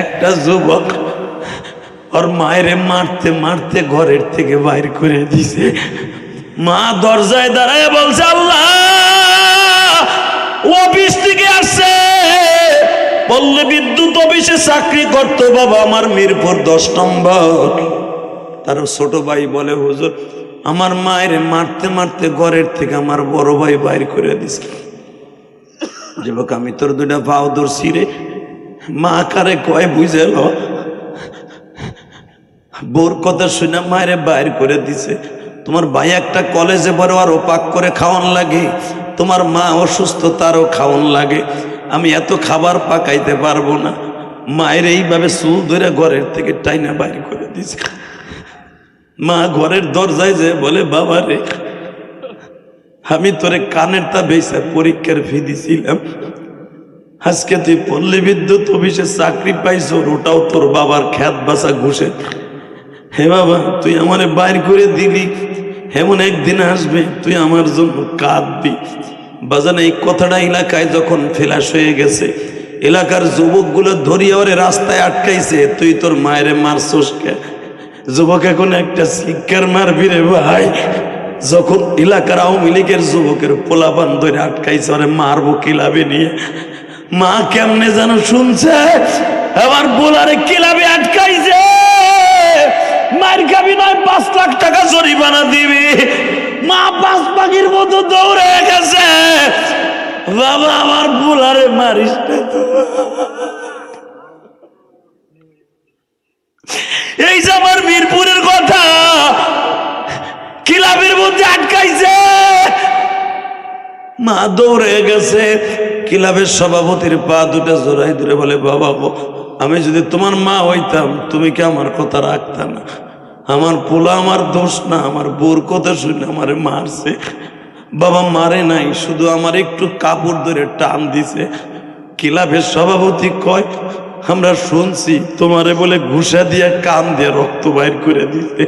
একটা যুবক ওর মায়ের মারতে মারতে ঘরের থেকে বাইর করে দিছে। মা দরজায় দাঁড়ায় বলছে, আল্লাহ, অফিস থেকে আসছে, পল্লী বিদ্যুৎ অফিসে চাকরি করতো বাবা আমার, মিরপুর 10 নম্বর। তার ছোট ভাই বলে, হুজুর আমার মায়ের মারতে মারতে ঘরের থেকে আমার বড় ভাই বাইর করে দিছে। যুবক, আমি তোর 2টা পাও ধরছি রে। মা কারে কয় বুঝেল, বোর কথা শুনে মায়ের বাইর করে দিছে। তোমার ভাই একটা কলেজে বড়, আরো পাক করে খাওয়ান লাগে, তোমার মা অসুস্থ, তারও খাওয়ান লাগে, আমি এত খাবার পাকাইতে পারবো না। মায়ের এইভাবে চুল ধরে ঘরের থেকে টাইনা বাইর করে দিছে। মা ঘরের দরজায় যে বলে, বাবা রে, আমি তোরে কানের তা বেসা পরীক্ষার ফি দিছিলাম, আজকে তুই পল্লী বিদ্যুৎ অফিসে চাকরি পাইছো, ওটাও তোর বাবার খ্যাত বাসা ঘুষে। হে বাবা, তুই আমারে বাইর করে দিলি, এমন একদিন আসবে তুই আমার জন্য কাঁদবি। বাজান, এই কথাটা এলাকায় যখন ফেলাস হয়ে গেছে, এলাকার যুবকগুলো ধরিয়ে ওরে রাস্তায় আটকাইছে, তুই তোর মায়ের মারছস কে? যুবক এখন একটা শিক্ষার মারবি রে ভাই। যখন এলাকার আওয়ামী লীগের যুবকের পোলাপান ধরে আটকাইছে, ওরে মারবো কিলাবে নিয়ে। মা কেমনে যেন শুনছে, আমার বোলারে কিলাবে আটকাইছে, মার খাবি নয় 5 লাখ টাকা জরিমানা দিবি। মা 5 পাখির মতো দৌড়ে গেছে, বাবা আমার বোলারে মারিস না তো। এই যে আমার মিরপুরের কথা, ক্লাবের মধ্যে আটকাইছে, মা দৌড়ে গেছে। ক্লাবের সভাপতির পা 2টা জোড়াই ধরে বলে, বাবা গো, আমি যদি তোমার মা হইতাম, তুমি কি আমার কথা রাখতা না? আমার পোলা আমার দোষ না, আমার বোর কথা শুনে আমারে মারছে। বাবা মারে নাই, শুধু আমার একটু কাপড় ধরে টান দিছে। ক্লাবের সভাপতি কয়, আমরা শুনছি তোমারে বলে ঘুষা দিয়ে কান দিয়ে রক্ত বাইর করে দিতে।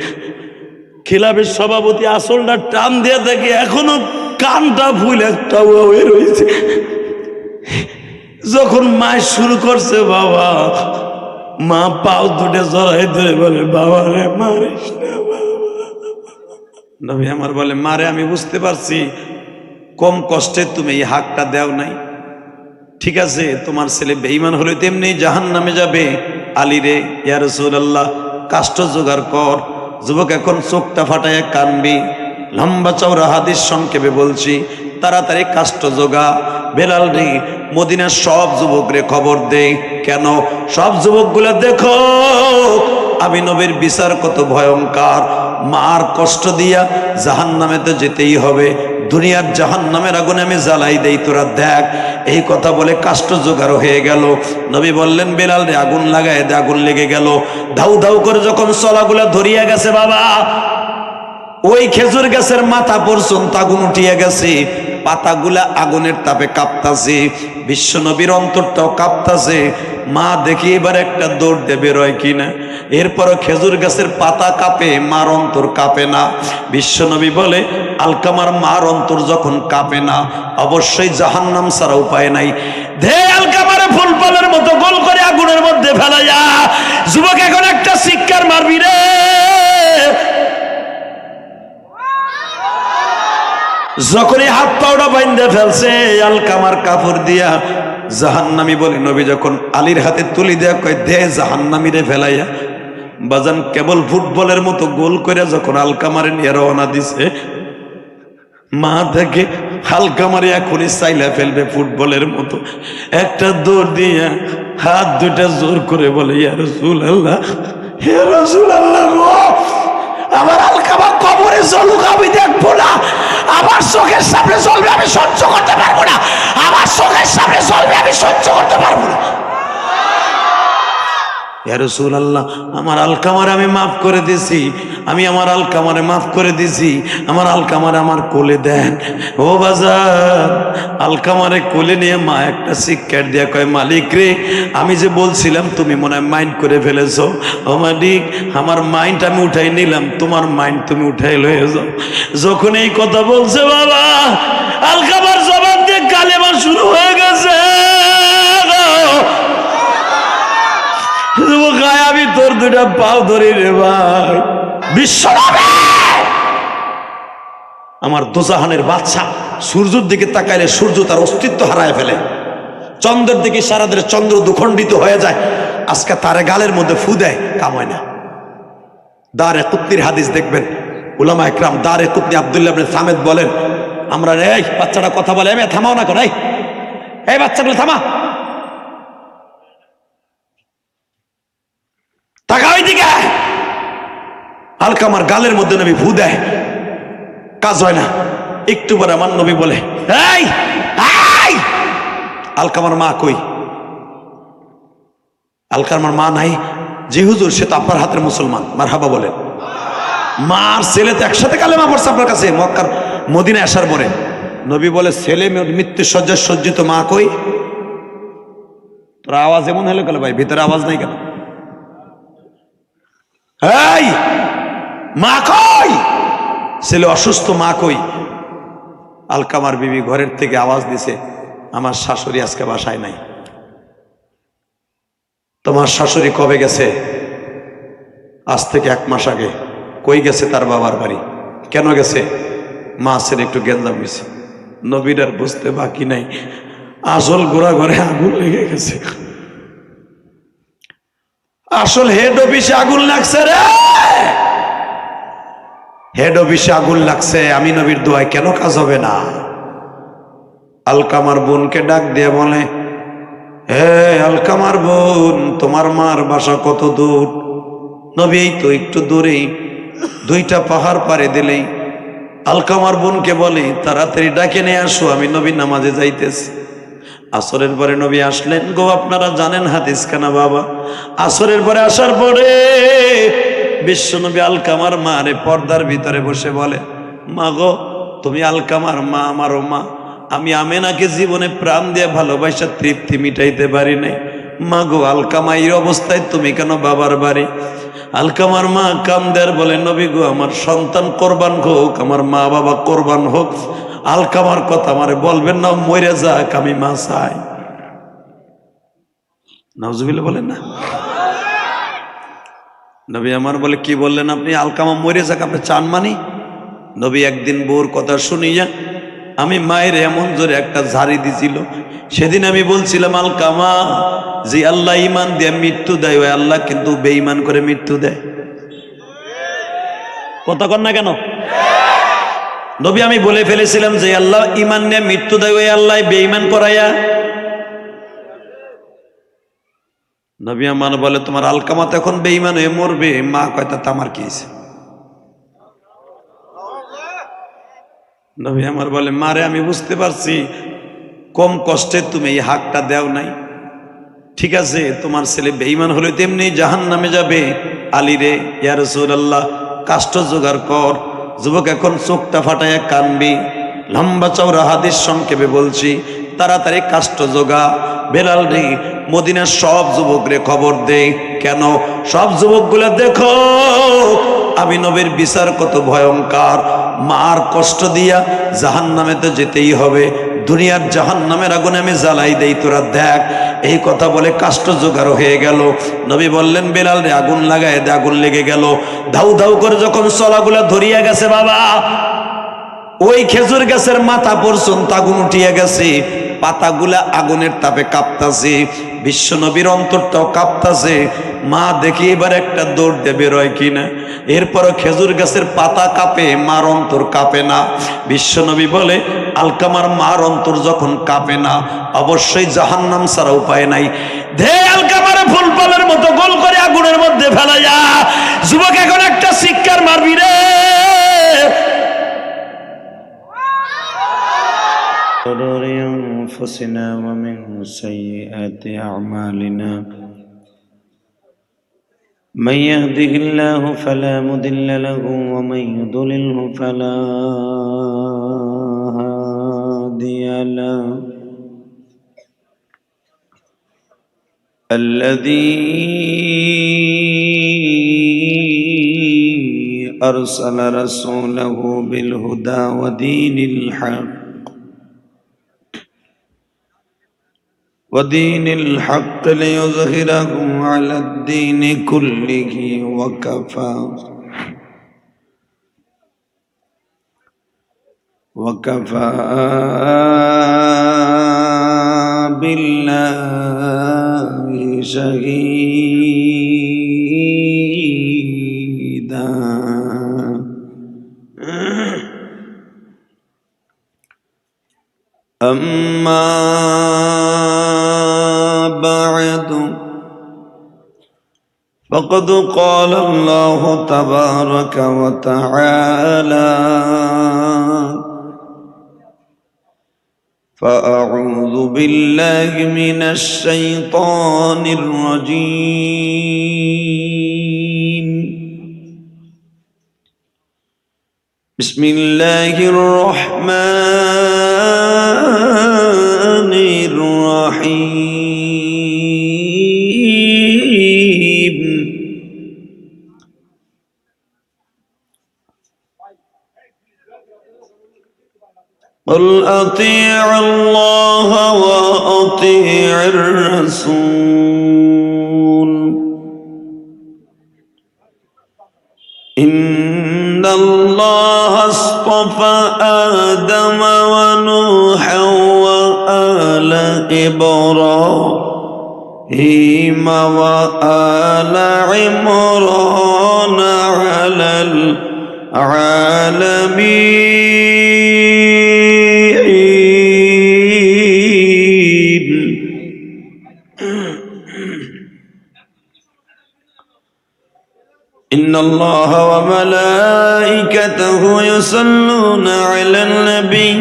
ক্লাবের সভাপতি আসলটা টান দিয়ে দেখে এখনো কানটা ফুল একটা হয়ে রয়েছে। যখন মায় শুরু করছে, বাবা, মা পাও 2টা জড়াই ধরে বলে, বাবা রে মারিস না বাবা। নবী আমার বলে, মারে আমি বুঝতে পারছি কম কষ্টে তুমি এই হাকটা দেও নাই, ঠিক আছে, তোমার ছেলে বেঈমান হলে তেমনি জাহান্নামে যাবে। আলী রে, ইয়া রাসূলুল্লাহ, কাষ্ট জোগাড় কর। যুবক এখন চোখটা ফাটায় কানবি। লম্বা চওড়া হাদিস সংক্ষেপে বলছি, তাড়াতাড়ি কাষ্ট জোগা। বেলাল রে, মদিনার সব যুবক রে খবর দে। কেন? সব যুবকগুলা দেখো আমি নবীর বিচার কত ভয়ঙ্কর। মার কষ্ট দিয়া জাহান্নামেতে যেতেই হবে, দুনিয়ার জাহান্নামের আগুনে আমি জ্বালাই দেই, তোরা দেখ। এই কথা বলে কাষ্ট জোগাড় হয়ে গেল। নবী বললেন, বেলাল রে আগুন লাগায় দে। আগুন লেগে গেল। ধাউ ধাউ করে যখন চলাগুলা ধরিয়া গেছে, বাবা, ওই খেজুর গাছের মাথা পর্যন্ত আগুন উঠিয়া গেছে। পাতাগুলা আগুনের তাপে কাঁপতাছে, বিশ্ব নবীর অন্তরটাও কাঁপতাছে। মা দেখি এবার একটা দৌড় দিয়ে বেরোয় কিনা। এরপরও খেজুর গাছের পাতা কাঁপে, মার অন্তর কাঁপে না। বিশ্ব নবী বলে, আলকামার মার অন্তর যখন কাঁপে না, অবশ্যই জাহান্নাম ছাড়া উপায় নাই। ধে আলকামারে ফুলফলের মতো গোল করে আগুনের মধ্যে ফেলাইয়া। যুবক এখন একটা শিক্ষার মারবি রে। যখনই হাত পাওটা বাইন্ধে ফেলছে আলকামার কাপড় দিয়া, জাহান্নামী বলে নবী যখন আলীর হাতে তুলি দেয়া কয়, দে জাহান্নামী রে ফেলাইয়া। বাজান কেবল ফুটবলের মতো গোল করে যখন আলকামারে নিয়ে রওনা দিছে, মা দেখে আলকামারে এখনই চাইলা ফেলবে ফুটবলের মতো। একটা দৌড় দিয়া হাত 2টা জোর করে বলে, ইয়া রাসূলুল্লাহ, ইয়া রাসূলুল্লাহ, আমার আলকামা কবরে জ্বলুক আমি দেখবো না। আমার চোখের সামনে জ্বলবে, আমি সহ্য করতে পারবো না। আমার চোখের সামনে জ্বলবে, আমি সহ্য করতে পারবো না। ইয়া রাসূলুল্লাহ, আমার আলকামারে আমি মাফ করে দিছি, আমি আমার আলকামারে মাফ করে দিছি, আমার আলকামারে আমার কোলে দেন। ও বাজার, আলকামারে কোলে নিয়ে মা একটা শিক্ষার দিয়া কয়, মালিক রে, আমি যে বলছিলাম তুমি মনে হয় মাইন্ড করে ফেলেছো। ও মালিক, আমার মাইন্ড আমি উঠাই নিলাম, তোমার মাইন্ড তুমি উঠাই লয়ে যাও। যখন এই কথা বলছে, বাবা, আলকামার জবান দিয়ে কালেমা শুরু হয়ে গেছে। আমি তোর দুটা পাও ধরি রে ভাই। বিশ্বনবী আমার দোজাহানের বাদশা সূর্যের দিকে তাকাইলে সূর্য তার অস্তিত্ব হারায় ফেলে, চন্দ্রের দিকে সারা দিলে চন্দ্র দুখণ্ডিত হয়ে যায়। আজকে তারে গালের মধ্যে ফু দেয়, কামায় না। দারে কুতনির হাদিস দেখবেন, উলামা একরাম দারে কুতনি আব্দুল্লাহ ইবনে সামেদ বলেন, আমরা এই বাচ্চাটা কথা বলে, আমি থামাও না করে, এই বাচ্চাগুলো থামা, তাকাও এইদিকে। আলকামার গালের মধ্যে নবী ফু দেয়, কাজ হয় না। একটু পরে আমার নবী বলে, এই আলকামার মা কই? আলকামার মা নাই। জি হুজুর, সে তো আপনার হাতের মুসলমান। মারহাবা বলেন। মা আর ছেলে তো একসাথে কালেমা পড়ছে আপনার কাছে মক্কার মদিনায় আসার পরে। নবী বলে, ছেলে মৃত্যু সজ্জায় সজ্জিত, মা কই? তোর আওয়াজ এমন হলো কেন ভাই? ভিতরে আওয়াজ নাই কেন? এই মা কই? ছেলে অসুস্থ, মা কই? আলকামার বিবি ঘরের থেকে আওয়াজ দিছে, আমার শাশুড়ি আজকে বাসায় নাই। তোমার শাশুড়ি কবে গেছে? আজ থেকে 1 মাস আগে। কই গেছে? তার বাবার বাড়ি। কেন গেছে? মা ছেলে একটু গেঞ্জাম হয়েছে। নবীর আর বুঝতে বাকি নাই, আসল গোড়া ঘরে আগুন লেগে গেছে। আসল হেড অফিসে আগুন লাগছে রে, হেড অফিসে আগুন লাগছে। আমি নবীর দোয়ায় কেন কাজ হবে না? আলকামার বোনকে ডাক দিয়ে বলে, হে আলকামার বোন, তোমার মার বাসা কত দূর? নবী, এই তো একটু দূরেই, 2টা পাহাড় পাড়ে দিলেই। আলকামার বোনকে বলে, তাড়াতাড়ি ডাকে নিয়ে আসো, আমি নবী নামাজে যাইতেছি। আসরের পরে নবী আসলেন গো। আপনারা জানেন হাদিস খানা বাবা। আসরের পরে আসার পরে বিশ্ব নবী আলকামার মা রে পর্দার ভিতরে বসে বলে, মা গো, তুমি আলকামার মা, আমারও মা। আমি আমেনাকে জীবনে প্রাণ দিয়ে ভালোবাসা তৃপ্তি মিটাইতে পারি নাই। মা গো, আলকামা এই অবস্থায় তুমি কেন বাবার বাড়ি? আলকামার মা কান্দের বলে, নবী গো, আমার সন্তান কোরবান হোক, আমার মা বাবা কোরবান হোক, আলকামার কথা আমারে বলবেন না, মরে যাক, আমি মা চাই। নাউজুবিল্লাহ বলেন না। নবী আমার বলে, কি বললেন আপনি? আলকামা মরে যাক আপনি চান মানি? নবী একদিন বউর কথা শুনিয়া আমি মায়ের এমন জোরে একটা ঝাড়ি দিছিল। সেদিন আমি বলছিলাম, আলকামা, যে আল্লাহ ইমান দিয়ে মৃত্যু দেয়, ওই আল্লাহ কিন্তু বেঈমান করে মৃত্যু দেয়। কথা কন না কেন? নবী আমি বলে ফেলেছিলাম, যে আল্লাহ ইমান নিয়ে মৃত্যু দেয়, ওই আল্লাহ বেঈমান করাইয়া। নবী আমার বলে, তোমার আলকামা তো এখন বেঈমান হয়ে মরবে। মা কয়, তা আমার কি হয়েছে? নবী আমার বলে, মারে, আমি বুঝতে পারছি কম কষ্টে তুমি এই হাকটা দেও নাই। ঠিক আছে, তোমার ছেলে বেঈমান হলে তেমনি জাহান্নামে যাবে। আলী রে, ইয়া রাসূলুল্লাহ, কাষ্ট জোগাড় কর। যুবক এখন চোখটা ফাটাইয়া কানবি। লম্বা চওড়া হাদিস সংক্ষেপে বলছি, তাড়াতাড়ি কাষ্ট জোগা। বেলাল রে, মদিনার সব যুবক রে খবর দে। কেন? সব যুবকগুলো দেখো, আমি নবীর বিচার কত ভয়ঙ্কর। মার কষ্ট দিয়া জাহান্নামে তো যেতেই হবে, দুনিয়ার জাহান্নামের আগুনে আমি জ্বালাই দেই, তোরা দেখ। এই কথা বলে কাষ্ট জোগাড় হয়ে গেল। নবী বললেন, বেলাল রে, আগুন লাগায় দে। আগুন লেগে গেল। ধাউ ধাউ করে যখন চলাগুলা ধরিয়া গেছে বাবা, ওই খেজুর গাছের মাথা পর্যন্ত আগুন উঠিয়া গেছে। পাতাগুলা আগুনের তাপে কাঁপতাছে, বিশ্ব নবীর অন্তরটাও কাঁপতাছে। মা দেখি এবার একটা দৌড় দিয়ে বেরোয় কিনা। এরপরও খেজুর গাছের পাতা কাঁপে, মার অন্তর কাঁপে না। বিশ্ব নবী বলে, আলকামার মার অন্তর যখন কাঁপে না, অবশ্যই জাহান্নাম ছাড়া উপায় নাই। ধে আলকামার ফুল ফলের মতো গোল করে আগুনের মধ্যে ফেলাইয়া, যুবক এখন একটা শিক্ষার মারবি রে। شرور أنفسنا ومن سيئات أعمالنا، من يهده الله فلا مضل له ومن يضلله فلا هادي له. الذي أرسل رسوله بالهدى ودين الحق ودين الحق ليظهره على الدين كله وكفى بالله شهيدا. أما بعد فقد قال الله تبارك وتعالى: فأعوذ بالله من الشيطان الرجيم. بسم الله الرحمن الرحيم. قل أطيعوا الله وأطيعوا الرسول إن الله اصطفى آدم ونوحا وآل إبراهيم وآل عمران على العالمين. إن الله وملائكته يصلون على النبي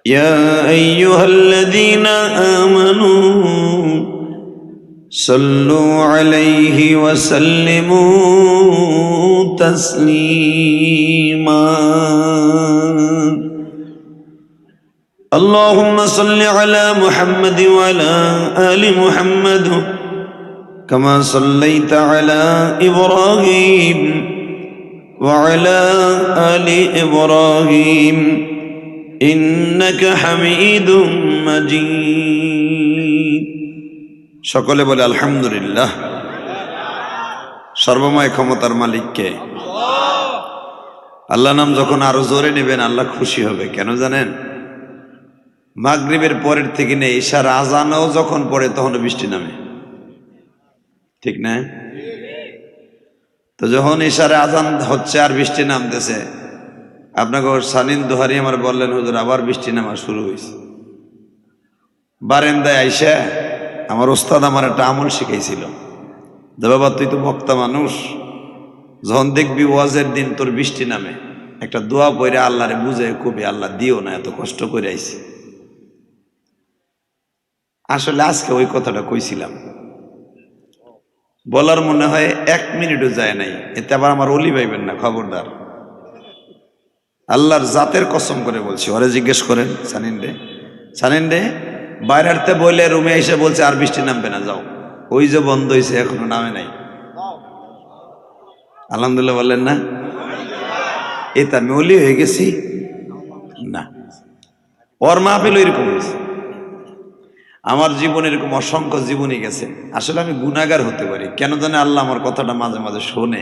يا أيها الذين آمنوا صلوا عليه وسلموا تسليما. اللهم صل على محمد وعلى آل محمد كما صليت على إبراهيم وعلى آل إبراهيم إنك حميد مجيد. সকলে বলে আলহামদুলিল্লাহ। সর্বময় ক্ষমতার মালিক কে? আল্লাহ নাম যখন আরো জোরে নেবেন আল্লাহ খুশি হবে। কেন জানেন? মাগরিবের পরের থেকে নেই ইশার আজানও যখন পড়ে তখন বৃষ্টি নামে, ঠিক না? তো যখন ইশারে আজান হচ্ছে আর বৃষ্টি নামতেছে, আপনাকে সানিন দোহারি আমার বললেন, হুজুর আবার বৃষ্টি নামা শুরু হয়েছে। বারেন্দায় আইসা আমার ওস্তাদ আমার একটা আমল শিখাইছিল, বাবা তুই তো বক্তা মানুষ, যখন দেখবি ওয়াজের দিন তোর বৃষ্টি নামে একটা দোয়া পড়ে আল্লাহরে বুঝে কবি, আল্লাহ দিও না, এত কষ্ট করে আইছি। আসলে আজকে ওই কথাটা কইছিলাম, বলার মনে হয় 1 মিনিটও যায় নাই, এতে আবার আমার অলি পাইবেন না, খবরদার। আল্লাহর জাতের কসম করে বলছি, ওরে জিজ্ঞেস করেন সানিন রে বাইরেতে বলে রুমে এসে বলছে আর বৃষ্টি নামবে না, যাও। ওই যে বন্ধ হয়েছে এখনো নামে নাই। আলহামদুলিল্লাহ বললেন না? এতে আমি অলি হয়ে গেছি না, ওর মাহফিল এরকম হয়েছে। আমার জীবন এরকম অসংখ্য জীবনই গেছে। আসলে আমি গুনাহগার হতে পারি, কেন জানে আল্লাহ আমার কথাটা মাঝে মাঝে শোনে।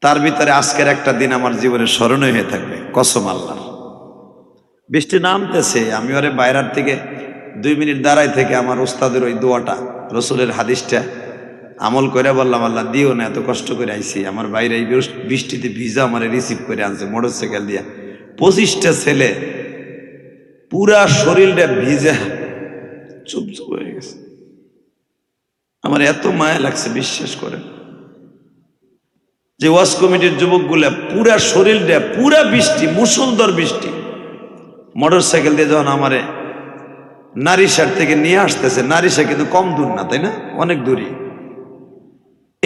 তার ভিতরে আজকের একটা দিন আমার জীবনের স্মরণীয় হয়ে থাকবে, কসম আল্লাহ। বৃষ্টি নামতেছে, আমি ওরে বাইরের থেকে 2 মিনিট দাঁড়াই থেকে আমার উস্তাদের ওই দোয়াটা, রসুলের হাদিসটা আমল করে বললাম, আল্লাহ দিও না, এত কষ্ট করে আইছি। আমার বাইরে এই বৃষ্টিতে ভিজা আমারে রিসিভ করে আনছে মোটরসাইকেল দিয়া, 25টা ছেলে, পুরা শরীরটা ভিজা চুপচুপ হয়ে গেছে। আমার এত মায়া লাগছে, বিশ্বাস করেন, যে ওয়াজ কমিটির যুবকগুলা পুরা শরীরটা পুরা বৃষ্টি, মুষলধার বৃষ্টি, মোটরসাইকেল দিয়ে যখন আমারে নারিশার থেকে নিয়ে আসতেছে, নারিশা কিন্তু কম দূর না, তাই না? অনেক দূরই।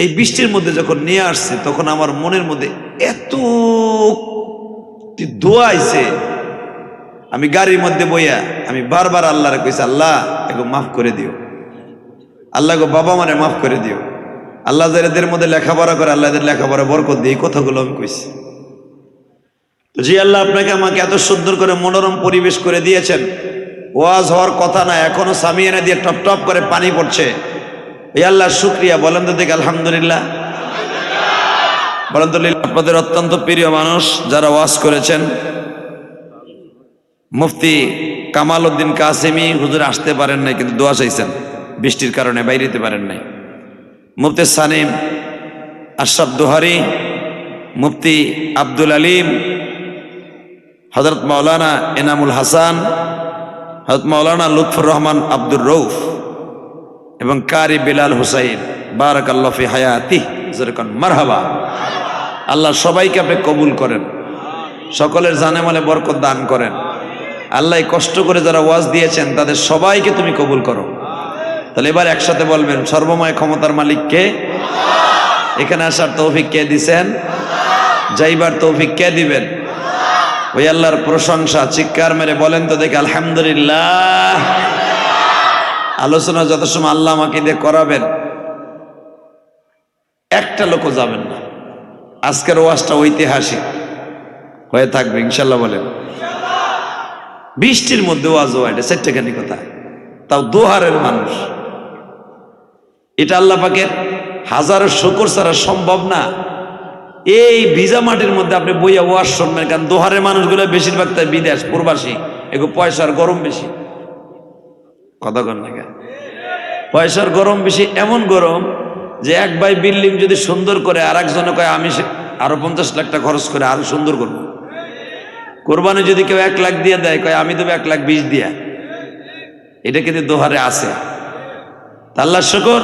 এই বৃষ্টির মধ্যে যখন নিয়ে আসছে তখন আমার মনের মধ্যে এত দোয়া আইছে, আমি গাড়ির মধ্যে বইয়া আমি বারবার আল্লাহরে কইছি, আল্লাহ এগো মাফ করে দিও, আল্লাহ গো বাবা মানে মাফ করে দিও, আল্লাহ যাদের মধ্যে লেখাপড়া করে আল্লাহ এদের লেখাপড়া বরকত দিয়ে, এই কথাগুলো আমি কইছি। তো জি আল্লাহ আপনাকে আমাকে এত সুন্দর করে মনোরম পরিবেশ করে দিয়েছেন, ওয়াজ হওয়ার কথা না, এখনো সামিয়ানা দিয়ে টপ টপ করে পানি পড়ছে। এই আল্লাহ শুকরিয়া, বলেন তো দেখি আলহামদুলিল্লাহ, বলেন তো। আপনাদের অত্যন্ত প্রিয় মানুষ যারা ওয়াজ করেছেন, মুফতি কামাল উদ্দিন কাসেমি হুজুর আসতে পারেন নাই, কিন্তু দোয়া চাইছেন, বৃষ্টির কারণে বাইরে যেতে পারেন নাই। মুফতি সানিম আশরাফ দোহারি, মুফতি আব্দুল আলিম, হযরত মাওলানা এনামুল হাসান, হযরত মাওলানা লুৎফুর রহমান আব্দুর রউফ এবং কারি বিলাল হুসাইন, বারাকাল্লাহু ফি হায়াতি, যেরকম মারহাবা। আল্লাহ সবাইকে আপনি কবুল করেন, সকলের জানে মালে বরকত দান করেন। আল্লাহ কষ্ট করে যারা ওয়াজ দিয়েছেন তাদের সবাইকে তুমি কবুল করো। তাহলে এবার একসাথে বলবেন, সর্বময় ক্ষমতার মালিক কে? এখানে আসার তৌফিক কে দিছেন? যাইবার তৌফিক কে দিবেন? ওই আল্লাহর প্রশংসা চিৎকার মেরে বলেন তো দেখি আলহামদুলিল্লাহ। আলোচনা যত সময় আল্লাহ আমাকে দিয়ে করাবেন, একটা লোকও যাবেন না। আজকের ওয়াজটা ঐতিহাসিক হয়ে থাকবে ইনশাল্লাহ, বলেন। বৃষ্টির মধ্যে ওয়াজ হয়, এটা চারটেখানি কথা, তাও দোহারের মানুষ। এটা আল্লাহ পাকের হাজারো শুকর ছাড়া সম্ভব না। এই ভিজা মাটির মধ্যে আপনি বইয়া ওয়াজ শুনবেন, কারণ দোহারের মানুষগুলো বেশিরভাগ তাই বিদেশ প্রবাসী, এগুলো পয়সার গরম বেশি। কথা কন না, পয়সার গরম বেশি, এমন গরম যে এক ভাই বিল্ডিং যদি সুন্দর করে আর একজনে কয় আমি আরো 50 লাখ টাকা খরচ করে আরো সুন্দর করবো। কোরবানি যদি কেউ 1 লাখ দিয়ে দেয়, কয় আমি দেবো 1,20,000 দিয়া। এটা কিন্তু দোহারে আছে। আল্লাহ শুকর,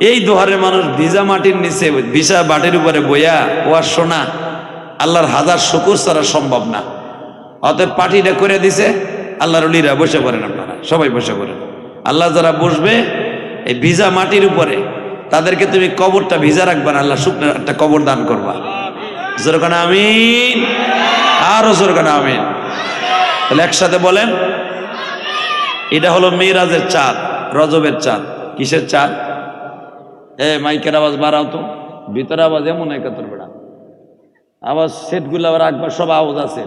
এই দোহারের মানুষ ভিজা মাটির নিচে ভিজা বাটির উপরে বইয়া ওয়াজ শোনা আল্লাহর হাজার শুকর ছাড়া সম্ভব না। অতএব পার্টিটা করে দিছে, আল্লাহর ওলিরা বসে পড়েন, আপনারা সবাই বসে পড়েন। আল্লাহ যারা বসবে এই ভিজা মাটির উপরে, তাদেরকে তুমি কবরটা ভিজা রাখবা না, আল্লাহ শুকনো একটা কবর দান করবা। জোরকানা আমিন, আরো জোরকানা আমিন। তাহলে একসাথে বলেন, এটা হলো মিরাজের চাঁদ, রজবের চাঁদ। কিসের চাঁদ? মাইকের আওয়াজ বাড়াও তো, ভিতরে আওয়াজ এমন একাত্তর বেড়া আওয়াজ, সেটগুলো আবার রাখবা, সব আওয়াজ আছে।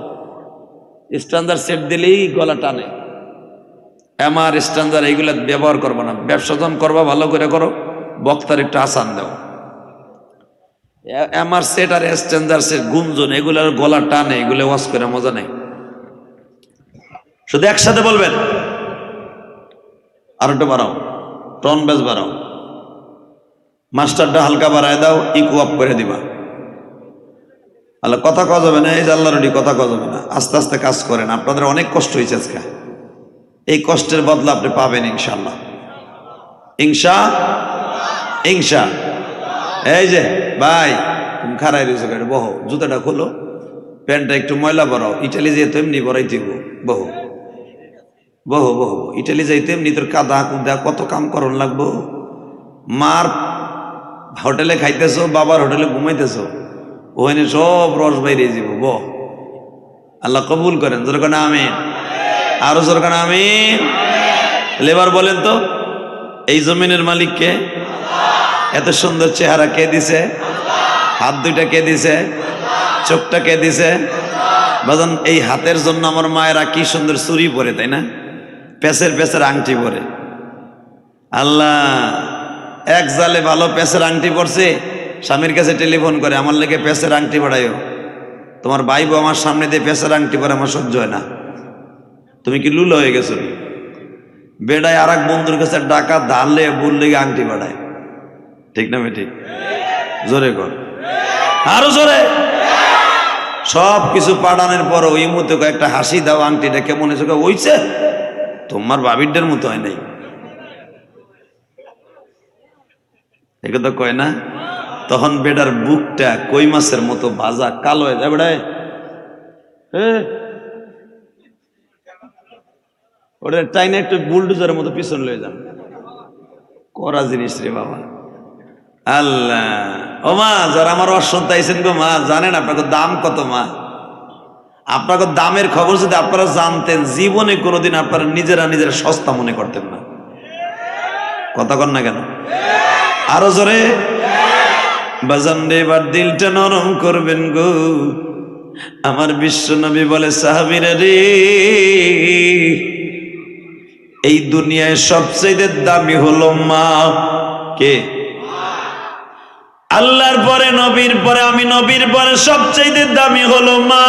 স্ট্যান্ডার্ড সেট দিলেই গলা টানে। আমার স্ট্যান্ডার্ড এইগুলো ব্যবহার করবো না। ব্যবসা যখন করবা ভালো করে করো, বক্তার একটু আসান দাও। আমার সেট আর স্ট্যান্ডার্ড সেট গুঞ্জন, এগুলোর গলা টানে, এগুলো ওয়াজ করে মজা নেই। শুধু একসাথে বলবেন, আর একটু বাড়াও, টন বেশ বাড়াও, মাস্টারটা হালকা বাড়ায় দাও, ইকো আপ করে দিবা। আল্লাহ কথা কওয়া যাবে না, এই যে আল্লাহর কথা কওয়া যাবে না। আস্তে আস্তে কাজ করেন, আপনাদের অনেক কষ্ট হয়েছে আজকে, এই কষ্টের বদলা আপনি পাবেন ইনশাআল্লাহ। ইনশা। এই যে ভাই, তুমি খারাই রয়েছো, বহো, জুতাটা খোলো, প্যান্টটা একটু ময়লা বড়াও। ইটালি যেতে এমনি বড়াই দিব, বহো বহো বহো। ইটালি যাইতে এমনি তোর কাদা কুদা কত কাম করন লাগবো। মার হোটেলে খাইতেছো, বাবার হোটেলে ঘুমাইতেছো, ওখানে সব রস বাইরে যাব। বহ, আল্লাহ কবুল করেন। জোরকানা আমিন, আরো জোরকানা আমিন। এবার বলেন তো, এই জমিনের মালিক কে? এত সুন্দর চেহারা কে দিছে? হাত দুইটা কে দিছে? চোখটা কে দিছে? বাজান, এই হাতের জন্য আমার মায়েরা কি সুন্দর চুরি পরে, তাই না? পেঁচের পেঁচের আংটি পরে। আল্লাহ এক জালে ভালো পেঁচের আংটি পরছে, স্বামীর কাছে টেলিফোন করে, আমার লেগে পেঁচের আংটি বাড়াইও। তোমার ভাই বউ আমার সামনে দিয়ে পেঁচের আংটি পরে, আমার সহ্য হয় না। তুমি কি লুলো হয়ে গেছো? বেড়ায় আর এক বন্ধুর কাছে ডাকা ধারলে বুল লেগে আংটি বাড়ায়, ঠিক না? ঠিক, জোরে কর, আরো জোরে। সব কিছু পাঠানোর পর ওই মতো একটা হাসি দাও, আংটিটা কেমন হয়েছে? ওইছে তোমার বাবিরদের মতো হয় নাই, একথা কয় না? তখন বেটার বুকটা কই মাছের মতো ভাজা কালো হয়ে যায়। বেড়ায় ওটা টাইনে একটু বুলডোজারের মতো পিছন লয়ে যান, করা জিনিস রে বাবা। আল্লাহ, ও মা, যারা আমার অশ্রদ্ধা আইছেন গো মা, জানেন আপনাকে দাম কত? মা, আপনাকে দামের খবর যদি আপনারা জানতেন, জীবনে কোনোদিন আপনারা নিজেরা সস্তা মনে করতেন না। কথা কন না কেন? আরো জোরে বাজান রে, এবার দিলটা নরম করবেন গো। আমার বিশ্ব নবী বলে, সাহাবীরা রে, এই দুনিয়ায় সবচেয়ে দামি হলো মা। কে? আল্লাহর পরে, নবীর পরে, আমি নবীর পরে সবচেয়ে দামি হলো মা।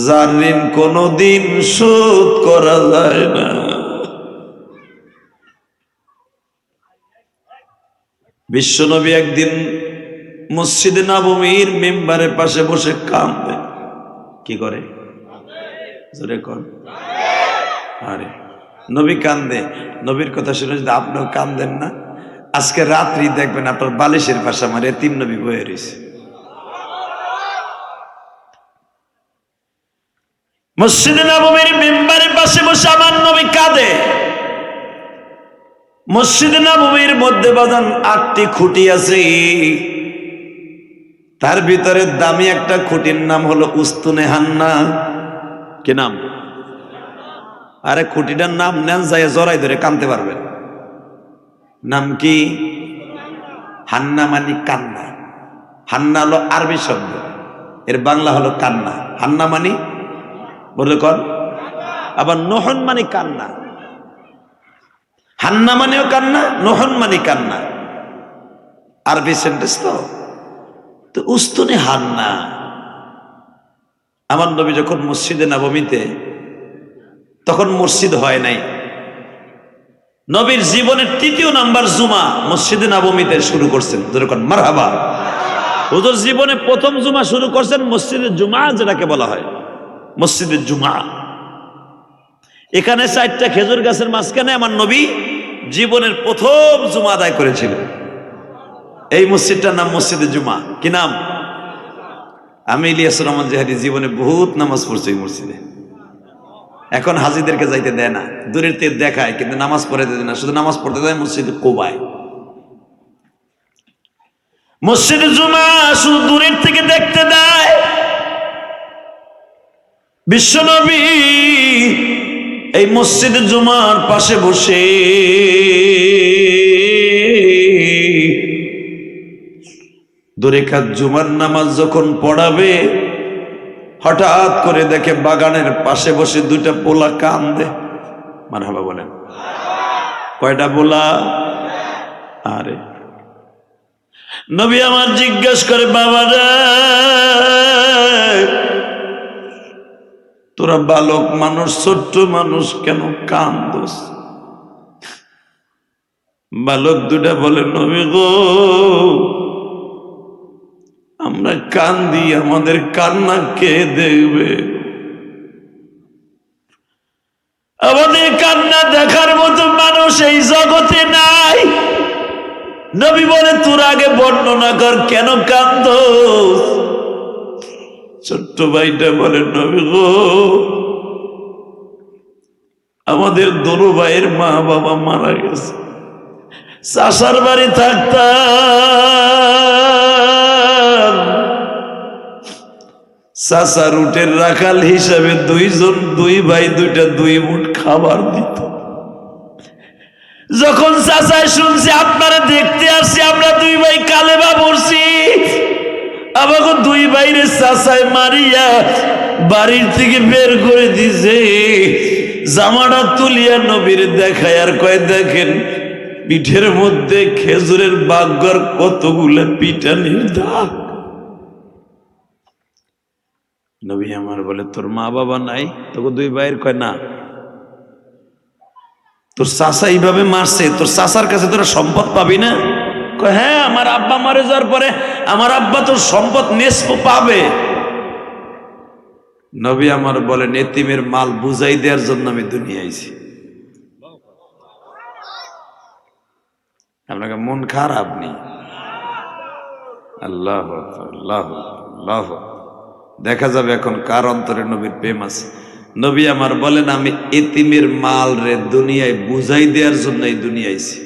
যার ঋণ কোনদিন শোধ করা যায় না। বিশ্বনবী একদিন মসজিদে নববীর মিম্বারের পাশে বসে কাঁদে। কি করে? জোরে কর। আরে নবী কান্দে, নবীর কথা শুনে যদি আপনিও কান্দেন না, আজকে রাত্রি দেখবেন আপনার বালিশের পাশে আমার এতিম নবী বয়ে রয়েছে। মসজিদে নববীর মিম্বারের পাশে বসে আমার নবী কাঁদে। মসজিদে নববীর মধ্যে বাজান 8টি খুঁটি আছে, তার ভিতরে দামি একটা খুঁটির নাম হলো উস্তুনে হান্না। কি নাম? আরে খুঁটিটার নাম নেন, যায় জড়াই ধরে কানতে পারবেন। নাম কি? হান্না মানে কান্না। হান্না হলো আরবি শব্দ, এর বাংলা হলো কান্না। হান্না মানে বলে কর। আবার নহন মানে কান্না। হান্না মানেও কান্না, নহন মানে কান্না, আরবি সেন্টেন্স তো উস্তুনে হান্না। আমার নবী যখন মসজিদে নববীতে, তখন মসজিদ হয় নাই, নবীর জীবনের 3য় নাম্বার জুমা মসজিদে নববীতে শুরু করছেন। যেরকম মারহাবা। হুজুর জীবনে প্রথম জুমা শুরু করছেন মসজিদে জুমা, যেটাকে বলা হয় মসজিদে জুমা। এখানে 4টা খেজুর গাছের মাঝখানে আমার নবী জীবনের প্রথম জুমা আদায় করেছিলেন। এই মসজিদটার নাম মসজিদে জুমা। কি নাম? আমি ইলিয়াসুর রহমান জিহাদি জীবনে বহুত নামাজ পড়ছি এই মসজিদে। এখন হাজিদেরকে যাইতে দেয় না, দূরের থেকে দেখায়, কিন্তু নামাজ পড়াইতে দেয় না, শুধু নামাজ পড়তে দেয় মসজিদে কোবায়। মসজিদে জুমা শুধু দূরের থেকে দেখতে দেয়। বিশ্বনবী এই মসজিদে জুমার পাশে বসে দুরেকাত জুমার নামাজ যখন পড়াবে, হঠাৎ করে দেখে বাগানের পাশে বসে 2টা পোলা কান্দে। মারহাবা বলেন। কয়টা পোলা? আরে নবী আমার জিজ্ঞেস করে, বাবা রে তোরা বালক মানুষ, ছোট্ট মানুষ, কেন কান্দোস? বালক 2টা বলে, নবী গো আমরা কান্দি, আমাদের কান্না কে দেখবে? আমাদের কান্না দেখার মতো মানুষ এই জগতে নাই। নবী বলে, তোর আগে বর্ণনা কর কেন কান্দোস? ছোট্ট ভাইটা বলে, নবী গো আমাদের দোনো ভাইয়ের মা বাবা মারা গেছে, চাষার বাড়ি থাকতাম, চাষা রুটের রাখাল হিসাবে 2 ভাই 2 মুঠ খাবার দিত। যখন চাচাই শুনছে আপনারা দেখতে আসছি, আমরা 2 ভাই কালেমা পড়ছি, আমাকে 2 ভাইরে চাচাই মারিয়া বাড়ির থেকে বের করে দিছে। জামাটা তুলিয়া নবীর দেখায় আর কয়, দেখেন পিঠের মধ্যে খেজুরের বাগর কতগুলো পিটানির দাগ। নবী আমার বলে, তোর মা বাবা নাই? তোকে 2 ভাইয়ের? কয় না। তোর চাচা এইভাবে মারছে, তোর চাচার কাছে তোরা সম্পদ পাবি না? কয় হ্যাঁ, আমার আব্বা মারা যাওয়ার পরে আমার আব্বা তোর সম্পদ নিসফ পাবে। নবী আমার বলেন, এতিমের মাল বুঝাই দেওয়ার জন্য আমি দুনিয়া আইছি। আপনাকে মন খারাপ নেই? আল্লাহ আল্লাহ আল্লাহ। দেখা যাবে এখন কার অন্তরে নবীর প্রেম আছে। নবী আমার বলেন, আমি এতিমের মাল রে দুনিয়ায় বুঝাই দেওয়ার জন্য এই দুনিয়া আইছি।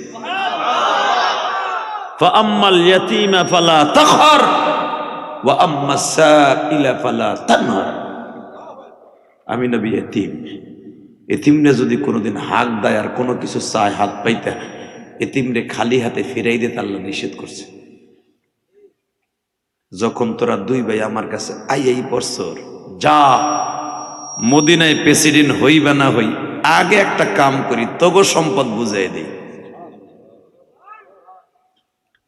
ফাআম্মাল ইয়াতীমা ফালা তাখহার ওয়া আম্মাস সাইলা ফালা তানহার। আমি নবী এতিম, এতিমরে যদি কোনোদিন হাক দেয় আর কোনো কিছু চায় হাত পাইতে, এতিমরে খালি হাতে ফিরাই দিতে আল্লাহ নিষেধ করছে। যখন তোরা দুই ভাই আমার কাছে আইয়াই পড়ছর, যা মদিনায় প্রেসিডেন্ট হই বা না হই, আগে একটা কাম করি, তোগো সম্পদ বুঝাই দিই।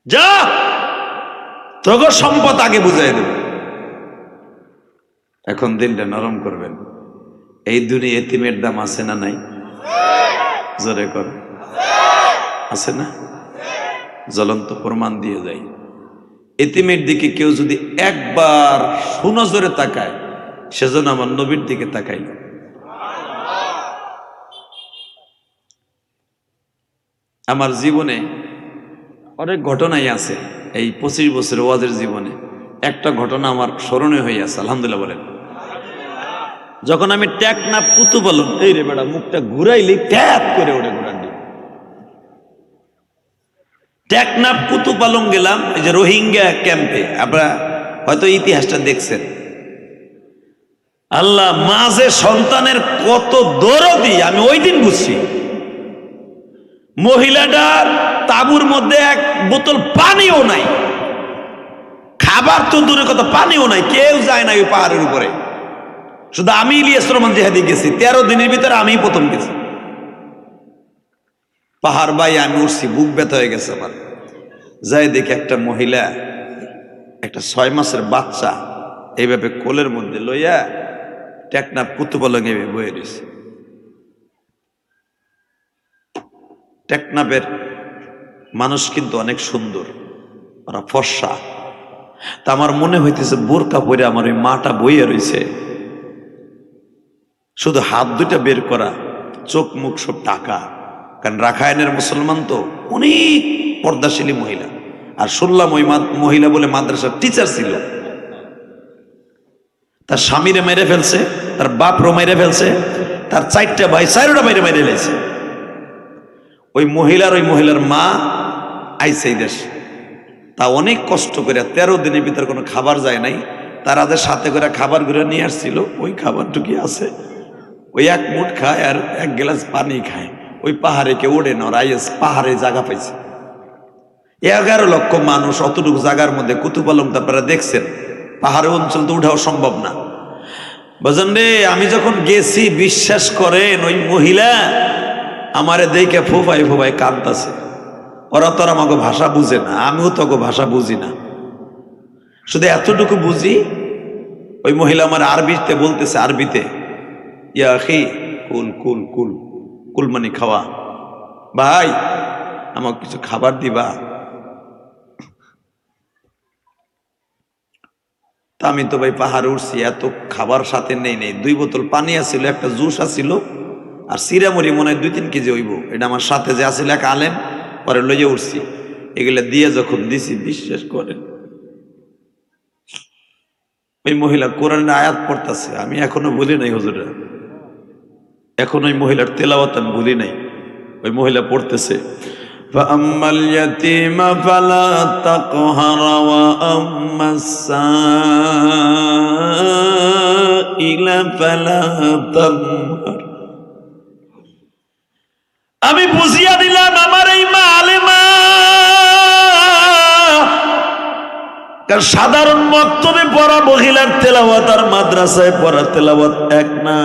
যা তোগো সম্পদ আগে বুঝাই দেব। এখন দিলটা নরম করবেন। এই দুনিয়া এতিমের দাম আছে না নাই? জোরে কর, আছে না? জ্বলন্ত প্রমাণ দিয়ে যাই। এতিমের দিকে কেউ যদি একবার সুনজরে তাকায়, সেজন্য আমার নবীর দিকে তাকাইল। আমার জীবনে অনেক ঘটনাই আছে, এই 25 বছর ওয়াজের জীবনে একটা ঘটনা আমার স্মরণীয় হয়ে আছে, আলহামদুলিল্লাহ বলেন। যখন আমি টেকনাফ কুতুপালন, এই রে বেটা মুখটা ঘুরাইলি ট্যাপ করে ওঠে ঘুরান দি। টেকনাফ কুতুপালন গেলাম, এই যে রোহিঙ্গা ক্যাম্পে, আপনারা হয়তো ইতিহাসটা দেখছেন। আল্লাহ, মাঝে সন্তানের কত দরদি আমি ওই দিন বুঝছি। মহিলাটার তাঁবুর মধ্যে এক বোতল পানিও নাই, খাবার তো দূরে কথা, পানিও নাই, কেউ যায় না ওই পাহাড়ের উপরে। শুধু আমি ইলিয়াস রহমান জিহাদি গেছি, 13 দিনের ভিতরে আমি প্রথম গেছি। পাহাড় বাই আমি উঠছি, বুক ব্যথা হয়ে গেছে আমার। যাই দেখি একটা মহিলা একটা 6 মাসের বাচ্চা এইভাবে কোলের মধ্যে লইয়া টেকনাফ কুতুপালং বয়ে রয়েছে। টেকনাফের মানুষ কিন্তু অনেক সুন্দর, ওরা ফর্সা। তা আমার মনে হইতেছে বোরকা পরে আমার ওই মাটা বইয়ে রয়েছে, শুধু হাত দুইটা বের করা, চোখ মুখ সব ঢাকা। কারণ রাখাইনের মুসলমান তো অনেক পর্দাশীলী মহিলা। আর শুনলাম ওই মহিলা বলে মাদ্রাসার টিচার ছিল। তার স্বামীরে মেরে ফেলছে, তার বাপরও মেরে ফেলছে, তার 4টা ভাই 4টা বাইরে মেরে ফেলেছে। ওই মহিলার মা আইছে এই দেশ, তা অনেক কষ্ট করে 13 দিনের ভিতরে কোনো খাবার যায় নাই। তারাদের সাথে করে খাবার ঘুরে নিয়ে আসছিল, ওই খাবারটুকি আছে, ওই এক মুঠ খায় আর 1 গ্লাস পানি খায়। ওই পাহাড়ে কেউ ওড়ে না, ওরা আইএস পাহাড়ে জায়গা পাইছে। 11 লক্ষ মানুষ অতটুকু জায়গার মধ্যে কুতুপালং তো আপনারা দেখছেন, পাহাড়ে অঞ্চল তো উঠাও সম্ভব না। বুঝলেন রে, আমি যখন গেছি বিশ্বাস করেন ওই মহিলা আমারে দেখে ফোফাই ফোফাই কাঁদতাছে। ওরা তো আর আমাকে ভাষা বুঝে না, আমিও তো ভাষা বুঝি না, শুধু এতটুকু বুঝি। ওই মহিলা আমার আরবিতে বলতেছে, আরবিতে, ইয়া আখি কুল কুল কুল, কুল মানে খাওয়া, ভাই আমাকে কিছু খাবার দিবা। তা আমি তো ভাই পাহাড়ে উঠছি, এত খাবার সাথে নেই 2 বোতল পানি আসছিল, একটা জুস আসছিল, আর সিরামুড়ি মনে হয় 2-3 কেজি হইব। এটা আমার সাথে যে আসছিল এক আলেম, পরে লইয়া উঠছি। এগুলা দিয়ে যখন দিছি, বিশ্বাস করেন ওই মহিলা কোরআনের আয়াত পড়তেছে, আমি এখনো ভুলি নাই হুজুরা, এখন ওই মহিলার তেলাওয়াত আমি ভুলি নাই। ওই মহিলা পড়তেছে, فَأَمَّا الْيَتِيمَ فَلَا تَقْهَرْ وَأَمَّا السَّائِلَ فَلَا تَنْهَرْ। আমি বুঝিয়া দিলাম আমার এই মা আলেমা, কারণ সাধারণ মক্তবে পড়া মহিলার তেলাওয়াত আর মাদ্রাসায় পড়া তেলাওয়াত এক না।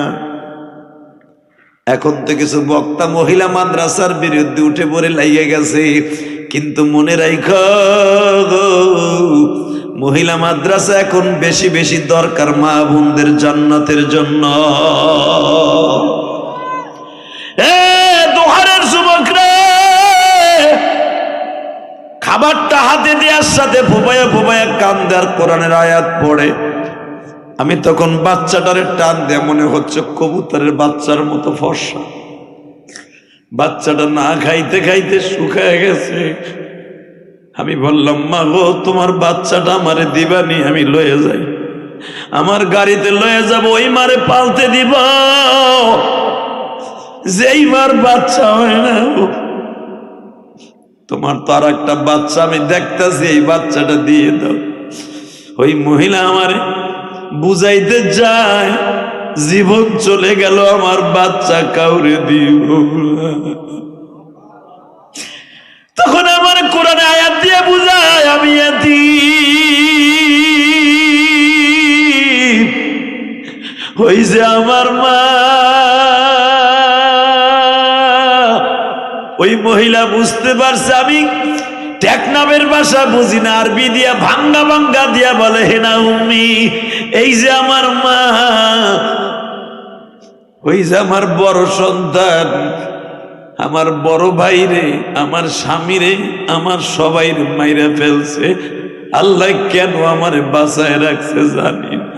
এখন তো কিছু বক্তা মহিলা মাদ্রাসার বিরুদ্ধে উঠে পড়ে লাগিয়ে গেছে, কিন্তু মনে রাখো মহিলা মাদ্রাসা এখন বেশি বেশি দরকার মা বোনদের জান্নাতের জন্য। দোহারের যুবকরা, খাবারটা হাতে দেওয়ার সাথে ফোপায়া ফোপায়া কান্দে আর কোরআনের আয়াত পড়ে। আমি তখন বাচ্চাটারে টান দেয়া মনে হচ্ছে কবুতরের বাচ্চার মতো ফর্সা। বাচ্চাটা না খাইতে খাইতে শুকায় গেছে। আমি বললাম, মা গো তোমার বাচ্চাটা আমারে দিবানি, আমি লয়ে যাই, আমার গাড়িতে লয়ে যাব, ওই মারে পালতে দিব, যেই মার বাচ্চা হয় না। তোমার তো আর একটা বাচ্চা আমি দেখতেছি, এই বাচ্চাটা দিয়ে দাও। ওই মহিলা আমারে বুঝাইতে যায়, জীবন চলে গেল, আমার বাচ্চা কাউরে দিব। তখন আমার কোরআনে আয়াত দিয়ে বুঝায় আমি এতিম। ওই যে আমার মা, ওই মহিলা বুঝতে পারছে আমি টেকনামের ভাষা বুঝি না, আরবি দিয়া ভাঙ্গা ভাঙ্গা দিয়া বলে, হে না উম্মি, এই যে আমার মা, ওই যে আমার বড় সন্তান, আমার বড় ভাইরে, আমার স্বামীরে, আমার সবাই মাইরা ফেলছে, আল্লাহ কেন আমারে বাঁচায় রাখছে জানি না।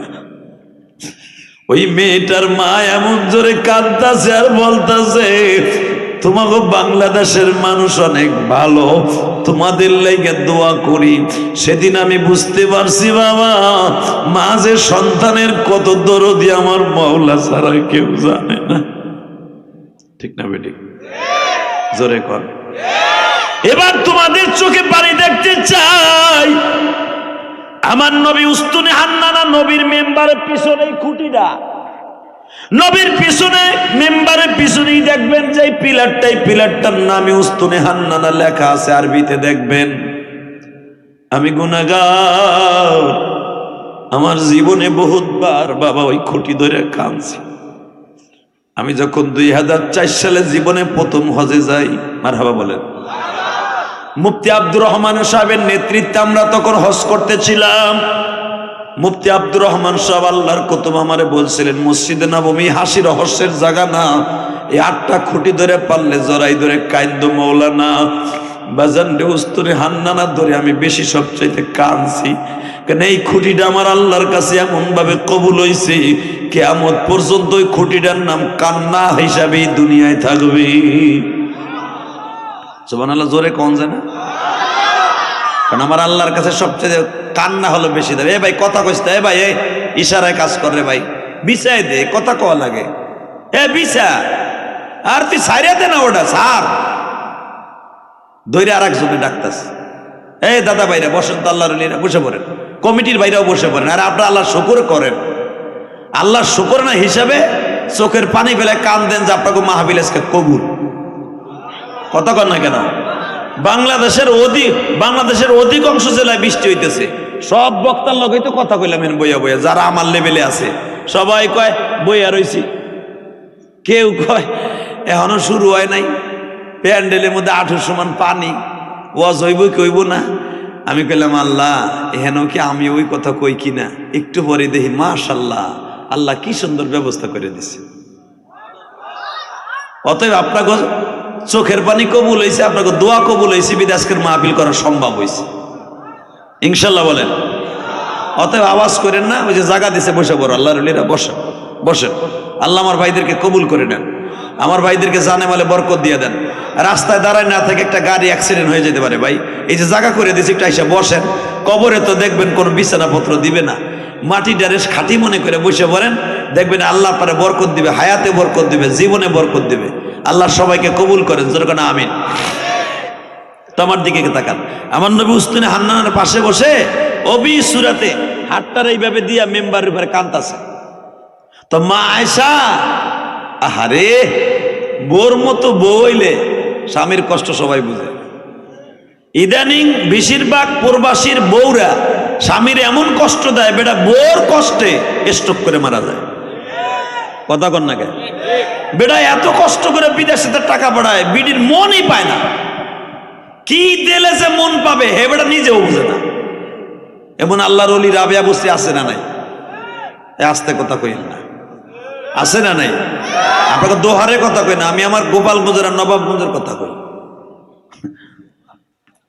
ওই মেয়েটার মা এমন জোরে কাঁদতাছে আর বলতাছে, তোমাকে বাংলাদেশের মানুষ অনেক ভালো, তোমাদের লাইগে দোয়া করি। সেদিন আমি বুঝতে পারছি বাবা, মা যে সন্তানের কত দরদি আমার মাওলা ছাড়া কেউ জানে না। ঠিক না বেটি? জোরে কর। এবার তোমাদের চোখে পানি দেখতে চাই, আমার নবী উস্তুনে হান্নানা, নবীর মেম্বারের পিছনে খুঁটিটা, নবীর পিছনে মেম্বারের পিছনেই দেখবেন যে পিলারটার নামে উস্তুনে হান্নানা লেখা আছে, আরবিতে দেখবেন। আমি গুনাহগার, আমার জীবনে বহুতবার বাবা ওই খুঁটি ধরে কাঁদছি। আমি যখন 2004 সালে জীবনে প্রথম হজে যাই, মারহাবা বলেন, মুফতি আব্দুর রহমান সাহেবের নেতৃত্বে আমরা তখন হজ করতেছিলাম। মুফতি আব্দুর রহমান সাহেব আল্লাহর কতম আমারে বলছিলেন, মসজিদে নববী হাসি রহস্যের জায়গা না, এই 8টা খুঁটি ধরে পারলে জড়াই ধরে কাইন্দ মৌলানা বাজান রে উস্তুনে হান্নানা ধরে আমি বেশি সবচাইতে কাঁদছি, কেন এই খুঁটিটা আমার আল্লাহর কাছে এমন ভাবে কবুল হইছে, কিয়ামত পর্যন্ত ওই খুঁটিটার নাম কান্না হিসাবেই দুনিয়ায় থাকবে। সুবহানাল্লাহ, জোরে কোন জানা? কারণ আমার আল্লাহর কাছে সবচেয়ে কান্না হলো বেশি দেবে। এ ভাই কথা কইস, এ ভাই এই ইশারায় কাজ করে, ভাই বিছাই দে, কথা কওয়া লাগে, এ বিছা, আর তুই সাইরা দে না, ওটা সার ধৈর্য আর একজনে ডাকতাস, এই দাদা ভাইরা বসেন তো, আল্লাহর ওলিরা বসে পড়েন, কমিটির ভাইরাও বসে পড়েন, আর আপনারা আল্লাহর শুকর করেন। আল্লাহর শুকর না হিসাবে চোখের পানি ফেলে কান দেন যে আপনাকে মাহফিল আজকে কবুল। কথা কন না কেন? বাংলাদেশের অধিকাংশ জেলায় বৃষ্টি হইতেছে, সব বক্তার লোকই তো কথা কইলাম বইয়া বইয়া, যারা আমার লেভেলে আছে সবাই কয় বইয়া রইছি, কেউ কয় এখনো শুরু হয় নাই, প্যান্ডেলের মধ্যে 8 সমান পানি, ওয়াজ হইব কি হইব না। আমি কইলাম আল্লাহ এহেন কি আমি ওই কথা কই কিনা, একটু পরে দেখি মাশাআল্লাহ আল্লাহ কি সুন্দর ব্যবস্থা করে দিছে। অতএব আপনাকে চোখের পানি কবুল হয়েছে, আপনাকে দোয়া কবুল হয়েছে, বিদেশের মাহফিল করা সম্ভব হয়েছে ইনশাল্লাহ বলেন। অতএব আওয়াজ করেন না, ওই যে জায়গা দিছে বসে পড়ো, আল্লাহর ওলিরা বসেন বসেন। আল্লাহ আমার ভাইদেরকে কবুল করে নেন, আমার ভাইদেরকে জানে মালে বরকত দিয়ে দেন। রাস্তায় দাঁড়ায় না থেকে একটা গাড়ি অ্যাক্সিডেন্ট হয়ে যেতে পারে ভাই, এই যে জায়গা করে দিয়েছে একটু এসে বসেন। কবরে তো দেখবেন কোনো বিছানাপত্র দিবে না, মাটি ডারেস খাঁটি মনে করে বসে পড়েন, দেখবেন আল্লাহ পরে বরকত দিবে, হায়াতে বরকত দিবে, জীবনে বরকত দিবে। আল্লাহ সবাইকে কবুল করেন, যেরকম আমিন। তো আমার দিকে তাকান, আমার নবী উস্তুনে হান্নানার পাশে বসে অবি সুরাতে হাতটার এইভাবে দিয়া মেম্বারের উপরে কান্তাছে। তো মা আয়েশা, আহারে বোর মতো বউ হইলে স্বামীর কষ্ট সবাই বুঝে। ইদানিং বেশিরভাগ প্রবাসীর বউরা স্বামীর এমন কষ্ট দেয়, বেটা বোর কষ্টে স্ট্রোক করে মারা যায়। কথা কন না কে? বেটা এত কষ্ট করে বিদেশে টাকা পাঠায়, বিডির মনই পায় না, কি দিলে যে মন পাবে হে বেটা নিজেও বুঝে না। এমন আল্লাহর ওলি রাবেয়া বসে আছে না নাই? আস্তে কথা কইল না, আছে না নাই? আপনাকে দোহারের কথা কই না, আমি আমার গোপালগঞ্জের আর নবাবগঞ্জের কথা কই।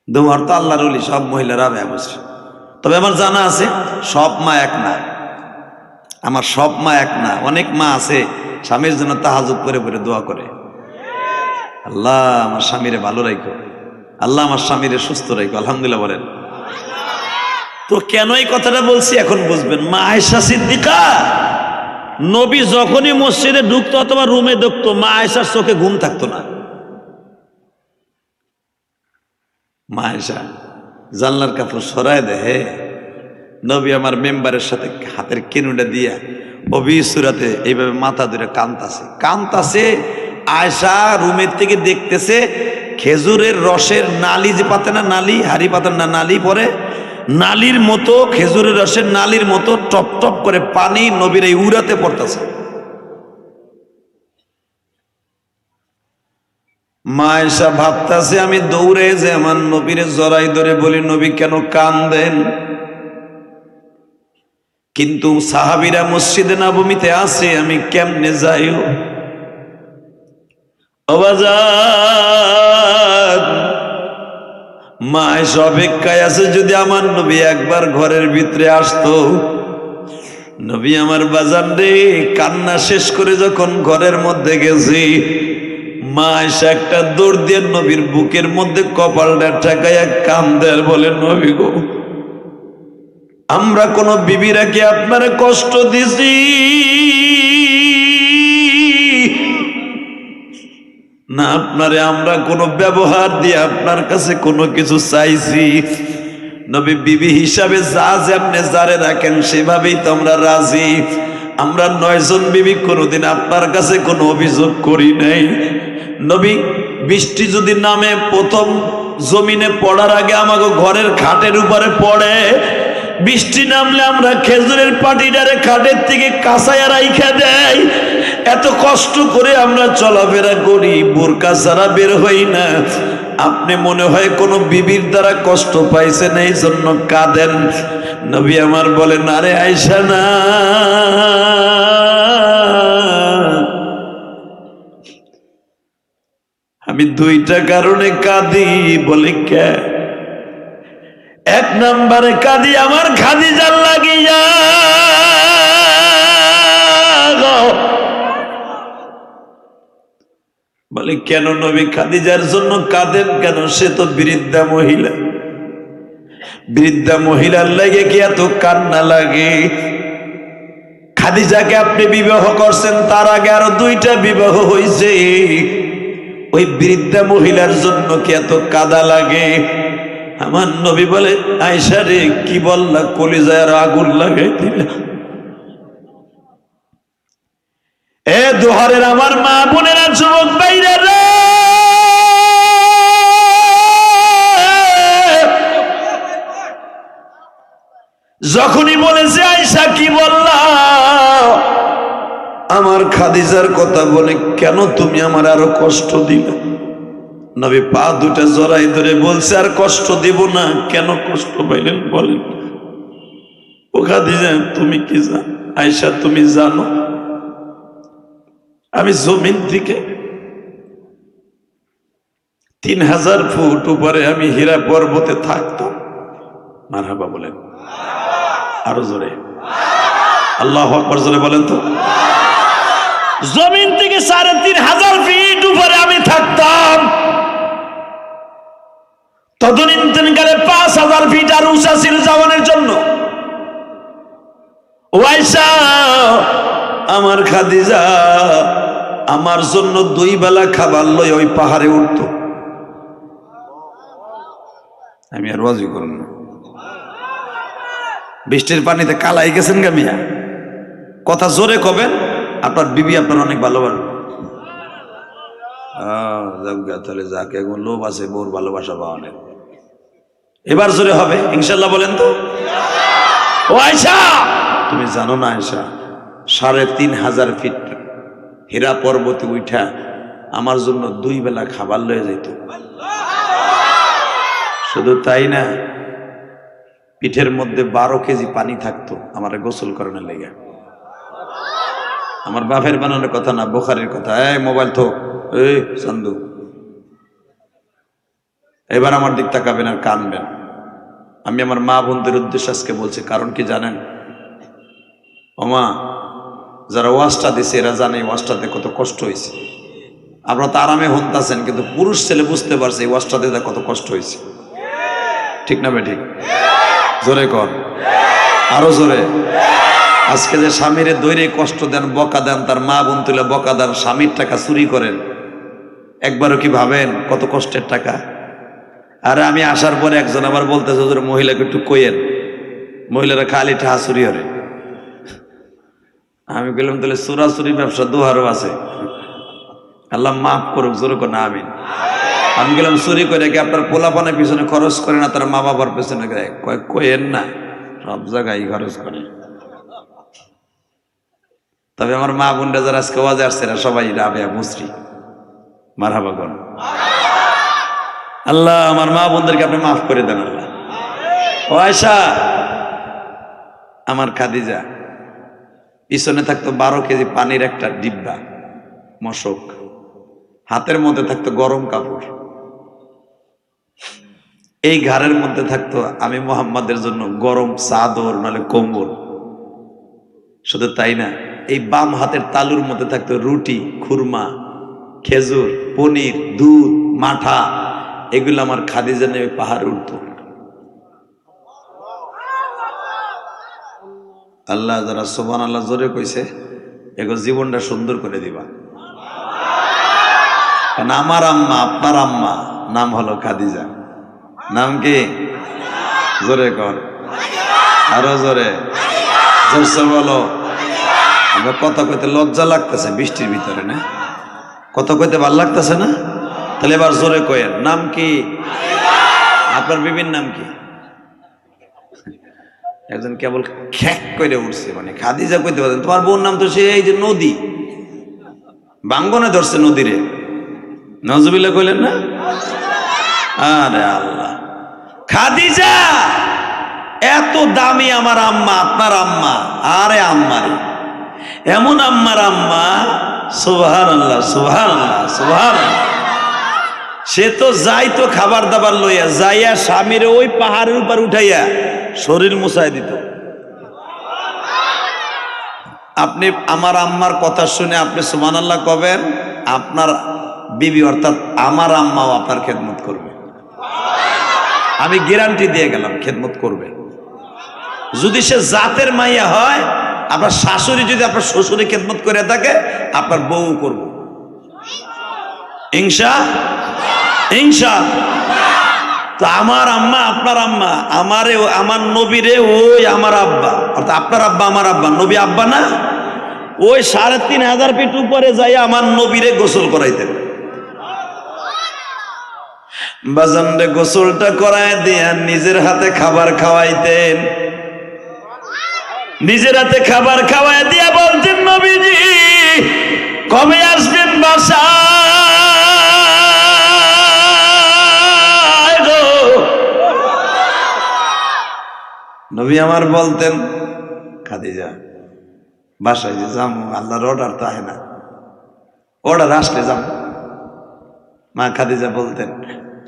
দোহার তো আল্লাহর ওলি, সব মহিলা রাবেয়া বসে। তবে আমার জানা আছে সব মা এক না, আমার সব মা এক না। অনেক মা আছে স্বামীর জন্য তাহাজ্জুদ পড়ে পড়ে দোয়া করে, আল্লাহ আমার স্বামীরে ভালো রাখো, আল্লাহ আমার স্বামীরে সুস্থ রাখো, আলহামদুলিল্লাহ বলেন। তো কেন এই কথাটা বলছি এখন বুঝবেন। মা আয়েশা সিদ্দিকা, নবী যখনই মসজিদে ঢুকতো অথবা রুমে ঢুকতো, মা আয়েশার চোখে ঘুম থাকতো না। মা আয়েশা জানলার কাপড় সরায় দেহে, নবী আমার মেম্বারের সাথে হাতের কেনুটা দিয়া অবি সুরাতে এইভাবে মাথা ধরে কান্তাছে। আয়েশা রুমের থেকে দেখতেছে খেজুরের রসের নালি যে পাতে না, নালি হাড়ি পাতেন না, নালি পরে নালির মতো, খেজুরের রসের নালির মতো টপ টপ করে পানি নবীর এই উরাতে পড়তেছে। মা আয়েশা ভাবতাছে, আমি দৌড়ে যে আমার নবীর জড়াই ধরে বলি, নবী কেন কান্দেন? কিন্তু সাহাবীরা মসজিদে নববীতে আছে, আমি কেমনে যাই? মা আয়েশা অপেক্ষায় আছে, যদি আমার নবী একবার ঘরের ভিতরে আসতো। নবী আমার বাজান রে, কান্না শেষ করে যখন ঘরের মধ্যে গেছি, মা আয়েশা একটা দৌড় দিয়ে নবীর বুকের মধ্যে কপালটা ঠেকাইয়া কান্দে আর বলে, নবী গো, আমরা কোন বিবিরা কি আপনারে কষ্ট দিছি? না আপনারে আমরা কোনো ব্যবহার দিয়ে আপনার কাছে কোনো কিছু চাইছি? নবী বিবি হিসাবে যা যেমনে যারে রাখেন সেভাবেই তো আমরা রাজি। আমরা 9 জন বিবি কোনোদিন আপনার কাছে কোনো অভিযোগ করি নাই। নবী বৃষ্টি যদি নামে প্রথম জমিনে পড়ার আগে আমাকে ঘরের খাটের উপরে পড়ে, বৃষ্টি নামলে আমরা খেজুরের পাটিটারে খাটের থেকে কাঁচাইয়া রাইখা দেয়। এত কষ্ট করে আমরা চলাফেরা করি, বোরকা ছাড়া বের হই না। আপনি মনে হয় কোনো বিবির দ্বারা কষ্ট পাইছেন এই জন্য কাঁদেন? নবী আমার বলেন, আরে আয়েশা না, আমি 2টা কারণে কাঁদি। বলে কে? 1 নম্বরে কাঁদি আমার খাদিজার লাগিয়া। বলে কেন নবী খাদিজার জন্য কাঁদেন কেন? সে তো বৃদ্ধা মহিলা, বৃদ্ধা মহিলার লাগে কি এত কান্না লাগে? খাদিজাকে আপনি বিবাহ করছেন, তার আগে আরো 2টা বিবাহ হয়েছে, ওই বৃদ্ধা মহিলার জন্য কি এত কাঁদা লাগে? আমার নবী বলে, আয়েশা রে কি বললা, কলিজায় আর আগুন লাগাই দিলা। এ দোহারের আমার মা বোনেরা, যুবক ভাইরা রে, যখনই বলেছে আয়েশা কি বললা, আমার খাদিজার কথা বলে, কেন তুমি আমার আরো কষ্ট দিলে? নবী পা 2টা জড়াই ধরে বলছে, আর কষ্ট দিব না। কেন কষ্ট পাইলেন বলেন? ও খাদিজা, তুমি কি জানো? আয়েশা তুমি জানো আমি জমিন থেকে 3000 ফুট উপরে আমি হীরা পর্বতে থাকতাম। মারহাবা বলেন আরো জোরে, আল্লাহু আকবার জোরে বলেন তো। জমিন থেকে 3500 ফিট উপরে আমি থাকতাম। তদনীন্তনকালে 5000 ফিট আর উঁচা ছিল যাওয়ানোর জন্য। ওয়াইসা আমার খাদিজা আমার জন্য 2 বেলা খাবার লই ওই পাহাড়ে উঠত। আমি আর ওয়াজি করব না। বৃষ্টির পানিতে কালাই গেছেন গা মিয়া, কথা জোরে কবেন, আপনার বিবি আপনার অনেক ভালোবাসে। তাহলে যাকে এখন লোভ আছে বউর ভালোবাসা পাওয়া নেই। এবার জোরে হবে ইনশাল্লাহ বলেন তো। ও আয়েশা, তুমি জানো না আয়েশা, 3500 ফিট হীরা পর্বতে উঠা আমার জন্য 2 বেলা খাবার লয়ে যেত। শুধু তাই না, পিঠের মধ্যে 12 কেজি পানি থাকতো আমার গোসল করানোর লেগে। আমার বাপের বানানোর কথা না, বুখারীর কথা। এই মোবাইল তো, এই চান্দু, এবার আমার দিক তাকাবেন আর কানবেন। আমি আমার মা বোনদের উদ্দেশ্যে আজকে বলছি, কারণ কি জানেন? ওমা, যারা ওয়াজটা দিছে এরা জানে ওয়াজটাতে কত কষ্ট হয়েছে। আপনারা তো আরামে হন্তাছেন, কিন্তু পুরুষ ছেলে বুঝতে পারছে এই ওয়াজটা দিতে কত কষ্ট হয়েছে। ঠিক না ঠিক? জোরে কর, আরো জোরে। আজকে যে স্বামীরে দৈরে কষ্ট দেন, বকা দেন, তার মা বোন তুলে বকা দেন, স্বামীর টাকা চুরি করেন, একবারও কি ভাবেন কত কষ্টের টাকা? আরে আমি আসার পরে একজন আবার বলতেছে, হুজুর মহিলাকে একটু কইয়েন, মহিলারা খালি টাকা চুরি করে। আমি বললাম, তাহলে চোরাচুরি ব্যবসা দুহারও আছে। আল্লাহ মাফ করুক, জোরে কর না আমিন। আমি গেলাম চুরি করে কি আপনার পোলাপানের পিছনে খরচ করে না, তার মা বাবার পিছনে কয়েন না, সব জায়গায় খরচ করে। তবে আমার মা বোনরা যারা আজকে ওয়াজে আসছে না সবাই রাবেয়া মুসরি মারহাবা কোন। আল্লাহ আমার মা বোনদেরকে আপনি মাফ করে দেন আল্লাহ। ও আয়েশা, আমার খাদিজা পিছনে থাকতো 12 কেজি পানির একটা ডিব্বা মশক, হাতের মধ্যে থাকতো গরম কাপড়, এই ঘাড়ের মধ্যে থাকতো আমি মোহাম্মদের জন্য গরম চাদর নাহলে কম্বল। শুধু তাই না, এই বাম হাতের তালুর মধ্যে থাকতো রুটি, খুরমা, খেজুর, পনির, দুধ, মাঠা। এগুলো আমার খাদিজা নেমে পাহাড়ে উঠত। আল্লাহ যারা সুবহানাল্লাহ জোরে কইছে এগো জীবনটা সুন্দর করে দিবা। কারণ আমার আম্মা আপনার আম্মা নাম হলো খাদিজা। নাম কি? জোরে কর, আরো জোরে, জোরসে বলো। আমরা কথা কইতে লজ্জা লাগতেছে বৃষ্টির ভিতরে, না কথা কইতে ভালো লাগতেছে না? তাহলে এবার জোরে কয়েন, নাম কি? আপনার বিবির নাম কি? একজন কেবল খ্যাক করে উঠছে, মানে খাদিজা কইতে পারেন, তোমার বোন নাম তো সেই যে নদী, বাঙ্গনে ধরছে নদীরে। নজবিল্লাহ কইলেন না? আরে আল্লাহ, খাদিজা এত দামি আমার আম্মা, আপনার আম্মা। আরে আম্মারে এমন আম্মার আম্মা, সুবহানাল্লাহ সুবহানাল্লাহ সুবহানাল্লাহ। সে তো যাইতো খাবার দাবার লইয়া, যাইয়া স্বামীর ওই পাহাড়ের উপর উঠাইয়া শরীর মুছাই দিত। আপনি আমার আম্মার কথা শুনে আপনি সুবহানাল্লাহ কবেন, আপনার বিবি অর্থাৎ আমার আম্মাও আপনার খেদমত করবে। আমি গ্যারান্টি দিয়ে গেলাম খেদমত করবে। যদি সে জাতের মাইয়া হয়, আপনার শাশুড়ি যদি আপনার শ্বশুরে খেদমত করে থাকে, আপনার বউ করব ইনশা। তো আমার আম্মা আপনার আম্মা, আমারে আমার নবীরে ওই আমার আব্বা, অর্থাৎ আপনার আব্বা আমার আব্বা, নবী আব্বা না, ওই 3500 ফিট উপরে যাই আমার নবীরে গোসল করাইতেন। বাজানরে গোসলটা করায় দিয়া নিজের হাতে খাবার খাওয়াইতেন। নিজের হাতে খাবার খাওয়াই দিয়া বলতেন, নবীজি কবে আসবেন বাসায় গো? নবী আমার বলতেন, খাদিজা বাসায় যে যাবো, আল্লাহর অর্ডার তো আহে না, অর্ডার আসলে যাবো। মা খাদিজা বলতেন,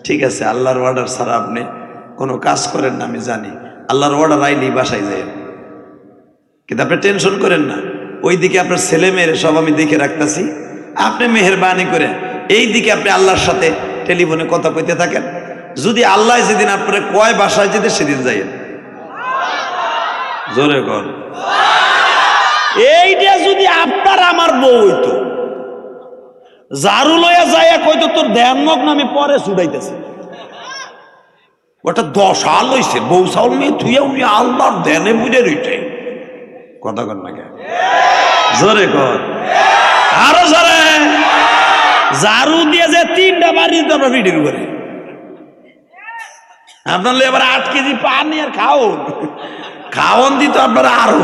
ঠিক আছে, আল্লাহর অর্ডার ছাড়া আপনি কোনো কাজ করেন না আমি জানি, আল্লাহর অর্ডার আইলেই বাসায় যায়, কিন্তু আপনি টেনশন করেন না, ওই দিকে আপনার ছেলে মেয়ের সব আমি দেখে রাখতেছি, আপনি মেহেরবানি করে এই দিকে আপনি আল্লাহর সাথে টেলিফোনে কথা কইতে থাকেন। যদি আল্লাহ যেদিন আপনার কয় বাসায় যেতে সেদিন যাইয়েন। জোরে কর। এইটা যদি আপনার আমার বউ হইতো, ঝাড়ু লইয়া যাইয়া কইতো তোর ধ্যান মগ্ন আমি পরে ছুটাইতেছি, ওটা 10 সাল হইছে, বউ চাউল মেয়ে তুইয়া উনি আল্লাহর ধ্যানে বুঝে রইছে। কথা কর না কেন? জোরে কর, আরো জোরে। ঝাড়ু দিয়ে যে 3টা বাড়ি দিতে আপনার ভিডিও করে, আপনার এবার 8 কেজি পানি আর খাওয়ন দিত আপনারা আরো।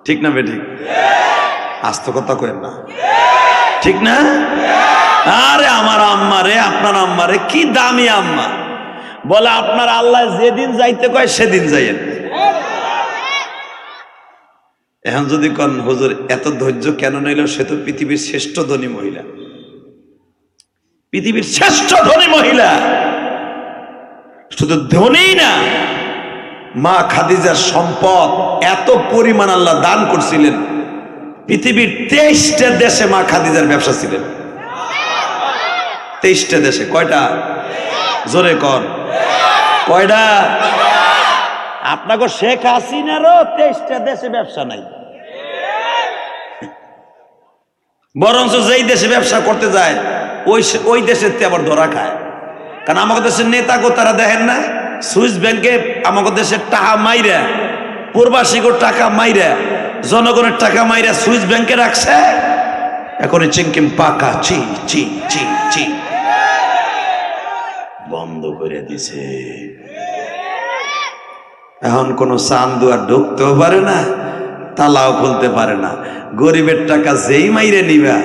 ঠিক না বেঠিক? আস্ত কথা কইেন না, ঠিক না? আরে আমার আম্মা রে, আপনার আম্মা রে, কি দামি আম্মা। বলে আপনার আল্লাহ যেদিন যাইতে কয় সেদিন যাইয়েন। এখন যদি কন হুজুর এত ধৈর্য কেন নিল, সে তো পৃথিবীর শ্রেষ্ঠ ধনী মহিলা, পৃথিবীর শ্রেষ্ঠ ধনী মহিলা। শুধু ধনী না, মা খাদিজার সম্পদ এত পরিমাণ আল্লাহ দান করছিলেন। পৃথিবীর 23টা দেশে মা খাদিজার ব্যবসা ছিলেন। 23টা দেশে। কয়টা? জোরে কর, কয়টা? আপনাকে শেখ হাসিনারও 23টা দেশে ব্যবসা নাই, বরঞ্চ যেই দেশে ব্যবসা করতে যায় ওই দেশের আবার ধরা খায়। কারণ আমাদের দেশের নেতাকে তারা দেখেন না, সুইস ব্যাংকে আমাদের দেশের টাকা মাইরা, প্রবাসীকে টাকা মাইরা, জনগণের টাকা মাইরা সুইস ব্যাংকে রাখছে। এখন চিংকিম পাকা চি চি চি চি। করে দিছে। এখন কোনো চান্দুয়া ঢুকতেও পারে না, তালাও খুলতে পারে না। গরিবের টাকা যেই মাইরে নিবা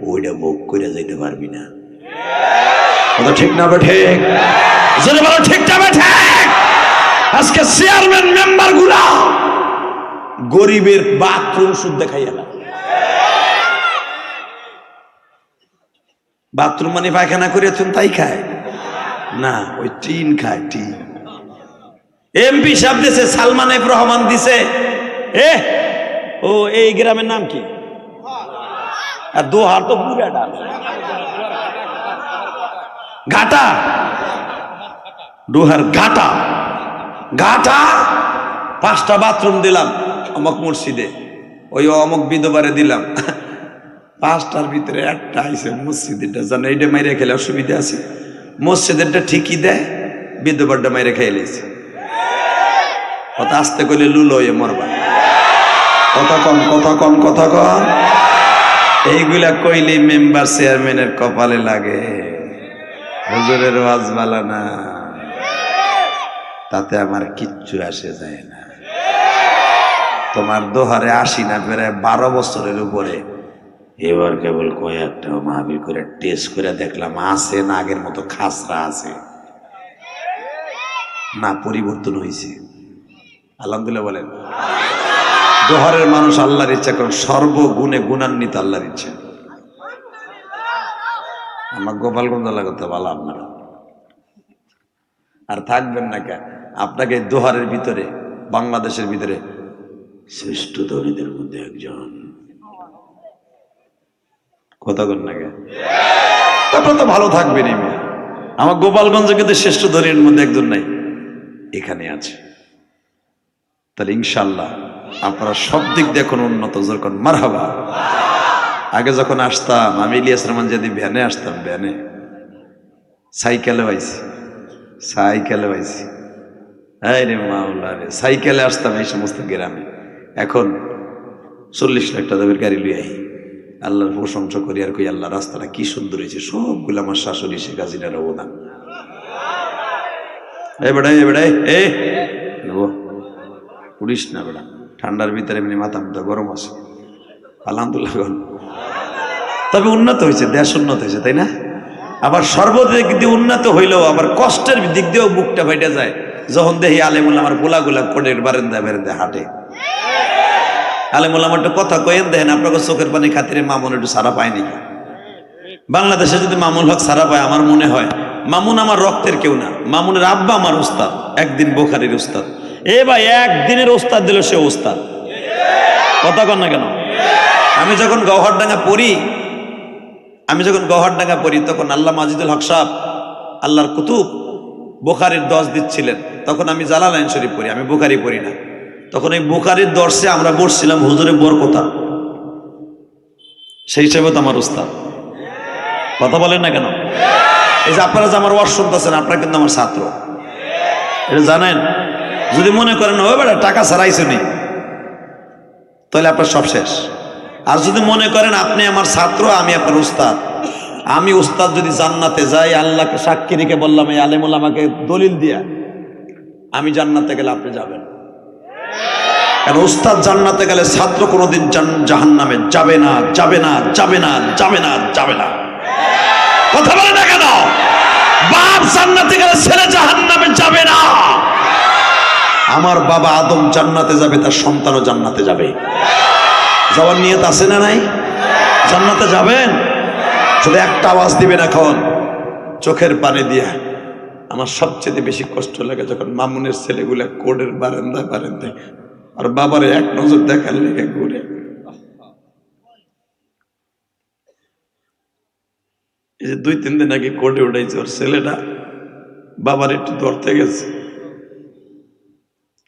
ওইটা মুখ করে যেতে পারবি না। কথা ঠিক না বেঠে? যদি বলো ঠিক না বেঠে? আজকে চেয়ারম্যান মেম্বার গুলা গরিবের বাথরুম শুদ্ধ খাইয়া না। বাথরুম মানে পায়খানা করে তাই খায় না, ওই টিন খায়, টিন। এমপি সাহেব দিছে, সালমান এফ রহমান দিছে। ও এই গ্রামের নাম কি? আর দোহার তো পুরাটা ঘাটা, ডোহার ঘাটা, ঘাটা 5টা বাথরুম দিলাম অমক মসজিদে, ওই অমক বিধবারে দিলাম। 5টার ভিতরে একটা আইসে মসজিদেরটা, জানো এইটা মাইরে খেলে অসুবিধা আছে। মসজিদেরটা ঠিকই দেয়, বিধবারটা মাইরে খেয়ে লেছে। কথা আসতে কইলে লুলো হয়ে মরবা। কথা কম, কথা কম, কথা কম। এইগুলা কইলে মেম্বার চেয়ারম্যানের কপালে লাগে। হুজুরের ওয়াজ বালা না, তাতে আমার কিচ্ছু আসে যায় না। তোমার দোহারে আসি না প্রায় 12 বছরের উপরে। এবার কেবল কয়েকটা মাহফিল করে টেস্ট করে দেখলাম আছে না আগের মতো খাসরা আছে না, পরিবর্তন হয়েছে। আলহামদুলিল্লাহ বলেন। দোহারের মানুষ আল্লাহর ইচ্ছা করেন, সর্বগুণে গুণান্বিত আল্লাহর ইচ্ছা। আমার গোপালগঞ্জ লাগাতে ভালো আপনারা আর থাকবেন না কেন? আপনাকে দোহারের ভিতরে, বাংলাদেশের ভিতরে শ্রেষ্ঠ ধনীদের মধ্যে একজন। কথা বল না কেন? তারপরে তো ভালো থাকবেন। আমার গোপালগঞ্জে কিন্তু শ্রেষ্ঠ ধনীর মধ্যে একজন নাই, এখানে আছে। তাহলে ইনশাল্লাহ আপনারা সব দিক দিয়ে এখন উন্নত। যখন মারহাবা, আগে যখন আসতাম আমি ইলিয়াস রহমান যদি ভ্যানে আসতাম, ভ্যানে, সাইকেলে আইছি, সাইকেলে আইছি, রে মাওলা রে, সাইকেলে আসতাম এই সমস্ত গ্রামে। এখন 40 লাখ টাকার গাড়ি লুই আই। আল্লাহর প্রশংসা করি আর কই আল্লাহ রাস্তাটা কি সুন্দর হয়েছে। সবগুলো আমার শাশুড়ি শেখ হাসিনার অবদান। বেড়াই উড়িস না বেড়া, ঠান্ডার ভিতরে এমনি মাথা মুথা গরম আছে। আলহামদুলিল্লাহ। তবে উন্নত হয়েছে, দেশ উন্নত হয়েছে, তাই না? আবার সর্বদিক দিয়ে উন্নত হইলেও আবার কষ্টের দিক দিয়েও বুকটা ফাইটা যায় যখন দেখি আলেমুল আমার গোলাগুলা কোটের বারেন্দায় বারেন্দায় হাঁটে। আলেমুল আমার একটা কথা কয়েন দেখেন, আপনাকে চোখের পানি খাতিরে মামুন একটু সারা পায় নাকি? বাংলাদেশে যদি মামুন হক সারা পায়, আমার মনে হয় মামুন আমার রক্তের কেউ না, মামুনের আব্বা আমার উস্তাদ, একদিন বোখারির উস্তাদ। ভাই একদিনের উস্তাদ দিল সে উস্তাদ। কথা কন না কেন? আমি যখন গওহারডাঙ্গা পড়ি তখন আল্লাহ মাজিদুল হক সাহেব, আল্লাহর কুতুব, বোখারির 10 দিচ্ছিলেন। তখন আমি জালালাইন শরীফ পড়ি, আমি বোখারি পড়ি না। তখন এই বোখারির দর্শে আমরা বসছিলাম হুজুরে বরকতা, সেই হিসেবে তো আমার উস্তাদ। কথা বলেন না কেন? এই যে আপনারা যে আমার ওয়াজ শুনতেছেন, আপনারা কিন্তু আমার ছাত্র, এটা জানেন। যদি মনে করেন ওই বেটা টাকা ছাড়াইছে নি, তাহলে আপনার সব শেষ। আর যদি মনে করেন আপনি আমার ছাত্র, আমি আপনার উস্তাদ, আমি উস্তাদ যদি জান্নাতে যাই, আল্লাহকে সাক্ষী রেখে বললাম এই আলেমুল আমাকে দলিল দিয়া আমি জান্নাতে গেলে আপনি যাবেন। কারণ উস্তাদ জান্নাতে গেলে ছাত্র কোনোদিন জাহান্নামে যাবে না, যাবে না, যাবে না, যাবে না, যাবে না। কথা বলে না কেন? বাপ জান্নাতে গেলে ছেলে জাহান্নামে যাবে না। আমার বাবা আদম জান্নাতে যাবে, তার সন্তানও জান্নাতে যাবে। যাওয়ার নিয়ত আছে না নাই? জান্নাতে যাবেন। শুধু একটা আওয়াজ দিবেন এখন চোখের পানি দিয়া। আমার সবচেয়ে বেশি কষ্ট লাগে যখন মামুনের ছেলেগুলা কোর্টের বারান্দায় আর বাবারে এক নজর দেখার লেগে ঘুরে। এই যে 2-3 দিন আগে কোর্টে উঠাইছে, ওর ছেলেটা বাবার একটু ধরতে গেছে,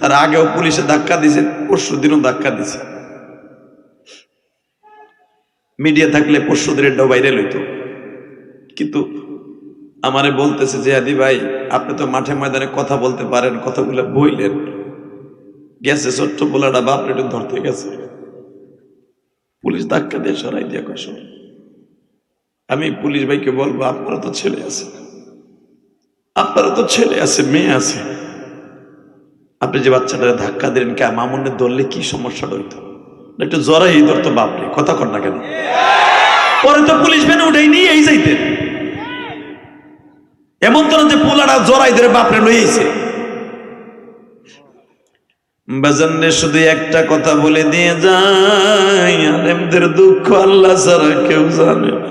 তার আগেও পুলিশে ধাক্কা দিছে, পরশু দিনও ধাক্কা দিছে। মিডিয়া থাকলে পরশু দিন এটাও ভাইরাল হইতো। কিন্তু আমারে বলতেছে যে আদি ভাই আপনি তো মাঠে ময়দানে কথা বলতে পারেন, কথাগুলো বইলেন, গেছে ছোট্ট পোলাটা বাপ একটু ধরতে গেছে, পুলিশ ধাক্কা দিয়ে সরাই দিয়ে কসম। আমি পুলিশ ভাইকে বলবো আপনারা তো ছেলে আছে, আপনারও তো ছেলে আছে, মেয়ে আছে, আপনি যে বাচ্চাটারে ধাক্কা দিলেন, কে মামুনে ধরলে কি সমস্যাটা হইতো? একটু জরাই ধরতো, বাপরে, কথা কর না কেন? পরে তো পুলিশ ভ্যানে উঠেই নিয়েই যাইতেন। এমন তো না যে পোলারা জরাই ধরে বাপরে লইয়েছে। বাজানরে শুধু একটা কথা বলে দিয়ে যাই, আলেমদের দুঃখ আল্লাহ ছাড়া কেউ জানে না।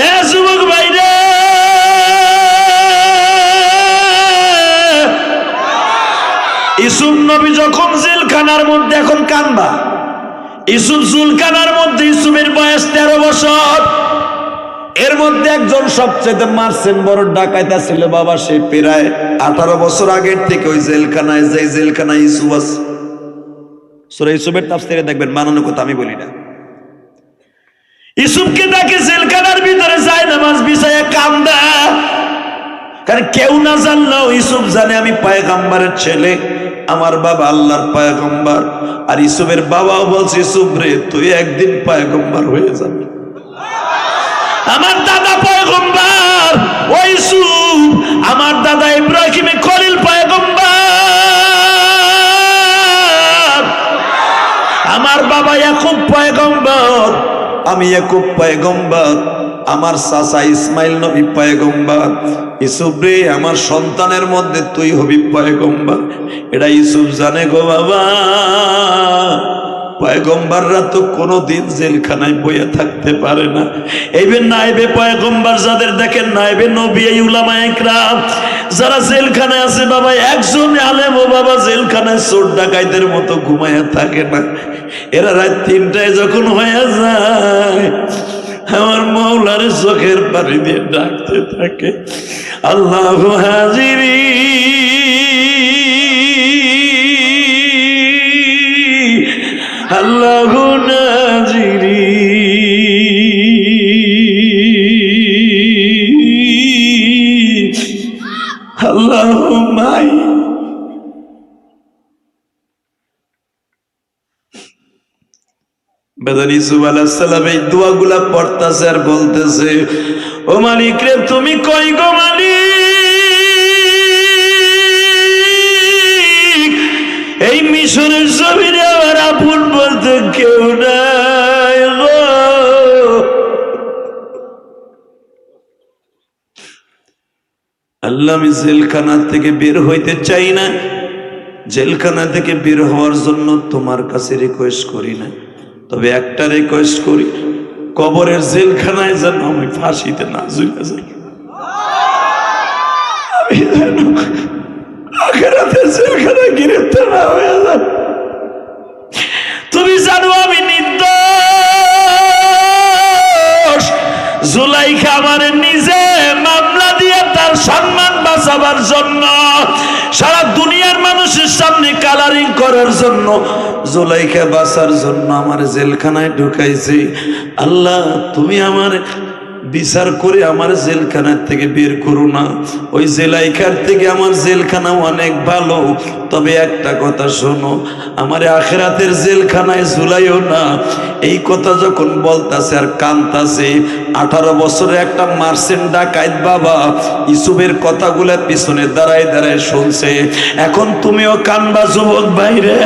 এ যুবক ভাইরা, ইউসুফ নবী যখন জেলখানার মধ্যে, এখন কানবা, ইউসুফ জুলখানার মধ্যে, ইউসুফের বয়স 13 বছর। এর মধ্যে একজন সবচেয়ে মারছেন বড় ডাকাইতা ছিল বাবা, সে প্রায় 18 বছর আগের থেকে ওই জেলখানায়, যে জেলখানায় ইউসুফ আছে। সূরা ইউসুফের তাফসীরে দেখবেন, বানানো কথা আমি বলি না। ইউসুফকে তাকে জেলখানার ভিতরে যায় নামাজ বিছায়া কান্দা, কারণ কেউ না জানলেও ইউসুফ জানে আমি পয়গম্বরের ছেলে, আমার বাবা আল্লাহর পয়গম্বর। আর ইউসুফের বাবাও বলছে, ইউসুফ রে, তুই একদিন পয়গম্বর হয়ে যাবি। আমার দাদা পয়গম্বর, ওই ইউসুফ আমার দাদা ইব্রাহিমে খলিল পয়গম্বর, আমার বাবা ইয়াকুব পয়গম্বর, আমি ইয়াকুব পয়গম্বর, আমার চাচা ইসমাইল নবী পয়গম্বর। ইউসুফ রে, আমার সন্তানের মধ্যে তুই হবি পয়গম্বর। এটা ইউসুফ জানে গো বাবা। পয়গম্বররা তো কোনোদিন জেলখানায় বইয়া থাকতে পারে না। এইবার নাইবে পয়গম্বর যাদের দেখেন, নাইবে নবী, এই উলামায়ে ইকরাম যারা জেলখানায় আছে বাবা, একজন আলেম ও বাবা জেলখানায় চোর ডাকাইতের মতো ঘুমায়া থাকে না। এরা রাত 3টায় যখন হয়ে যায়, আমার মওলার চোখের পানি দিয়ে ডাকতে থাকে, আল্লাহু হাজিরি, আল্লাহু নাজিরি, আল্লাহু মাই। বেদন ইউসুফ আলাইহিস সালাম এই দোয়াগুলা পড়তাছে আর বলতেছে, ও মালিক রে, তুমি কই গো মালিক, এই মিশরের জমিনে আমার আপন বলতে কেউ নাই গো। আল্লাহ, আমি জেলখানা থেকে বের হইতে চাই না, জেলখানা থেকে বের হওয়ার জন্য তোমার কাছে রিকোয়েস্ট করি না, তবে একটা রিকোয়েস্ট করি, কবরের জেলখানায় যেন আমি ফাঁসিতে না ঝুলে যাই, আমি যেন আখিরাতের জেলখানায় গ্রেফতার না হয়ে যাই। তুমি জানো আমি নির্দোষ। জুলাইখা আমার নিজে মামলা দিয়ে তার সম্মান বাঁচাবার জন্য, সারা দুনিয়ার মানুষের সামনে কালারিং করার জন্য, জুলাইখা বাঁচার জন্য আমার জেলখানায় ঢুকাইছে। আল্লাহ, তুমি আমার বিচার করে আমার জেলখানার থেকে বের করো না। ওই জেলাইখার থেকে আমার জেলখানা অনেক ভালো, তবে একটা কথা শোনো, আমার আখিরাতের জেলখানায় ঝুলাইও না। এই কথা যখন বলতাছে আর কানতাছে, 18 বছরের একটা মার্চেন্ট ডাকাইত বাবা ইউসুফের কথাগুলা পিছনে দাঁড়ায় দাঁড়ায় শুনছে। এখন তুমিও কানবা যুবক ভাইরে।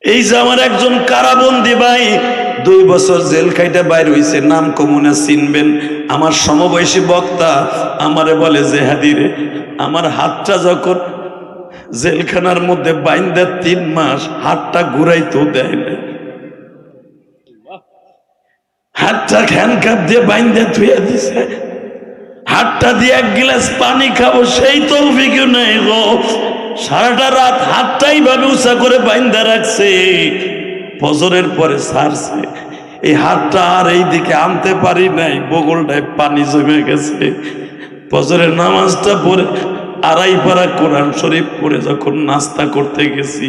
এই যে আমার একজন কারাবন্দী ভাই 2 বছর জেল খাইটা বাইর হইছে, নাম কমুনা চিনবেন, আমার সমবয়সী বক্তা, আমারে বলে যে হাদিরে, আমার হাতটা যখন জেলখানার মধ্যে বাইন্দা 3 মাস, হাতটা ঘুরাইতেও দেয় না, হাতটা হ্যান্ডকাপ দিয়ে বাইন্দা ধুয়ে দিছে, হাতটা দিয়ে 1 গ্লাস পানি খাবো সেই তৌফিকও নাই গো। সারাটা রাত হাতটাই ভাবে উঁচা করে বাইন্দা রাখছে, ফজরের পরে ছাড়ছে। এই হাতটা আর এই দিকে আনতে পারি নাই, বগলটায় পানি জমে গেছে। ফজরের নামাজটা পড়ে 2.5 পারা কোরআন শরীফ পড়ে যখন নাস্তা করতে গেছি,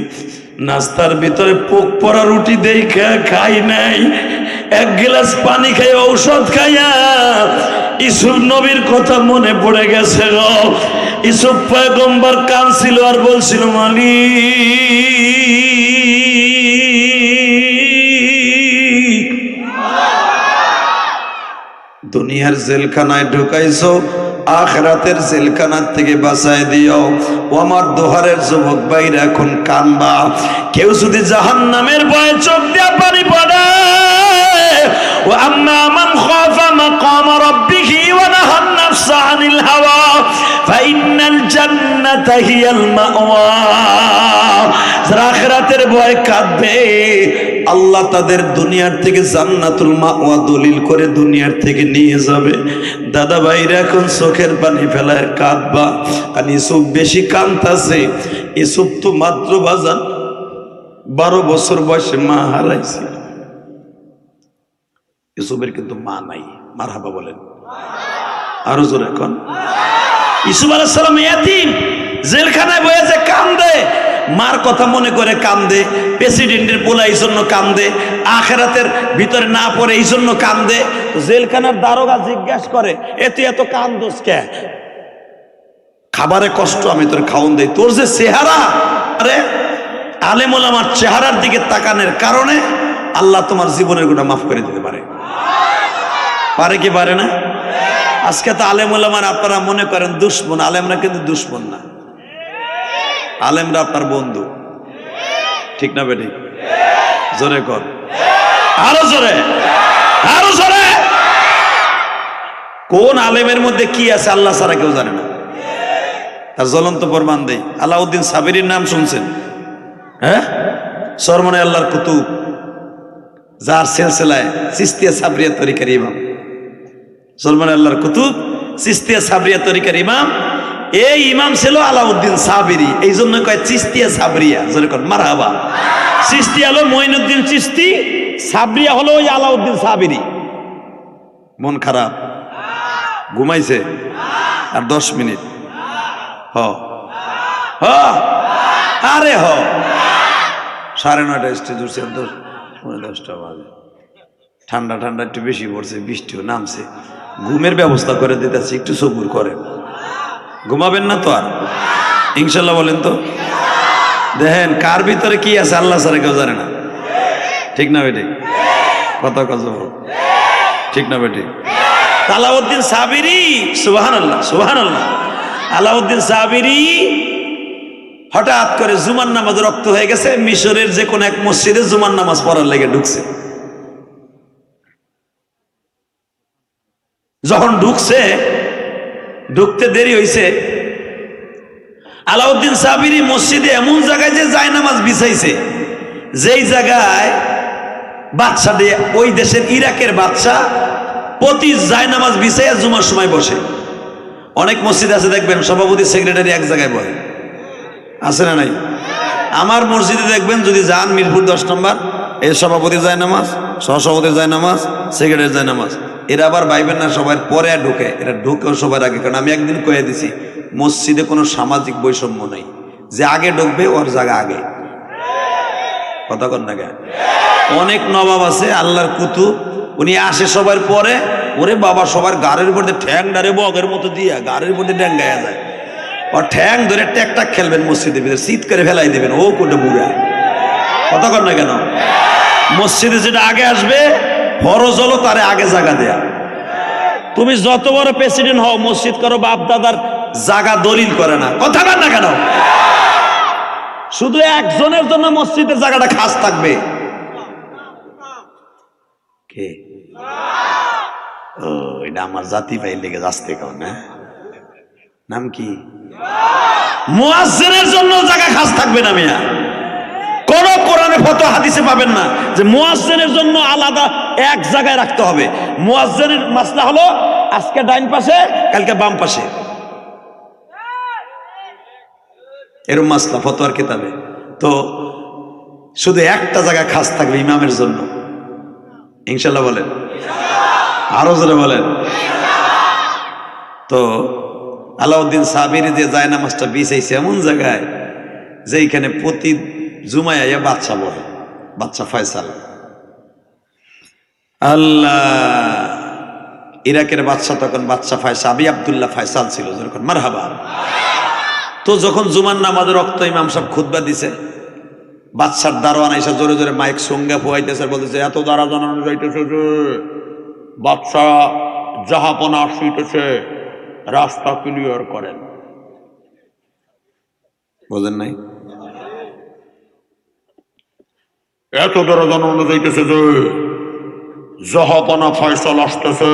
নাস্তার ভিতরে পোক পড়া রুটি দেখা খাই নাই, 1 গ্লাস পানি খাই, ঔষধ খাইয়া ইউসুফ নবীর কথা মনে পড়ে গেছে গো। ইউসুফ পয়গম্বর কাঁদছিল আর বলছিল, মালিক দুনিয়ার জেলখানায় ঢুকাইছো, আখিরাতের জেলখানার থেকে বাঁচায় দিও। ও আমার দোহারের যুবক ভাইরা, এখন কানবা। কেউ যদি জাহান্নামের ভয়ে চোখ দিয়া পানি পড়ে, ও আম্মা মান খাফা মাকাম রাব্বিহি ওয়া নাহান নাফসা আনিল হাওয়া ফাইন্নাল জান্নাতা হিয়াল মাওয়া। যারা আখিরাতের ভয়ে কাঁদবে, আল্লাহ তাদের দুনিয়ার থেকে জান্নাতুল মাওয়া দলিল করে দুনিয়ার থেকে নিয়ে যাবে। দাদা ভাইরা, এখন চোখের পানি ফেলায় কাঁদবা। আর ইসুফ বেশি কাঁদতাছে। ইসুফ তো মাত্র বাজান 12 বছর বয়সে মা হারাইছে। ইসুফের কিন্তু মা নাই। মারহাবা বলেন আরো জোরে এখন। ইসুফ আলাইহিস সালাম ইয়াতীম, জেলখানায় বসে যে কান্দে, মার কথা মনে করে কান্দে, প্রেসিডেন্টের পোলা এই জন্য কান্দে, আখিরাতের ভিতরে না পড়ে এই জন্য কান্দে। তো জেলখানার দারোগা জিজ্ঞাসা করে, তুই এত কান্দোস কে? খাবারে কষ্ট, আমি তোর খাওন দেই। তোর যে চেহারা, আরে আলেম ওলামার চেহারার দিকে তাকানোর কারণে আল্লাহ তোমার জীবনের গুনাহ মাফ করে দিতে পারে। পারে কি পারে না? আজকে তো আলেম ওলামার আপনারা মনে করেন দুশ্মন, আলেমরা কিন্তু দুশ্মন না। আলেমরা আপনার বন্ধু, ঠিক না বেটি? জোরে কর, আরো জোরে, আরো জোরে। কোন আলেমের মধ্যে কি আছে আল্লাহ ছাড়া কেউ জানে না। তার জ্বলন্ত প্রমাণ দেই। আলাউদ্দিন সাবিরির নাম শুনছেন? হ্যাঁ, সরমনে আল্লাহর কুতুব, যার সিলসিলায় চিশতিয়া সাবরিয়া তরিকার ইমাম। সরমনে আল্লাহর কুতুব, চিশতিয়া সাবরিয়া তরিকার ইমাম। এই ইমাম ছিল আলাউদ্দিন সাবিরি, এই জন্য কয় চিশতিয়া সাবরিয়া। যেরকম মারহাবা। চিশতি হলো মঈনুদ্দিন চিশতি, সাবরিয়া হলো ওই আলাউদ্দিন সাবিরি। মন খারাপ? ঘুমাইছে আর 10 মিনিট। আরে 9:30 স্টেজ উঠছে, 10:10 বাজে। ঠান্ডা ঠান্ডা একটু বেশি পড়ছে, বৃষ্টিও নামছে। ঘুমের ব্যবস্থা করে দিতেছি, একটু সবুর করেন। ঘুমাবেন না তো আর ইনশাল্লাহ? বলেন তো দেখেন কার ভিতরে কি আছে আল্লাহ ছাড়া কেউ জানে না। ঠিক না বেটি? কথা কজ ঠিক না বেটি? আলাউদ্দিন সাবিরি, সুবহানাল্লাহ সুবহানাল্লাহ। আলাউদ্দিন সাবিরি হঠাৎ করে জুমার নামাজ রক্ত হয়ে গেছে, মিশরের যে কোন এক মসজিদে জুমার নামাজ পড়ার লেগে ঢুকছে। যখন ঢুকতে দেরি হয়েছে, আলাউদ্দিন সাবিরি মসজিদে এমন জায়গায় যে জায়নামাজ বিছাইছে, যেই জায়গায় বাদশা দিয়ে, ওই দেশের ইরাকের বাদশা প্রতি জায়নামাজ বিছাইয়া জুমার সময় বসে। অনেক মসজিদ আছে দেখবেন সভাপতি সেক্রেটারি এক জায়গায় বসে, আছে না নাই? আমার মসজিদে দেখবেন যদি যান মিরপুর 10 নম্বর, এই সভাপতি জায়নামাজ, সহসভাপতি জায়নামাজ, সেক্রেটারি জায়নামাজ। এরা আবার ভাইবেন না সবার পরে ঢোকে, এরা ঢোকেও সবার আগে। কারণ আমি একদিন কয়ে দিছি, মসজিদে কোনো সামাজিক বৈষম্য নেই, যে আগে ঢুকবে ওর জায়গা আগে। কথা কন না কেন? অনেক নবাব আছে আল্লাহর কুতুব, উনি আসে সবার পরে, ওরে বাবা সবার গাড়ির উপর ঠ্যাং ডারে বগের মতো দিয়া গাড়ির উপর ড্যাঙ্গায়া যায়। আর ঠ্যাং ধরে ট্যাকটাক খেলবেন মসজিদের ভিতরে, শীত করে ফেলাই দেবেন, ও কোটে বুড়া। কথা কন না কেন? মসজিদে যেটা আগে আসবে ফরজ হলো তারে আগে জায়গা দেয়া। তুমি যত বড় প্রেসিডেন্ট হও, মসজিদ করো বাপ দাদার জায়গা দলিল করে না। কথা কন না কেন? শুধু একজনের জন্য মসজিদের জায়গাটা খাস থাকবে। কে? ও, এটা আমার জাতি ভাই লেগে আসতে কও না? নাম কি? মুয়াজ্জিনের জন্য জায়গা খাস থাকবে না মিয়া। কোন কোরআনে ফতোয়া হাদিসে পাবেন না যে মুয়াজ্জিনের জন্য আলাদা এক জায়গায় রাখতে হবে। মুয়াজ্জিনের মাসলা হলো আজকে ডাইন পাশে, কালকে বাম পাশে, এরকম মাসলা ফতোয়ার কিতাবে। তো শুধু একটা জায়গা খাস থাকবে ইমামের জন্য। ইনশাল্লাহ বলেন, আরো জোরে বলেন। তো আলাউদ্দিন সাবিরি যে জায়নামাজটা বিছাইছে এমন জায়গায় যেইখানে প্রতি জুমায় আইয়া বাদশা বলে, বাদশা ফয়সাল। আল্লাহ, ইরাকের বাদশা তখন বাদশা ফয়সাল, আবি আব্দুল্লাহ ফয়সাল ছিল যখন। মারহাবা। তো যখন জুমার নামাজের রক্ত ইমাম সাহেব খুতবা দিছে, বাদশার দারোয়ান এসে জোরে জোরে মাইক সঙ্গে ফুয়াইতেছে, বলতেছে এত দ্বারা জানানো যাইতেছে যে বাদশা জাহাপনা আসিতেছে, রাস্তা ক্লিয়ার করেন। বোঝেন নাই? এত দ্বারা জানানো যাইতেছে যে জাহাপনা ফয়সাল আসতেছে,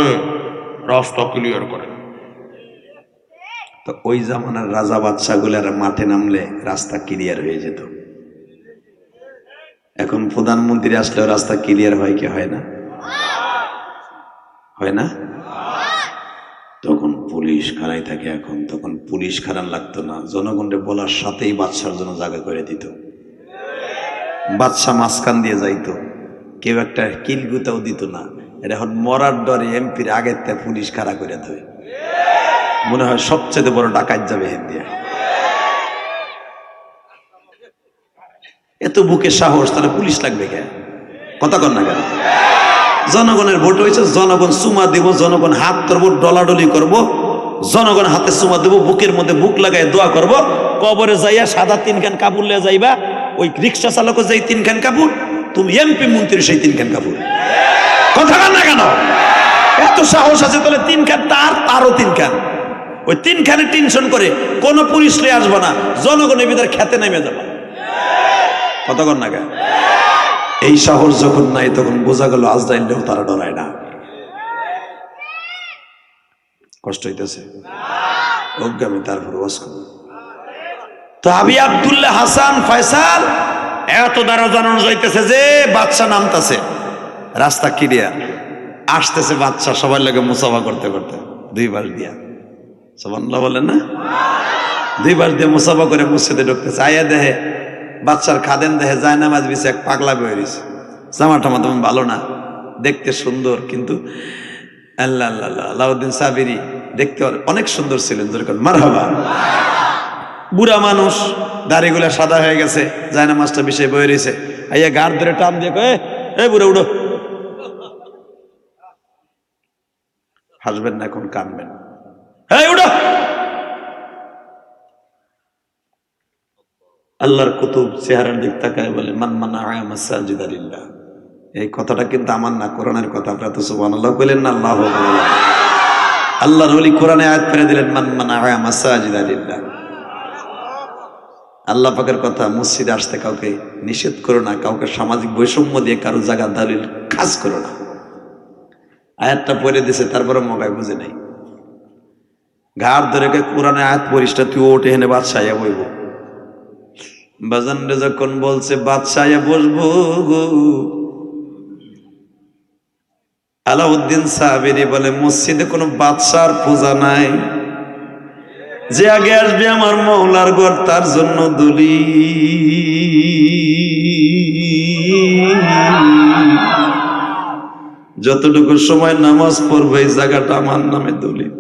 রাস্তা ক্লিয়ার করেন। তো ওই জামানার রাজা বাদশাহ গুলার মাঠে নামলে রাস্তা ক্লিয়ার হয়ে যেত। এখন প্রধানমন্ত্রী আসলেও রাস্তা ক্লিয়ার হয় কি হয় না? হয় না? তখন পুলিশ খাড়াই থাকে। এখন তখন পুলিশ খাড়ান লাগতো না, জনগণকে বলার সাথেই বাদশার জন্য জায়গা করে দিত। বাদশা মাঝখান দিয়ে যাইতো, কেউ একটা কিলগুতাও দিত না। এটা এখন মরার ডরে এমপির আগের থেকে পুলিশ খাড়া করে দেয়। মনে হয় সবচেয়ে বড় ডাকাত যাবে হেন দিয়া। এত বুকে সাহস, তাহলে পুলিশ লাগবে কেন? কথা কর না কেন? জনগণের ভোট হয়েছে, জনগণ চুমা দিব, জনগণ হাত ধরবো, ডলাডলি করব, জনগণ হাতে চুমা দেবো, বুকের মধ্যে বুক লাগাই দোয়া করব। কবরে যাইয়া সাদা 3 খান কাপড় লিয়ে যাইবা, ওই রিক্সা চালকও যাই 3 খান কাপড়, তুমি এমপি মন্ত্রী সেই 3 খান কাপড়। কথা কর না কেন? এত সাহস আছে, তাহলে 3 খান তারও 3 খান, ওই 3 খানে টেনশন করে কোন পুলিশ লিয়ে আসবো না, জনগণের ভিতরে খেতে নেমে যাবা। কথা কর না কেন? এই সাহস যখন নাই তখন বোঝা গেল আজরাইলও তারা ডরায় না। কষ্ট হইতেছে অজ্ঞামী, তারপর ওয়াজ করব। তো আবি আব্দুল্লাহ হাসান ফয়সাল এত দ্বারা জানানো যাইতেছে যে বাদশা নামতেছে, রাস্তা ক্লিয়ার, আসতেছে বাদশা সবার লাগে মুসাফা করতে করতে 2 বার দিয়া, সুবহানাল্লাহ বলেন না? 2 বার দিয়ে মুসাফা করে মসজিদে ঢুকতেছে। আয়া দেহে বাচ্চার খাদেন দেহে যায় নামাজ বিছে এক পাগলা বয়ে রয়েছে, জামা টামা তেমন ভালো না, দেখতে সুন্দর, কিন্তু আল্লাহ আল্লাহ আলাউদ্দিন সাবিরি দেখতে অনেক সুন্দর ছিলেন, যেরকম মারহাবা। বুড়া মানুষ, দাড়িগুলা সাদা হয়ে গেছে, যায় নামাজটা বিষয়ে বয়ে রয়েছে। আইয়া গার ধরে টান দিয়ে কয়ে, এ বুড়ো উড়ো। হাসবেন না, এখন কানবেন। এই উড়ো। আল্লাহর কুতুব চেহারার দিক তাকায় বলে, মান মানা মাসাজিদা লিল্লাহ। এই কথাটা কিন্তু আমার না, কোরআনের কথা। আপনারা তো সুবহানাল্লাহ বলেন না? আল্লাহু আকবার। আল্লাহর ওলি কোরআনে আয়াত করে দিলেন, মান মানা মাসাজিদা লিল্লাহ। আল্লাহ পাকের কথা, মসজিদে আসতে কাউকে নিষেধ করো না, কাউকে সামাজিক বৈষম্য দিয়ে কারো জায়গা দলিল খাস করো না। আয়াতটা পড়ে দিছে, তারপরে মগায় বুঝে নাই। ঘাড় ধরে কোরআনে আয়াত পরিষ্টা, তুই ওঠে হেনে বাদশাহ বইব। বাজানরে যখন বলছে বাদশাহ বসবো, আলাউদ্দিন সাবিরি বলে, মসজিদে কোনো বাদশার পূজা নাই, যে আগে আসবে আমার মওলার ঘর তার জন্য দলিল। যতটুকু সময় নামাজ পড়বে এই জায়গাটা আমার নামে দলিল।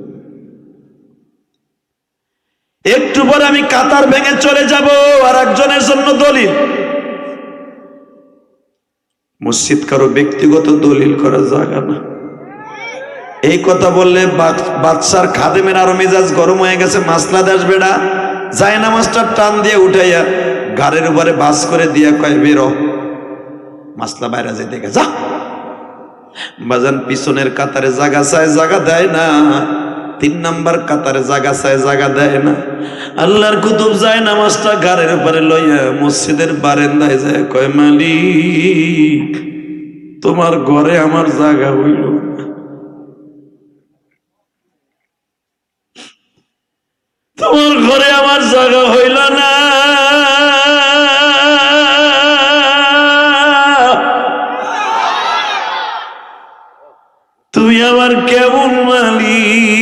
একটু পরে আমি কাতার ভেঙে চলে যাব, আর একজনের জন্য দলিল। মসজিদ কারো ব্যক্তিগত দলিল করা জায়গা না। এই কথা বললে বাদশার খাদেমের আরো মেজাজ গরম হয়ে গেছে, মাসলা দাস বেড়া যায় নামাজটা টান দিয়ে উঠাইয়া ঘাড়ের উপরে বাস করে দিয়া কয়, বেরো, মাসলা বাইরে যেতে গে যা। বাজান পিছনের কাতারে জায়গা চায়, জায়গা দেয় না। 3 নাম্বার কাতারে জায়গা চায়, জায়গা দেয় না। আল্লাহর কুতুব যায় নামাজটা ঘাড়ের উপরে লইয়া মসজিদের বারান্দায় যায়, কয়, মালিক তোমার ঘরে আমার জায়গা হইল না, তোমার ঘরে আমার জায়গা হইল না। তুমি আমার কেমন মালিক?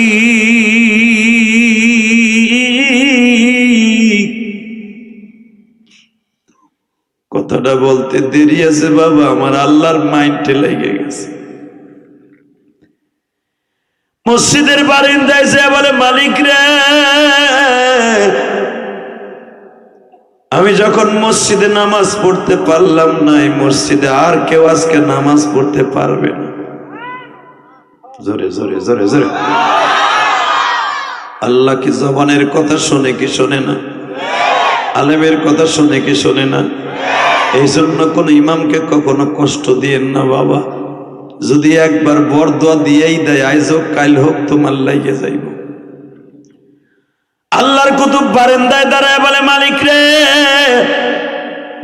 কথাটা বলতে দেরি আছে বাবা, আমার আল্লাহর মাইন্ডে লেগে গেছে। মসজিদের বারান্দায় যে বলে, মালিক রে, আমি যখন মসজিদে নামাজ পড়তে পারলাম না, এই মসজিদে আর কেউ আজকে নামাজ পড়তে পারবে না। জোরে জোরে জোরে জোরে। আল্লাহ কি জবানের কথা শোনে কি শোনে না? আলেমের কথা শোনে কি শোনে না? এই জন্য কোন ইমামকে কখনো কষ্ট দিয়েন না বাবা। যদি একবার বরদোয়া দিয়েই দেয় আইজ হোক কাল হোক তোমার লাইগে যাইব। আল্লাহর কুতুব বারান্দায় দাঁড়ায় বলে, মালিক রে,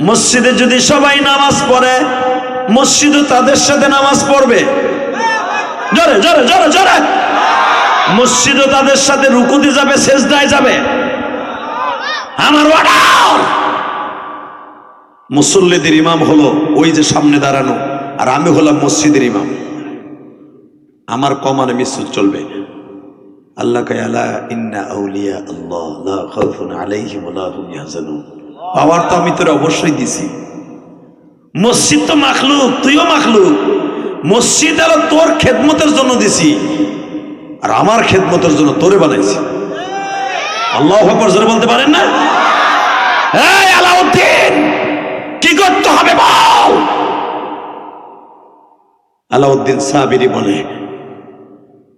মসজিদে যদি সবাই নামাজ পড়ে, মসজিদও তাদের সাথে নামাজ পড়বে। জোরে জোরে জোরে জোরে। মসজিদও তাদের সাথে রুকুতে যাবে, সেজদায় যাবে। আমার অর্ডার, মুসল্লিদের ইমাম হলো ওই যে সামনে দাঁড়ানো, আর আমি হলাম মসজিদের ইমাম। আমার কমানে মিসুদ চলবে। আল্লাহ কয়, আলা ইন্না আউলিয়া আল্লাহ লা খাউফুন আলাইহিম ওয়া লা হুম ইয়াহজানুন। পাওয়ার তো আমি তোরে অবশ্যই দিছি। মসজিদ তো মাখলুক, তুইও মাখলুক। মসজিদ আর তোর খেদমতের জন্য দিছি, আর আমার খেদমতের জন্য তোরে বানাইছি। আল্লাহু আকবার জোরে বলতে পারেন না? এই আলাউদ্দিন, কি করতে হবে বল? আলাউদ্দিন সাবিরি বলে,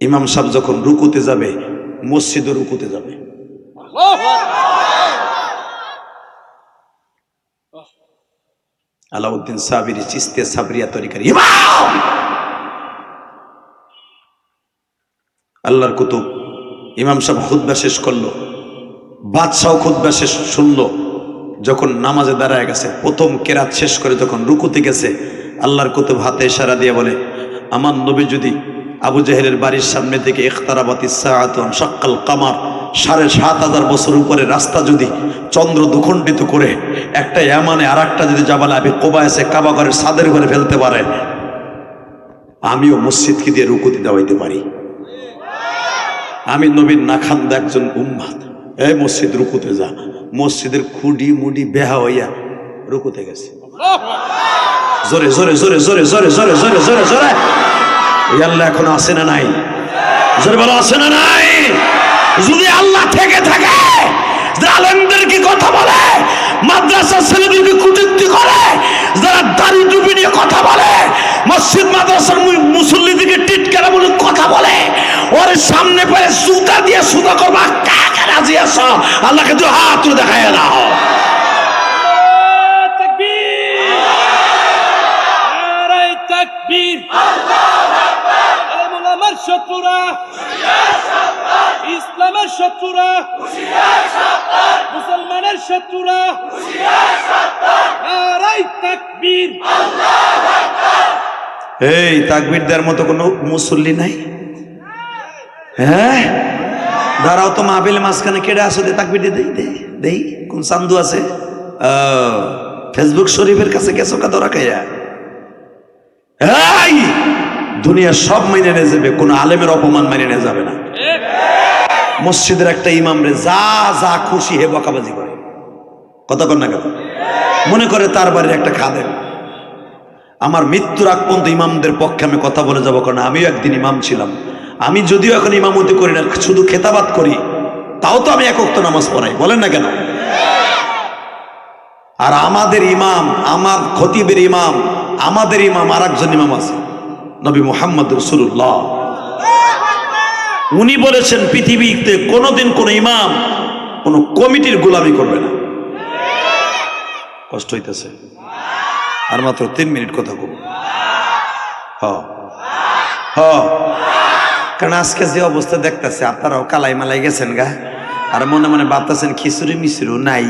ইমাম সাহেব যখন রুকুতে যাবে, মসজিদও রুকুতে যাবে। আলাউদ্দিন সাবিরি চিস্তিয়া সাবরিয়া তরিকার ইমাম। আল্লাহর কুতুব ইমাম সাহেব খুতবা শেষ করলো, বাদশাহ খুতবা শেষ শুনলো। যখন নামাজে দাঁড়ায় গেছে, প্রথম কেরাত শেষ করে যখন রুকুতে গেছে, আল্লাহর কুতুব হাতে ইশারা দিয়ে বলে, আমার নবী যদি আবু জেহেলের বাড়ির সামনে থেকে ইখতারাবাতিস সাআতু শাক্কাল কামার, ৭,৫০০ বছর উপরে রাস্তা যদি চন্দ্র দুখণ্ডিত করে একটা ইয়ামানে আর একটা যদি জাবাল আবি কোবা এসে কাবা ঘরের ছাদের উপরে ফেলতে পারে, আমিও মসজিদকে দিয়ে রুকুতে দেওয়াইতে পারি। আমি নবীর নাখান্দা একজন উম্মাত। এই মসজিদ রুকুতে যা। মসজিদের খুঁড়ি মুডি বেহা হইয়া রুকুতে গেছে। জোরে জোরে জোরে জোরে জোরে জোরে জোরে জোরে জোরে। আল্লাহ এখন আসে না নাই? জোরে বলো, আসে না নাই? যদি আল্লাহ থেকে থাকে, আলেমদেরকে কথা বলে, মাদ্রাসার ছেলেদেরকে কুটুক্তি করে, যারা দাড়ি টুপি নিয়ে কথা বলে, মসজিদ মাদ্রাসার মুসল্লিদেরকে টিটকারা বলে কথা বলে, ওর সামনে পেয়ে জুতা দিয়ে সুতা করবা, কাকে রাজি আছো? আল্লাহকে তো হাত তুলে দেখায় দাও। শত্রুরা, ইসলামের শত্রুরা, মুসলমানের শত্রুরা, নারায়ে তাকবীর। এই তাকবীর দেওয়ার মতো কোনো মুসল্লি নাই? হ্যাঁ, দাঁড়াও তো, মাহফিল মাঝখানে কেড়ে আসো, দে তাকবীর দিয়ে দেই দেই। কোন চান্দু আছে? ফেসবুক শরীফের কাছে গেছো কা ধরা খাইয়া? এই দুনিয়া সব মেনে নিয়ে যাবে, কোন আলেমের অপমান মেনে নিয়ে যাবে না। মসজিদের একটা ইমাম রে যা যা খুশি হে বকাবাজি করে, কথা কর না কেন? মনে করে তার বাড়ির একটা খাদেম। আমার মৃত্যুর আগ পর্যন্ত ইমামদের পক্ষে আমি কথা বলে যাবো, কারণ আমিও একদিন ইমাম ছিলাম। আমি যদিও এখন ইমামতি করি না, শুধু খেতাবাত করি, তাও তো আমি এক ওয়াক্ত নামাজ পড়াই, বলেন না কেন? আর আমাদের ইমাম, আমার খতিবের ইমাম, আমাদের ইমাম আর একজন ইমাম আছে, নবী মুহাম্মদ রাসূলুল্লাহ। উনি বলেছেন পৃথিবীতে কোনোদিন কোন ইমাম কোন কমিটির গোলামি করবে না। কষ্ট হইতেছে? আর মাত্র 3 মিনিট কথা কব। কারণ আজকে যে অবস্থা দেখতেছে, আপনারাও কালাই মালাই গেছেন গা, আর মনে মনে ভাবতেছেন খিচুড়ি মিচুড়ি নাই,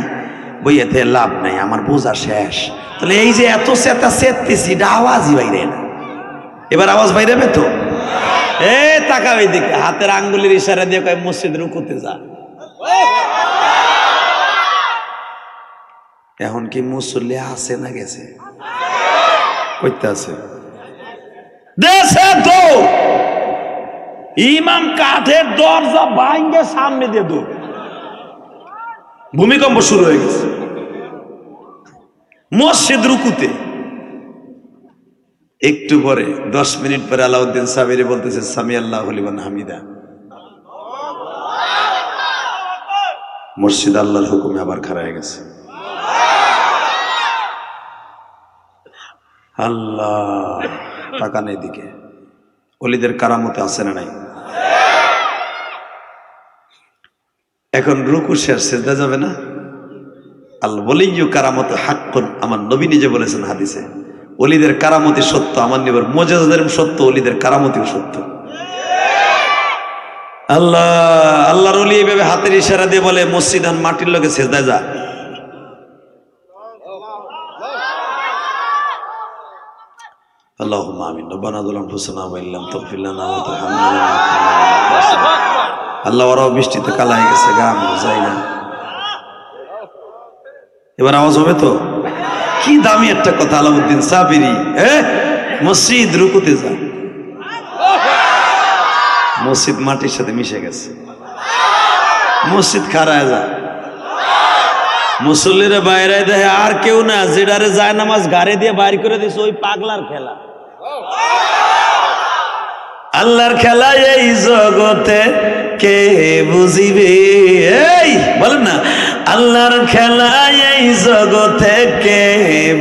বইয়াতে লাভ নাই, আমার বোঝা শেষ। তাহলে এই যে এত চেতা চেতেছি, এটা আওয়াজই বাইরে না। এবার আওয়াজ বাইরে তো? এ তাকাও এইদিকে, হাতের আঙ্গুলের ইশারা দিয়ে কয় মসজিদ রুকুতে যা। এখন কি মুসল্লি আছে না গেছে? কইতে আছে দেশে তো ইমাম কাঠের দরজা ভাঙ্গে সামনে দিয়ে দো, ভূমিকম্প শুরু হয়ে গেছে মসজিদ রুকুতে। একটু পরে 10 মিনিট পরে আলাউদ্দিন সাবিরি বলতেছে, সামি আল্লাহু লিমান হামিদা। মসজিদ আল্লাহর হুকুমে আবার খাড়া হয়ে গেছে। আল্লাহ, তাকান এদিকে, ওলিদের কারামতে আছে না নাই? এখন রুকু শেষ, সিজদা যাবে না? আল্লাহ বলেই কারামত হাক্কুন, আমার নবী নিজে বলেছেন হাদিসে, অলিদের কারামতি সত্য, আমার নিবার মুজিজাতের সত্য, অলিদের কারামতিও সত্য। আল্লাহ আল্লাহর ওলি এইভাবে হাতের ইশারা দিয়ে বলে মসজিদ আন মাটির লগে সেজদায় যা। আল্লাহুম্মা আমিন। রব্বানা যালামনা আনফুসানা ওয়া ইল্লাম তাগফির লানা ওয়া তারহামনা লানাকুনান্না। আল্লাহ ওরাও বৃষ্টিতে কালা হয়ে গেছে, গা আমি যাই না। এবার আওয়াজ হবে তো? কি দামি একটা কথা আলাউদ্দিন সাবিরি, মসজিদ রুকুতে যা। মসজিদ মাটির সাথে মিশে গেছে, মসজিদ খারায় যা। মুসল্লিরা বাইরে দেখে আর কেউ না, যেটারে যায় নামাজ গাড়ি দিয়ে বাইর করে দিছে ওই পাগলার খেলা। আল্লাহর খেলা এই জগতে কে বুঝিবে, এই বলেন না, আল্লাহর খেলা এই জগতে কে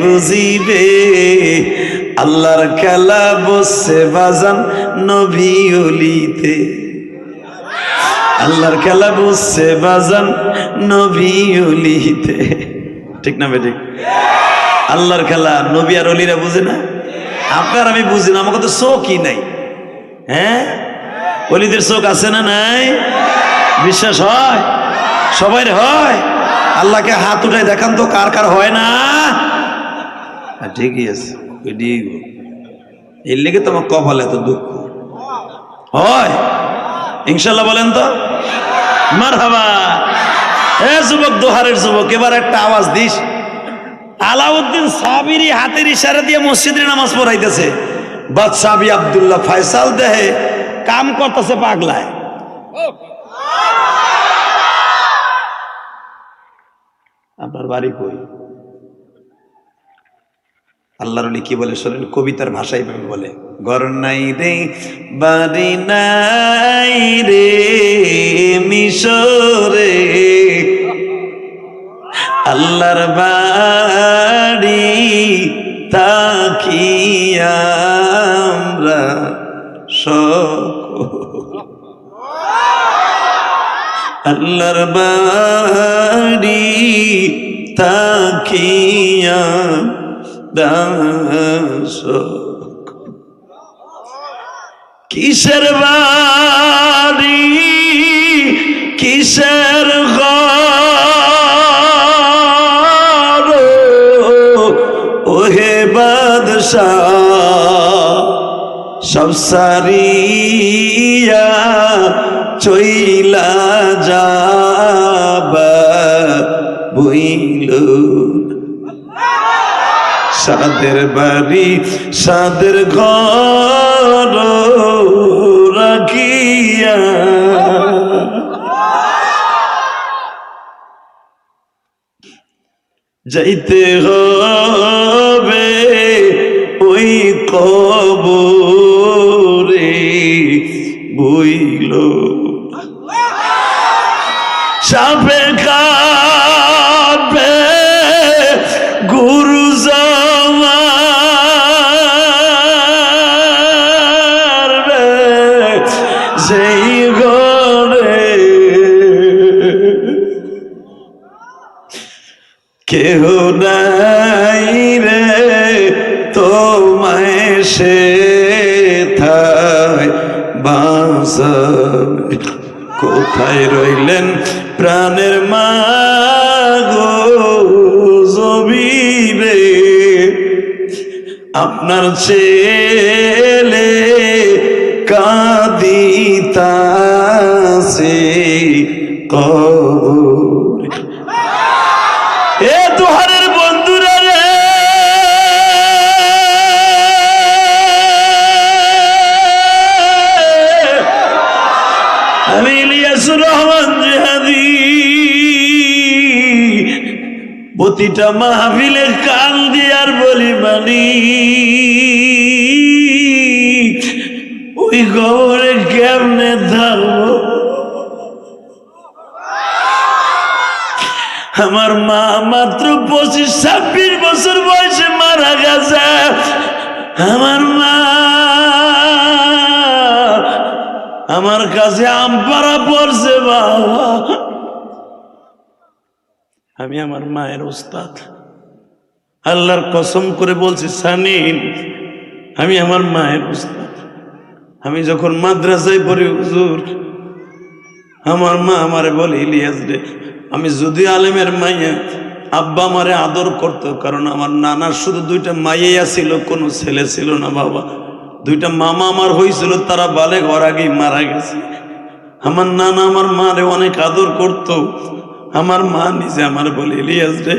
বুঝিবে। আল্লাহর খেলা বসছে বাজান নবী ওলিতে, আল্লাহর খেলা বুঝছে বাজান নবী ওলিতে। ঠিক না বেঠিক? আল্লাহর খেলা নবী আর ওলিরা বুঝে না, আপনার আমি বুঝি না, আমাকে তো চোখই নাই। হ্যাঁ, ওলিদের চোখ আছে না নাই? বিশ্বাস হয়? সবাই হয়? আল্লাহকে হাত উঠাই দেখান তো কার কার হয় না? ঠিকই আছে, এর লেগে তোমার কপালে এত দুঃখ হয়। ইনশাল্লাহ বলেন তো মারহাবা। এ যুবক, দোহারের যুবক, এবার একটা আওয়াজ দিস। আলাউদ্দিন সাবিরি হাতের ইশারা দিয়ে মসজিদের নামাজ পড়াইতেছে, বাদশাহ আব্দুল্লাহ ফয়সাল দেহে কাম করতেছে পাগলায়। আপনার বাড়ি কই? আল্লাহর ওলি কি বলে শোনেন, কবিতার ভাষায় বলে, ঘর নাই রে বাড়ি নাই রে মিশরে, আল্লাহর বাড়ি তাকিয়া আমরা আল্লাহর বাড়ি তাকিয়া দাস। কিসের বাড়ি কিসের ঘর ওহে বাদশাহ, সব সারিয়া চইলা যাবা বইল। সাদের বাড়ি সাদের ঘর রাখিয়া যাইতে হবে ওই কবরে বইল। সাপে কাটবে গুরু জামার সেই ঘরে কেহ নাই রে তোমায় সে থাই বাঁচাবে। কোথায় রইলেন প্রাণের মাগো জবিরে, আপনার ছেলে কাঁদিতাছে কবরে। এ দোহারের বন্ধুরা রে, আমি ইলিয়াসুর রহমান জিহাদি প্রতিটা মাহফিলে কান দিয়ার বলি মানি ওই কবরে কেমনে থাকবো। আমার মা মাত্র 25-26 বছর বয়সে মারা গেছে। আমার মা আমার কাছে আমপাড়া পড়ছে বাবা। আমি আমার মায়ের উস্তাদ, আল্লাহর কসম করে বলছি সানিন, আমি আমার মায়ের উস্তাদ। আমি যখন মাদ্রাসায় পড়ি হুজুর, আমার মা আমারে বলে ইলিয়াস রে, আমি যদি আলেমের মাইয়া, আব্বা আমারে আদর করতো, কারণ আমার নানার শুধু দুইটা মাইয়া ছিল, কোনো ছেলে ছিল না বাবা। দুইটা মামা আমার হয়েছিল, তারা বালে ঘর আগেই মারা গেছে। আমার নানা আমার মারে অনেক আদর করতো। আমার মা নিজে আমার বলে ইলিয়াস রে,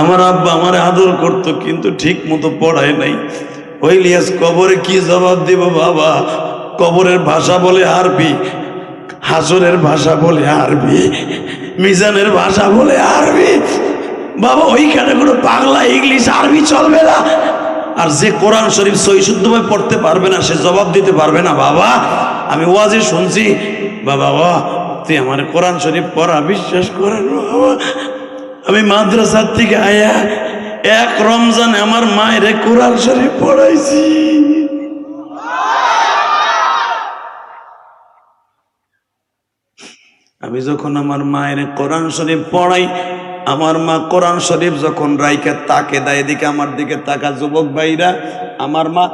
আমার আব্বা আমারে আদর করতো, কিন্তু ঠিক মতো পড়ায় নাই। ওই ইলিয়াস কবরে কি জবাব দিব বাবা? কবরের ভাষা বলে আরবি, হাসরের ভাষা বলে আরবি, মিজানের ভাষা বলে আরবি। বাবা ওইখানে কোনো বাংলা ইংলিশ আরবি চলবে না। আর যে কোরআন শরীফ সহি শুদ্ধভাবে পড়তে পারবে না, সে জবাব দিতে পারবে না বাবা। আমি ওয়াজে শুনছি, বাবা তুই আমার কোরআন শরীফ পড়া, বিশ্বাস করেন বাবা। আমি মাদ্রাসার থেকে আয়া এক রমজানে আমার মায়ের কোরআন শরীফ পড়াইছি। আমি যখন আমার মায়ের কোরআন শরীফ পড়াই, আমার মা কোরআন শরীফ যখন রাইকে তাকে দেয়, এদিকে আমার দিকে তাকা যুবক ভাইরা, আমার মা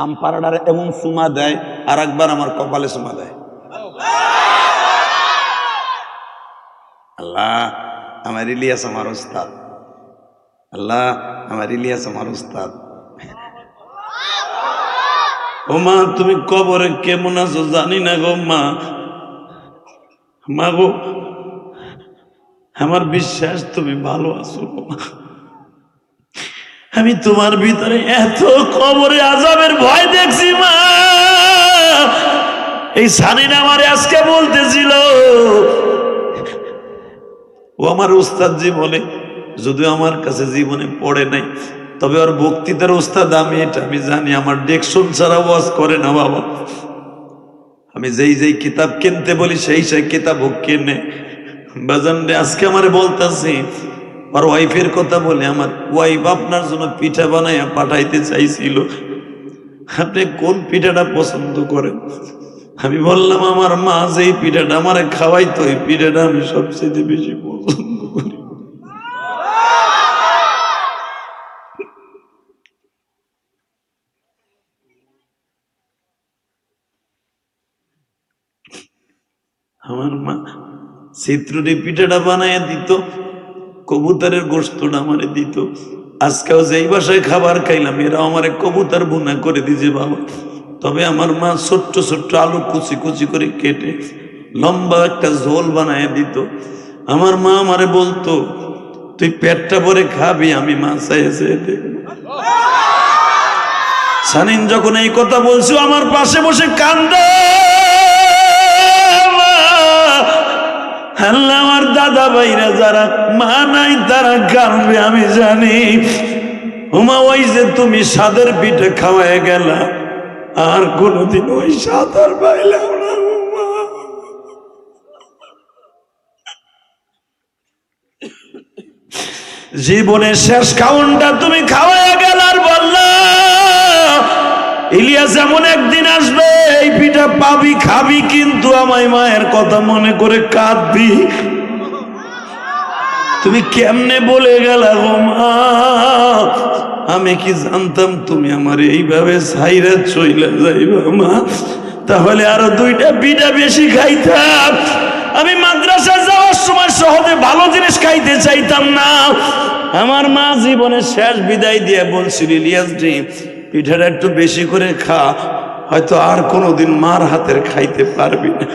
আমপাড়ার এমন সুমা দেয়, আর একবার আমার কপালে সুমা দেয়। আল্লাহ আমার ইলিয়াস আমার উস্তাদ, আল্লাহ আমার ইলিয়াস আমার উস্তাদ। ও মা তুমি কবরে কেমন আছো জানি না গো মা। মা গো আমার বিশ্বাস তুমি ভালো আছো। আমি তোমার ভিতরে এত কবরে আযাবের ভয় দেখছি মা। এই সানিন আমার আজকে বলতেছিল, ও আমার উস্তাদ জীবনে, যদিও আমার কাছে জীবনে পড়ে নাই, তবে ওর বক্তৃতার উস্তাদ আমি, এটা আমি জানি। আমার ডেকশন ছাড়া ওয়াজ করে না বাবা। আমি যেই যেই কিতাব কিনতে বলি সেই সেই কিতাবও কেনে। বাজান আজকে আমারে বলতেছি, আর ওয়াইফের কথা বলে, আমার ওয়াইফ আপনার জন্য পিঠা বানাইয়া পাঠাইতে চাইছিল, আপনি কোন পিঠাটা পছন্দ করেন? আমি বললাম আমার মা যেই পিঠাটা আমারে খাওয়াইতো, ওই পিঠাটা আমি সবচেয়ে বেশি পছন্দ করি। আমার মা চিত্রটি পিঠাটা বানাইয়া দিত, কবুতরের গোশতটা আমারে দিত। আজকেও যেই বাসায় খাবার খাইলাম, এরা আমারে কবুতর ভুনা করে দিছে বাবা। তবে আমার মা ছোট্ট ছোট্ট আলু কুচি কুচি করে কেটে লম্বা একটা ঝোল বানায় দিত। আমার মা আমারে বলতো তুই পেটটা ভরে খাবি, আমি মা চাইছে। সানিন যখন এই কথা বলছো, আমার পাশে বসে কান্দে। আল্লাহ আমার দাদা ভাইরা যারা মা নাই তারা কাঁদবে আমি জানি। হুমা ওই যে তুমি স্বাদের পিঠে খাওয়ায় গেলা, আর কোনদিন ওই স্বাদ আর পাইলাম না। জীবনের শেষ খাওনটা তুমি খাওয়ায় গেল, আর বললা ইলিয়াস এমন একদিন আসবে এই পিঠা পাবি খাবি, কিন্তু আমায় মায়ের কথা মনে করে কাঁদবি। তুমি কেমনে বলে গেলা গো মা? আমি কি জানতাম তুমি আমার এইভাবে ছাইরা চইলা যাইবা মা? তাহলে আরো দুইটা পিঠা বেশি খাইতাম। আমি মাদ্রাসা যাওয়ার সময় সহজে ভালো জিনিস খাইতে চাইতাম না। আমার মা জীবনের শেষ বিদায় দিয়ে বলছিল, ইলিয়াস জি পিঠাটা একটু বেশি করে খা, হয়তো আর কোনোদিন মার হাতের খাইতে পারবি না।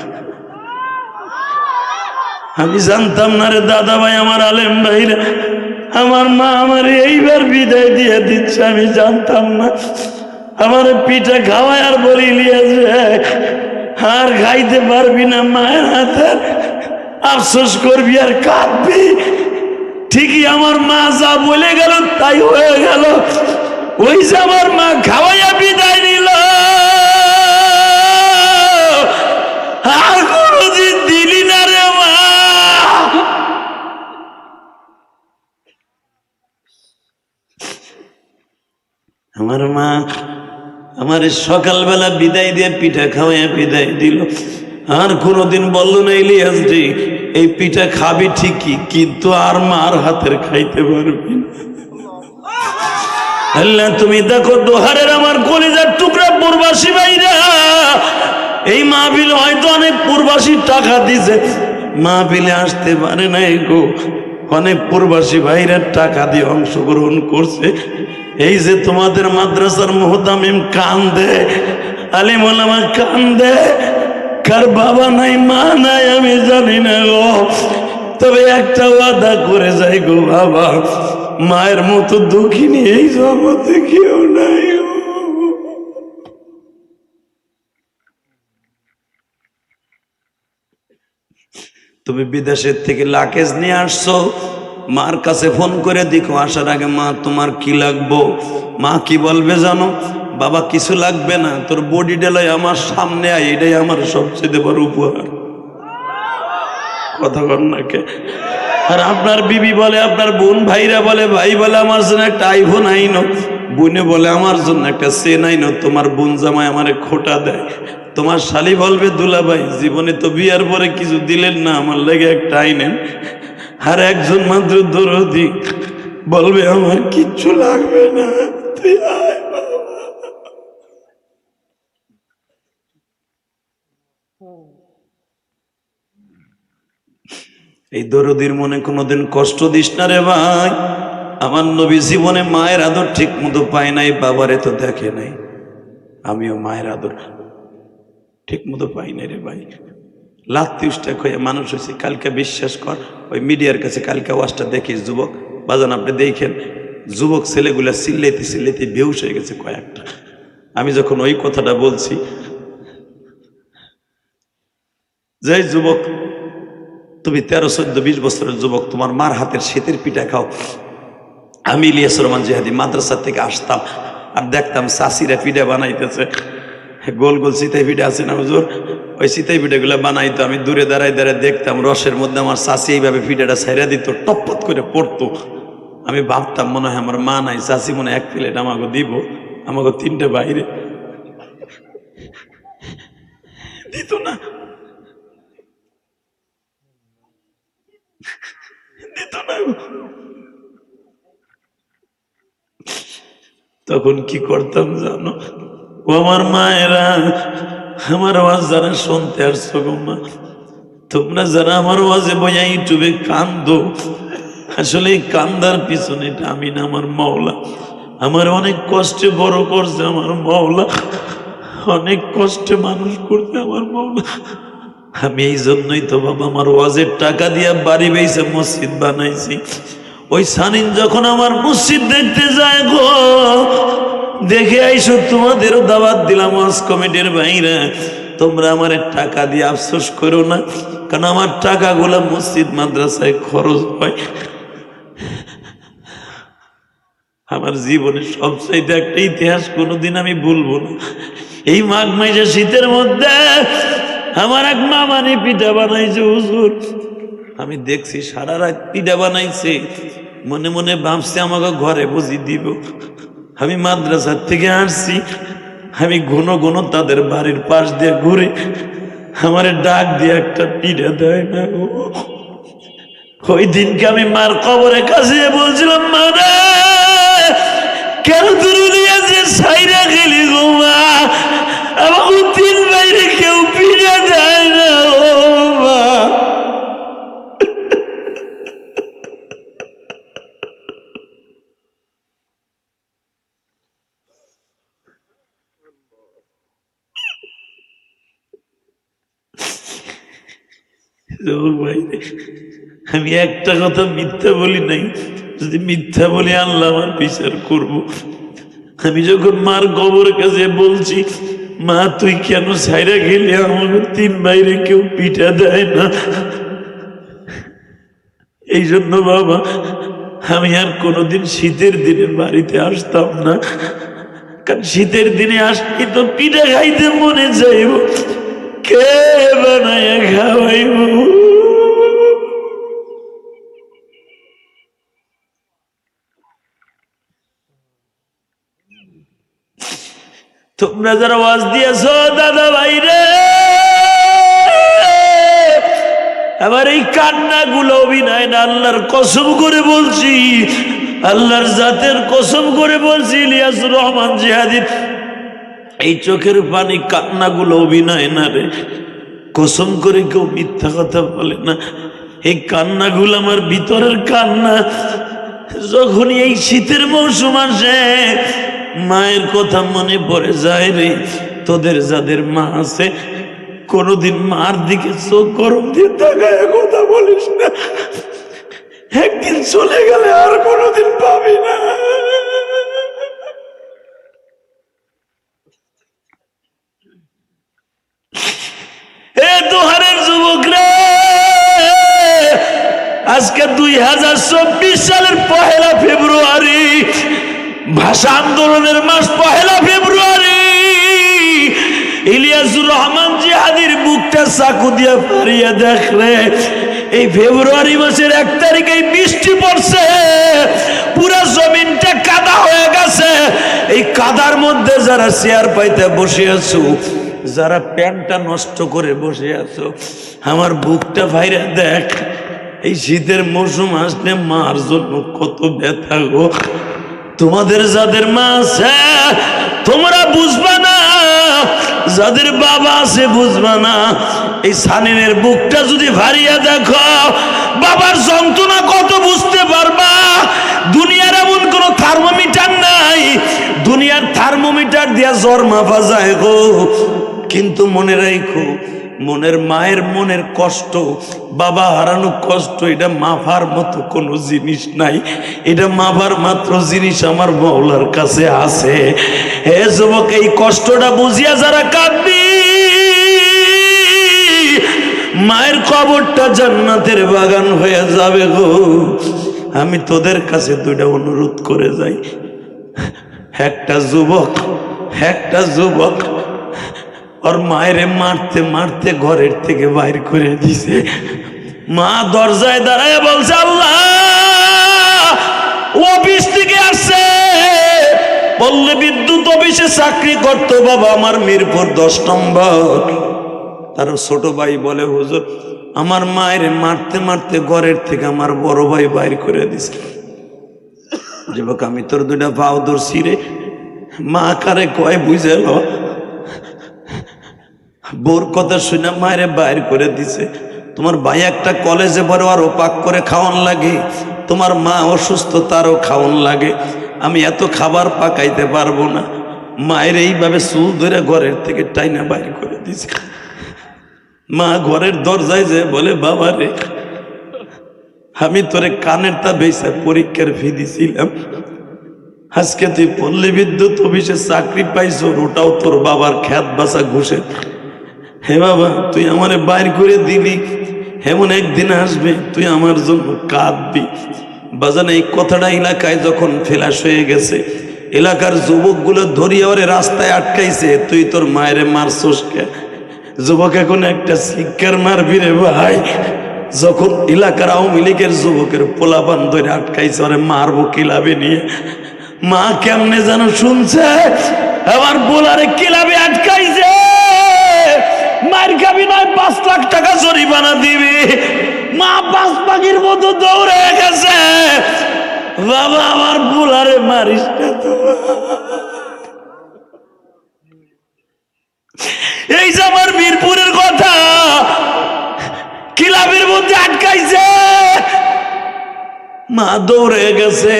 আমি জানতাম না রে দাদা ভাই, আমার আলেম ভাইরা, আমার মা আমার এইবার বিদায় দিয়ে দিচ্ছে, আমি জানতাম না। আমার পিঠা খাওয়ায় আর বলি ইলিয়াস আর খাইতে পারবি না মায়ের হাতের, আফসোস করবি আর কাঁদবি। ঠিকই আমার মা যা বলে গেল তাই হয়ে গেল। ওই যে আমার মা খাওয়াইয়া বিদায় নিল, আর কোনদিন দিলি না রে মা। আমার মা আমার সকালবেলা বিদায় দিয়ে পিঠা খাওয়াইয়া বিদায় দিল, আর কোনদিন বললো না ইলিয়াস জি এই পিঠা খাবি ঠিকই, কিন্তু আর মার হাতের খাইতে পারবি না। আল্লাহ তুমি দেখো দোহারের আমার কলিজার টুকরা প্রবাসী ভাইরা, এই মাহফিল হয়তো অনেক প্রবাসী টাকা দিছে, মাহফিলে আসতে পারে নাই গো। অনেক প্রবাসী ভাইরা টাকা দিয়ে অংশগ্রহণ করছে। এই যে তোমাদের মাদ্রাসার মুহতামিম কান্দে, আলিম ওলামা কান্দে, কার বাবা নাই মা নাই আমি জানি না গো, তবে একটা ওয়াদা করে যাই গো বাবা, মায়ের মতো দুঃখিনী এই জগতে কেউ নাই গো। তুমি বিদেশের থেকে লাকেজ নিয়ে আসছো, মার কাছে ফোন করে দেখো আসার আগে, মা তোমার কি লাগবো? মা কি বলবে জানো? বাবা কিছু লাগবে না, তোর বডি ডেলাই আমার সামনে আয়, এটাই আমার সবচেয়ে বড় উপহার। কথা কর না কে? আর আপনার বিবি বলে, আপনার বোন ভাইরা বলে, ভাই বলে আমার জন্য একটা আইফোন আইনো, বোনে বলে আমার জন্য একটা চেন আইনো, তোমার বোন জামাই আমারে খোটা দেয়, তোমার শালি বলবে দুলা ভাই জীবনে তো বিয়ার পরে কিছু দিলেন না, আমার লেগে একটা আইনেন। আর একজন মাত্র দরদি বলবে আমার কিচ্ছু লাগবে না, তুই আয় বাবা। এই দরদির মনে কোনোদিন কষ্ট দিস না রে ভাই। আমার নবী জীবনে মায়ের আদর ঠিক মতো পায় নাই, বাবারে তো দেখে নাই, আমিও মায়ের আদর ঠিক মতো পাই নাই রে ভাই। লাত্তি উষ্টা হয়ে মানুষ হয়েছে। কালকে বিশ্বাস কর, ওই মিডিয়ার কাছে কালকে ওয়াজটা দেখিস, যুবক বাজান আপনি দেখেন, যুবক ছেলেগুলা চিল্লাইতে চিল্লাইতে বেহুশ হয়ে গেছে কয়েকটা। আমি যখন ওই কথাটা বলছি, যে যুবক তুমি 13-14-20 বছরের যুবক, তোমার মার হাতের শীতের পিঠা খাও। আমি ইলিয়াস রহমান জিহাদি মাদ্রাসা থেকে আসতাম আর দেখতাম চাষিরা পিঠা বানাইতেছে, গোল গোল চিতাই পিঠা আছে না হুজুর, ওই চিতাই পিঠাগুলো বানাইতো। আমি দূরে দাঁড়ায় দাঁড়ায় দেখতাম, রসের মধ্যে আমার চাষি এইভাবে পিঠাটা ছাইরা দিত, টপট করে পড়তো। আমি ভাবতাম মনে হয় আমার মা নাই, চাষি মনে হয় 1 প্লেট আমাকে দিব, আমাকে 3টে বাইরে দিত না, দিত না। তখন কি করতাম জানো? ও আমার মায়েরা, আমার আওয়াজ যারা শুনতে আসছো গো মা, তোমরা যারা আমার আওয়াজে বইয়া ইউটিউবে কান্দো, আসলে এই কান্দার পিছনে এটা আমি না, আমার মাওলা আমার অনেক কষ্টে বড় করছে, আমার মাওলা অনেক কষ্টে মানুষ করছে আমার মাওলা। আমি এই জন্যই তো বাবা আমার ওয়াজের টাকা দিয়া বাড়ি বেইছে মসজিদ বানাইছি। ওই সানিন যখন আমার মসজিদ দেখতে যায় গো, দেখে আইসো, তোমাদেরও দাওয়াত দিলাম ওয়াজ কমিটির ভাইরা, তোমরা আমার টাকা দিয়ে আফসোস করো না, কারণ আমার টাকাগুলো মসজিদ মাদ্রাসায় খরচ হয়। আমার জীবনের সবচাইতে একটা ইতিহাস কোনোদিন আমি ভুলবো না। এই মাঘ মাসে শীতের মধ্যে আমার এক মামানি পিঠা বানাইছে হুজুর, আমি দেখছি সারা রাত পিঠা বানাইছে, মনে মনে ভাবছি আমাকে ঘরে বুঝি দিব। আমি মাদ্রাসার থেকে আসছি, আমি ঘন ঘন তাদের বাড়ির পাশ দিয়ে ঘুরে, আমার ডাক দিয়ে একটা পিঠা দেয় না। ওই দিনকে আমি মার কবরের কাছে বলছিলাম, মা রে কেন তুই নিয়েছে সাইরা গেলি গো মা, আমাকে 3 বাইরে কেউ পিঠা দেয় না ও মা। আমি একটা কথা মিথ্যা বলি নাই, যদি মিথ্যা বলি আল্লাহ আমার বিচার করব। আমি যখন মার কবরের কাছে বলছি, মা তুই কেন ছাইরা গেলি, আমাকে 3 বাইরে কেউ পিঠা দেয় না, এই জন্য বাবা আমি আর কোনোদিন শীতের দিনে বাড়িতে আসতাম না, কারণ শীতের দিনে আসলে তো পিঠা খাইতে মনে চাইব, কে বানায় খাওয়াইব। তোমরা যারা ওয়াজ দিয়েছ দাদা ভাইরে, আমার এই কান্নাগুলো অভিনয় না, আল্লাহর কসম করে বলছি আল্লাহর জাতের কসম করে বলছি ইলিয়াসুর রহমান জিহাদির এই চোখের পানি কান্নাগুলো অভিনয় না রে, কসম করে কেউ মিথ্যা কথা বলে না। এই কান্নাগুলো আমার ভিতরের কান্না। যখনই এই শীতের মৌসুম আসে মায়ের কথা মনে পড়ে যায় রে। তোদের যাদের মা আছে কোনোদিন মার দিকে চোখ গরম দিয়ে তাকায় কথা বলিস না, একদিন চলে গেলে আর কোনোদিন পাবি না। এ দোহারের যুবক রে, আজকে 2024 সালের 1 ফেব্রুয়ারি, ভাষা আন্দোলনের মাস 1 ফেব্রুয়ারি। ইলিয়াসুর রহমান জিহাদির বুকটা চাকু দিয়ে ফাড়িয়ে দেখলে এই ফেব্রুয়ারি মাসের 1 তারিখে বৃষ্টি পড়ছে, পুরো জমিনটা কাদা হয়ে গেছে। এই কাদার মধ্যে যারা চেয়ার পাইতে বসে আছো, যারা প্যান্টটা নষ্ট করে বসে আছো, আমার বুকটা ভাইরা দেখ। এই শীতের মৌসুম আসলে মার জন্য কত ব্যথা গো। তোমাদের যাদের মা আছে তোমরা বুঝবা না, যাদের বাবা আছে বুঝবা না। এই সানিনের বুকটা যদি ভারিয়া দেখো, বাবার যন্ত্রণা কত বুঝতে পারবা। দুনিয়ার এমন কোন থার্মোমিটার নাই, দুনিয়ার থার্মোমিটার দিয়া জ্বর মাপা যায় গো। কিন্তু মনে রাখো, মনের মায়ের মনের কষ্ট, বাবা হারানো কষ্ট, এটা মাফার মতো কোনো জিনিস নাই। এটা মাফার মাত্র জিনিস আমার মওলার কাছে আছে। হে যুবক, এই কষ্টটা বুঝিয়া যারা কাঁদবি, মায়ের কবরটা জান্নাতের বাগান হয়ে যাবে গো। আমি তোদের কাছে 2টা অনুরোধ করে যাই। একটা যুবক ওর মায়েরে মারতে মারতে ঘরের থেকে বাইর করে দিছে। মা দরজায় দাঁড়ায় বলছে, আল্লাহ অফিস থেকে আসছে, বললে বিদ্যুৎ অফিসে চাকরি করতো বাবা আমার মিরপুর 10 নম্বর। তার ছোট ভাই বলে, হুজুর আমার মায়ের মারতে মারতে ঘরের থেকে আমার বড় ভাই বাইর করে দিছে। যুবক, আমি তোর 2টা পাও ধরছি রে। মা কারে কয় বুঝেল, বোর কথা শুনে মায়ের বাইর করে দিছে। তোমার ভাই একটা কলেজে পড়ে, আরও পাক করে খাওয়ান লাগে। তোমার মা অসুস্থ, তারও খাওয়ান লাগে। আমি এত খাবার পাকাইতে পারবো না। মায়ের এইভাবে চুল ধরে ঘরের থেকে টাইনা বাইর করে দিছে। মা ঘরের দরজায় যে বলে, বাবা রে আমি তোরে কানের তা বেসা পরীক্ষার ফি দিছিলাম, আজকে তুই পল্লী বিদ্যুৎ অফিসে চাকরি পাইছ, ওটাও তোর বাবার খ্যাত বাসা ঘুষে। হে বাবা, তুই আমারে বাইর করে দিলি, এমন একদিন আসবে তুই আমার জন্য কাঁদবি। বাজান, এই কথাটা এলাকায় যখন ফেলাস হয়ে গেছে, এলাকার যুবকগুলো ধরিয়া ওরে রাস্তায় আটকাইছে, তুই তোর মায়েরে মারছস কে? যুবক এখন একটা শিক্ষার মারবি রে ভাই। যখন এলাকার আওয়ামী লীগের যুবকের পোলাপান ধরে আটকাইছে, ওরে মারবো কিলাবে নিয়ে। মা কেমনে যেন শুনছে, আমার পোলারে কিলাবে আটকাইছে, মার খাবি নয় 5 লাখ টাকা জরিমানা দিবি। মা 5 পাখির মতো দৌড়ে গেছে, বাবা আমার পোলারে মারিস না তো। এই যে আমার মিরপুরের কথা, ক্লাবের মধ্যে আটকাইছে, মা দৌড়ে গেছে।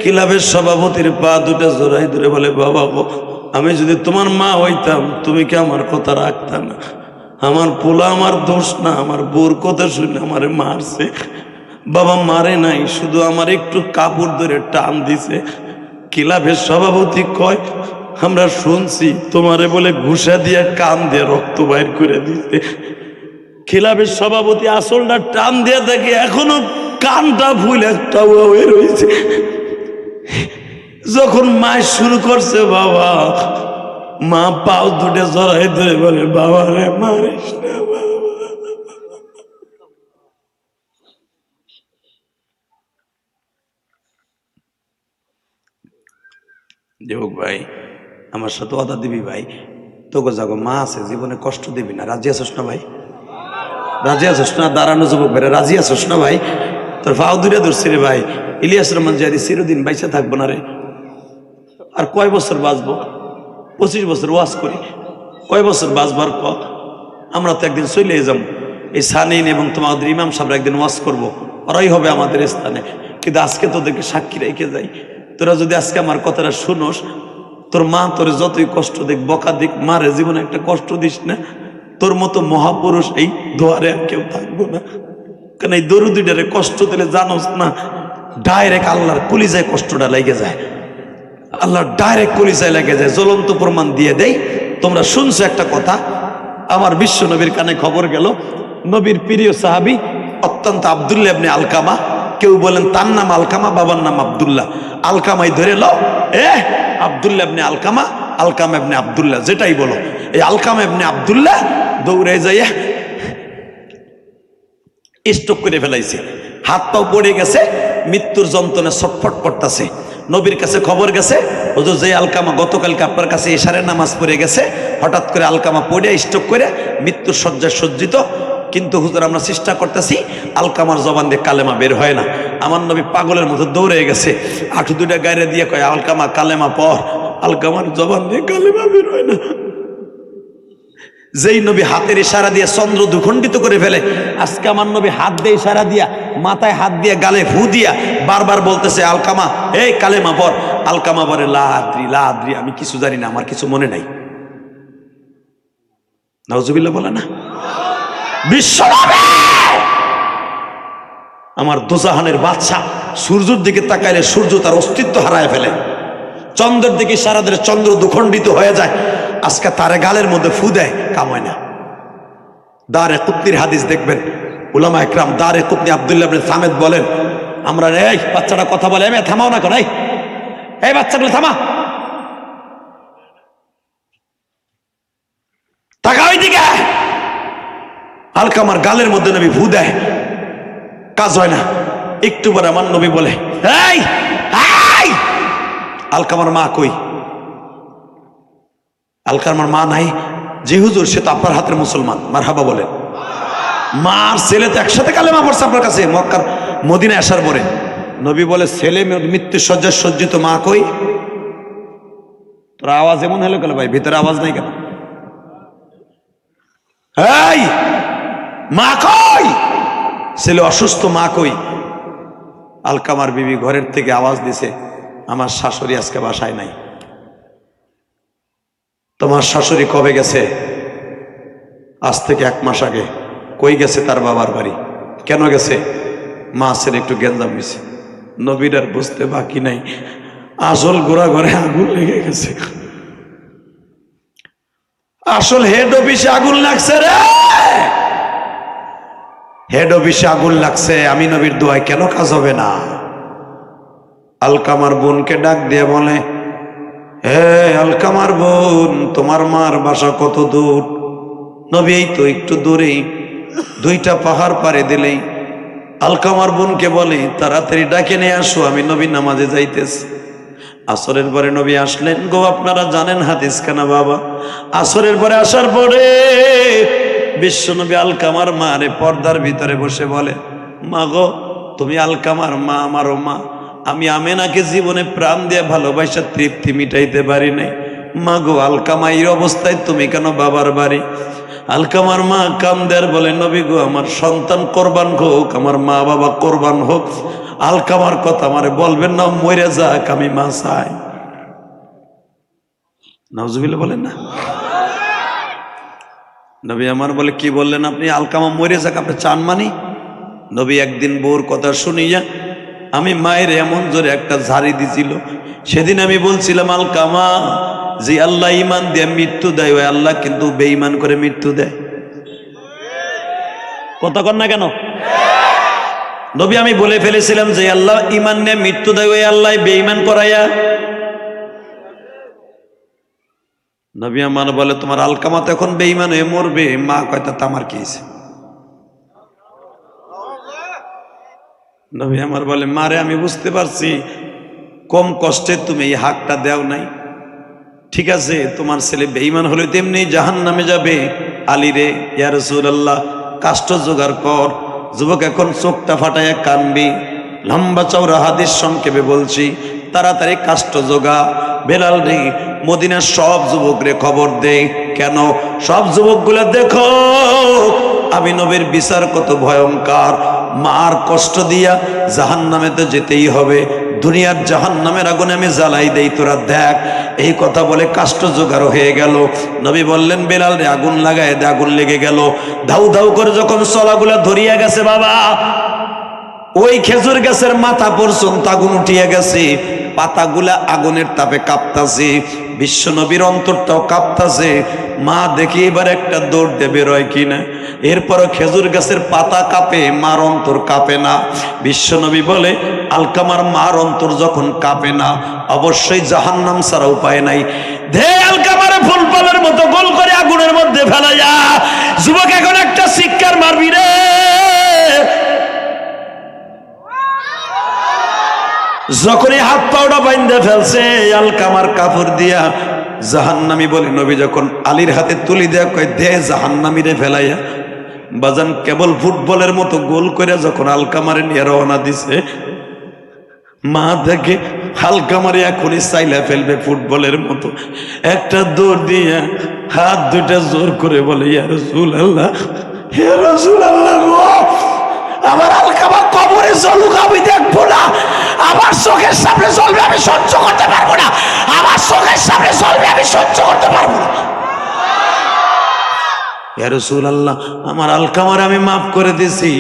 ক্লাবের সভাপতির পা 2টা জোড়াই ধরে বলে, বাবা গো, আমি যদি তোমার মা হইতাম তুমি কি আমার কথা রাখতা না? আমার পোলা আমার দোষ না, আমার বোর কথা শুনে আমারে মারছে। বাবা মারে নাই, শুধু আমার একটু কাপড় ধরে টান দিছে। ক্লাবের সভাপতি কয়, আমরা শুনছি তোমারে বলে ঘুষা দিয়ে কান দিয়ে রক্ত বাইর করে দিতে। ক্লাবের সভাপতি আসলটা টান দিয়ে দেখে এখনো কানটা ফুল একটা হয়ে রয়েছে। যখন মায় শুরু করছে, বাবা মা পাও 2টা জড়াই ধরে বলে, বাবা রে মারিস না বাবা। দেবক ভাই, আমার সাথে কথা দিবি ভাই, তোকে যাগো মা আছে, জীবনে কষ্ট দিবি না। রাজি আছিস না ভাই? রাজি আছিস না? দাঁড়ানো যুবক ভাই, রাজি আছিস না ভাই? তোর ফাও দূরে ধরছি রে ভাই, ইলিয়াস রহমান জিয়াদি চিরদিন বাইসা থাকবো না রে। আর কয় বছর বাঁচবো? 25 বছর ওয়াজ করি, কয় বছর বাঁচবার ক? আমরা তো একদিন চলে যাবো। এই সানিন এবং তোমাদের ইমাম সাহেব একদিন ওয়াজ করবো, ওরাই হবে আমাদের স্থানে। কিন্তু আজকে তোদেরকে সাক্ষী রেখে যাই, তোরা যদি আজকে আমার কথাটা শুনোস, তোর মা তোর যতই কষ্ট দিক, বকা দিক, মারে জীবনে একটা কষ্ট দিস না। তোর মতো মহাপুরুষ এই দোয়ারে আর কেউ থাকবো না। কারণ এই দরুদিটারে কষ্ট দিলে জানোস না, ডাইরেক্ট আল্লাহর কলিজায় কষ্টটা লেগে যায়, আল্লাহর ডাইরেক্ট কলিজায় লেগে যায়, জ্বলন্ত প্রমাণ দিয়ে দেয়। তোমরা শুনছো একটা কথা, আমার বিশ্ব নবীর কানে খবর গেল, নবীর প্রিয় সাহাবী অত্যন্ত আব্দুল্লাহ ইবনে আলকামা, কেউ বলেন তার নাম আলকামা, বাবার নাম আব্দুল্লাহ, আলকামাই ধরে লো, আব্দুল্লাহ ইবনে আলকামা, আলকামা ইবনে আব্দুল্লাহ, যেটাই বলো। এই আলকামা ইবনে আব্দুল্লাহ দৌড়ে যাইয়া স্ট্রোক করে ফেলাইছে, হাত পাও পড়ে গেছে, মৃত্যুর যন্ত্রণা ছটফট করতেছে। নবীর কাছে খবর গেছে, হুজুর যে আলকামা গতকালকে আপনার কাছে ইশারের নামাজ পড়ে গেছে, হঠাৎ করে আলকামা পড়ে স্ট্রোক করে মৃত্যুর শয্যায় সজ্জিত। কিন্তু হুজুর আমরা চেষ্টা করতেছি, আলকামার জবান দিয়ে কালেমা বের হয় না। আমার নবী পাগলের মতো দৌড়ে গেছে, আঠু দুইটা গায়ে দিয়ে কয়, আলকামা কালেমা পড়। আলকামার জবান দিয়ে কালেমা বের হয় না। যেই নবী হাতের ইশারা দিয়ে চন্দ্র দুখণ্ডিত করে ফেলে, আজকে আমার নবী হাত দিয়ে ইশারা দিয়া, মাথায় হাত দিয়ে, গালে ফু দিয়া বারবার বলতেছে, আলকামা এই কালেমা পড়। আলকামা বলে, লা আদ্রি লা আদ্রি, আমি কিছু জানি না, আমার কিছু মনে নাই। নাউজুবিল্লাহ বলে না। বিশ্বনবী আমার দোজাহানের বাদশা, সূর্যের দিকে তাকাইলে সূর্য তার অস্তিত্ব হারায় ফেলে, চন্দ্রের দিকে ইশারা দিলে চন্দ্র দুখণ্ডিত হয়ে যায়। আজকে তারে গালের মধ্যে ফু দেয়, কামায় না। দারে কুতনির হাদিস দেখবেন, উলামা একরাম দারে কুতনি আব্দুল্লাহ ইবনে সামেদ বলেন, আমরা এই বাচ্চাটা কথা বলে, আমি থামাও না কেন, এই বাচ্চাগুলো থামা, টাকা ওইদিকে। আলকামার গালের মধ্যে নবী ফু দেয়, কাজ হয় না। একটু পরে আমার নবী বলে, এই আলকামার মা কই? আলকামার মা নাই। জি হুজুর, সে তো আপনার হাতের মুসলমান, মারহাবা বলেন। মা আর ছেলে তো একসাথে কালেমা পড়ছে আপনার কাছে মক্কার মদিনায় আসার পরে। নবী বলে, ছেলে মৃত্যু সজ্জায় সজ্জিত, মা কই? তোর আওয়াজ এমন হলো কেন ভাই, ভিতরে আওয়াজ নাই কেন? এই মা কই? ছেলে অসুস্থ, মা কই? আলকামার বিবি ঘরের থেকে আওয়াজ দিছে, আমার শাশুড়ি আজকে বাসায় নাই। তোমার শাশুড়ি কবে গেছে? আজ থেকে 1 মাস আগে। কই গেছে? তার বাবার বাড়ি। কেন গেছে? মা ছেলে একটু গেঞ্জাম হয়েছে। নবীর আর বুঝতে বাকি নাই, আসল গোড়া ঘরে আগুন লেগে গেছে, আসল হেড অফিসে আগুন লাগছে রে, হেড অফিসে আগুন লাগছে। আমি নবীর দোয়ায় কেন কাজ হবে না? আলকামার বোনকে ডাক দিয়ে বলে, হে আলকামার বোন, তোমার মার বাসা কত দূর? নবী, এই তো একটু দূরেই, 2টা পাহাড় পাড়ে দিলেই। আলকামার বোনকে বলে, তাড়াতাড়ি ডাকে নিয়ে আসো, আমি নবী নামাজে যাইতেছি। আসরের পরে নবী আসলেন গো। আপনারা জানেন হাদিস খানা বাবা। আসরের পরে আসার পরে বিশ্ব নবী আলকামার মারে পর্দার ভিতরে বসে বলে, মা গো, তুমি আলকামার মা, আমারও মা। আমি আমেনাকে জীবনে প্রাণ দিয়ে ভালোবাসা তৃপ্তি মিটাইতে পারি নাই। মা গো, আলকামা এই অবস্থায় তুমি কেন বাবার বাড়ি? আলকামার মা কান্দের বলে, নবী গো, আমার সন্তান কোরবান হোক, আমার মা বাবা কোরবান হোক, আলকামার কথা আমারে বলবেন না, মরে যাক, আমি মা চাই। নাউজুবিল্লাহ বলেন না। নবী আমার বলে, কি বললেন আপনি? আলকামা মরে যাক আপনি চান মানি? নবী একদিন বউর কথা শুনিয়া আমি মায়ের এমন জোরে একটা ঝাড়ি দিছিল। সেদিন আমি বলছিলাম, আলকামা, যে আল্লাহ ইমান দিয়ে মৃত্যু দেয়, ওই আল্লাহ কিন্তু বেঈমান করে মৃত্যু দেয়। কথা কন না কেন? নবী আমি বলে ফেলেছিলাম, যে আল্লাহ ইমান নিয়ে মৃত্যু দেয়, ওই আল্লাহ বেঈমান করাইয়া। নবী আমার বলে, তোমার আলকামা তো এখন বেঈমান হয়ে মরবে। মা কয়, তা আমার কি হয়েছে? নবী আমার বলে, মারে, আমি বুঝতে পারছি কম কষ্টে তুমি এই হাকটা দেও নাই। ঠিক আছে, তোমার ছেলে বেঈমান হলে তেমনি জাহান্নামে যাবে। আলী রে, ইয়া রাসূলুল্লাহ, কাষ্ট জোগাড় কর, যুবক এখন চোখটা ফাটাইয়া কানবি। লম্বা চওড়া হাদিস সংক্ষেপে বলছি, তাড়াতাড়ি কাষ্ঠ জোগা। বেলাল রে মদিনার সব যুবক রে খবর দে। কেন? সব যুবকগুলা দেখো, আমি নবীর বিচার কত ভয়ঙ্কর। মার কষ্ট দিয়া জাহান্নামেতে যেতেই হবে, দুনিয়ার জাহান্নামের আগুনে আমি জ্বালাই দেই, তোরা দেখ। এই কথা বলে কাষ্ঠ জোগাড় হয়ে গেল। নবী বললেন, বেলাল রে আগুন লাগায় দে। আগুন লেগে গেল। ধাউ ধাউ করে যখন চলাগুলা ধরিয়া গেছে বাবা, ওই খেজুর গাছের মাথা পর্যন্ত আগুন উঠিয়া গেছে। পাতাগুলা আগুনের তাপে কাঁপতাছে, বিশ্ব নবীর অন্তরটাও কাঁপতাছে। মা দেখি এবার একটা দৌড় দিয়ে বেরোয় কিনা। এরপরও খেজুর গাছের পাতা কাঁপে, মার অন্তর কাঁপে না। বিশ্ব নবী বলে, আলকামার মার অন্তর যখন কাঁপে না, অবশ্যই জাহান্নাম ছাড়া উপায় নাই। ধে আলকামার ফুল পালের মতো গোল করে আগুনের মধ্যে ফেলা যা। যুবক এখন একটা শিক্ষার মারবি রে। যখনই হাত পাউডা বাইন্ধে ফেলছে আলকামার কাপড় দিয়া, জাহান্নামী বলে নবী যখন আলীর হাতে তুলি দেয়া কয়, দে জাহান্নামী রে ফেলাইয়া। বাজান কেবল ফুটবলের মতো গোল করে যখন আলকামারে নিয়ে রওনা দিছে, মা দেখে আলকামারে এখনই চাইলা ফেলবে ফুটবলের মতো। একটা দৌড় দিয়া হাত দুটা জোর করে বলে, ইয়া রাসূলুল্লাহ, ইয়া রাসূলুল্লাহ গো, আমার আলকামা কবরে জ্বলুক আমি দেখবো না। আমার চোখের সামনে জ্বলবে আমি সহ্য করতে পারবো না। আমার চোখের সামনে জ্বলবে আমি সহ্য করতে পারবো না। ইয়া রাসূলুল্লাহ, আমার আলকামারে আমি মাফ করে দিছি,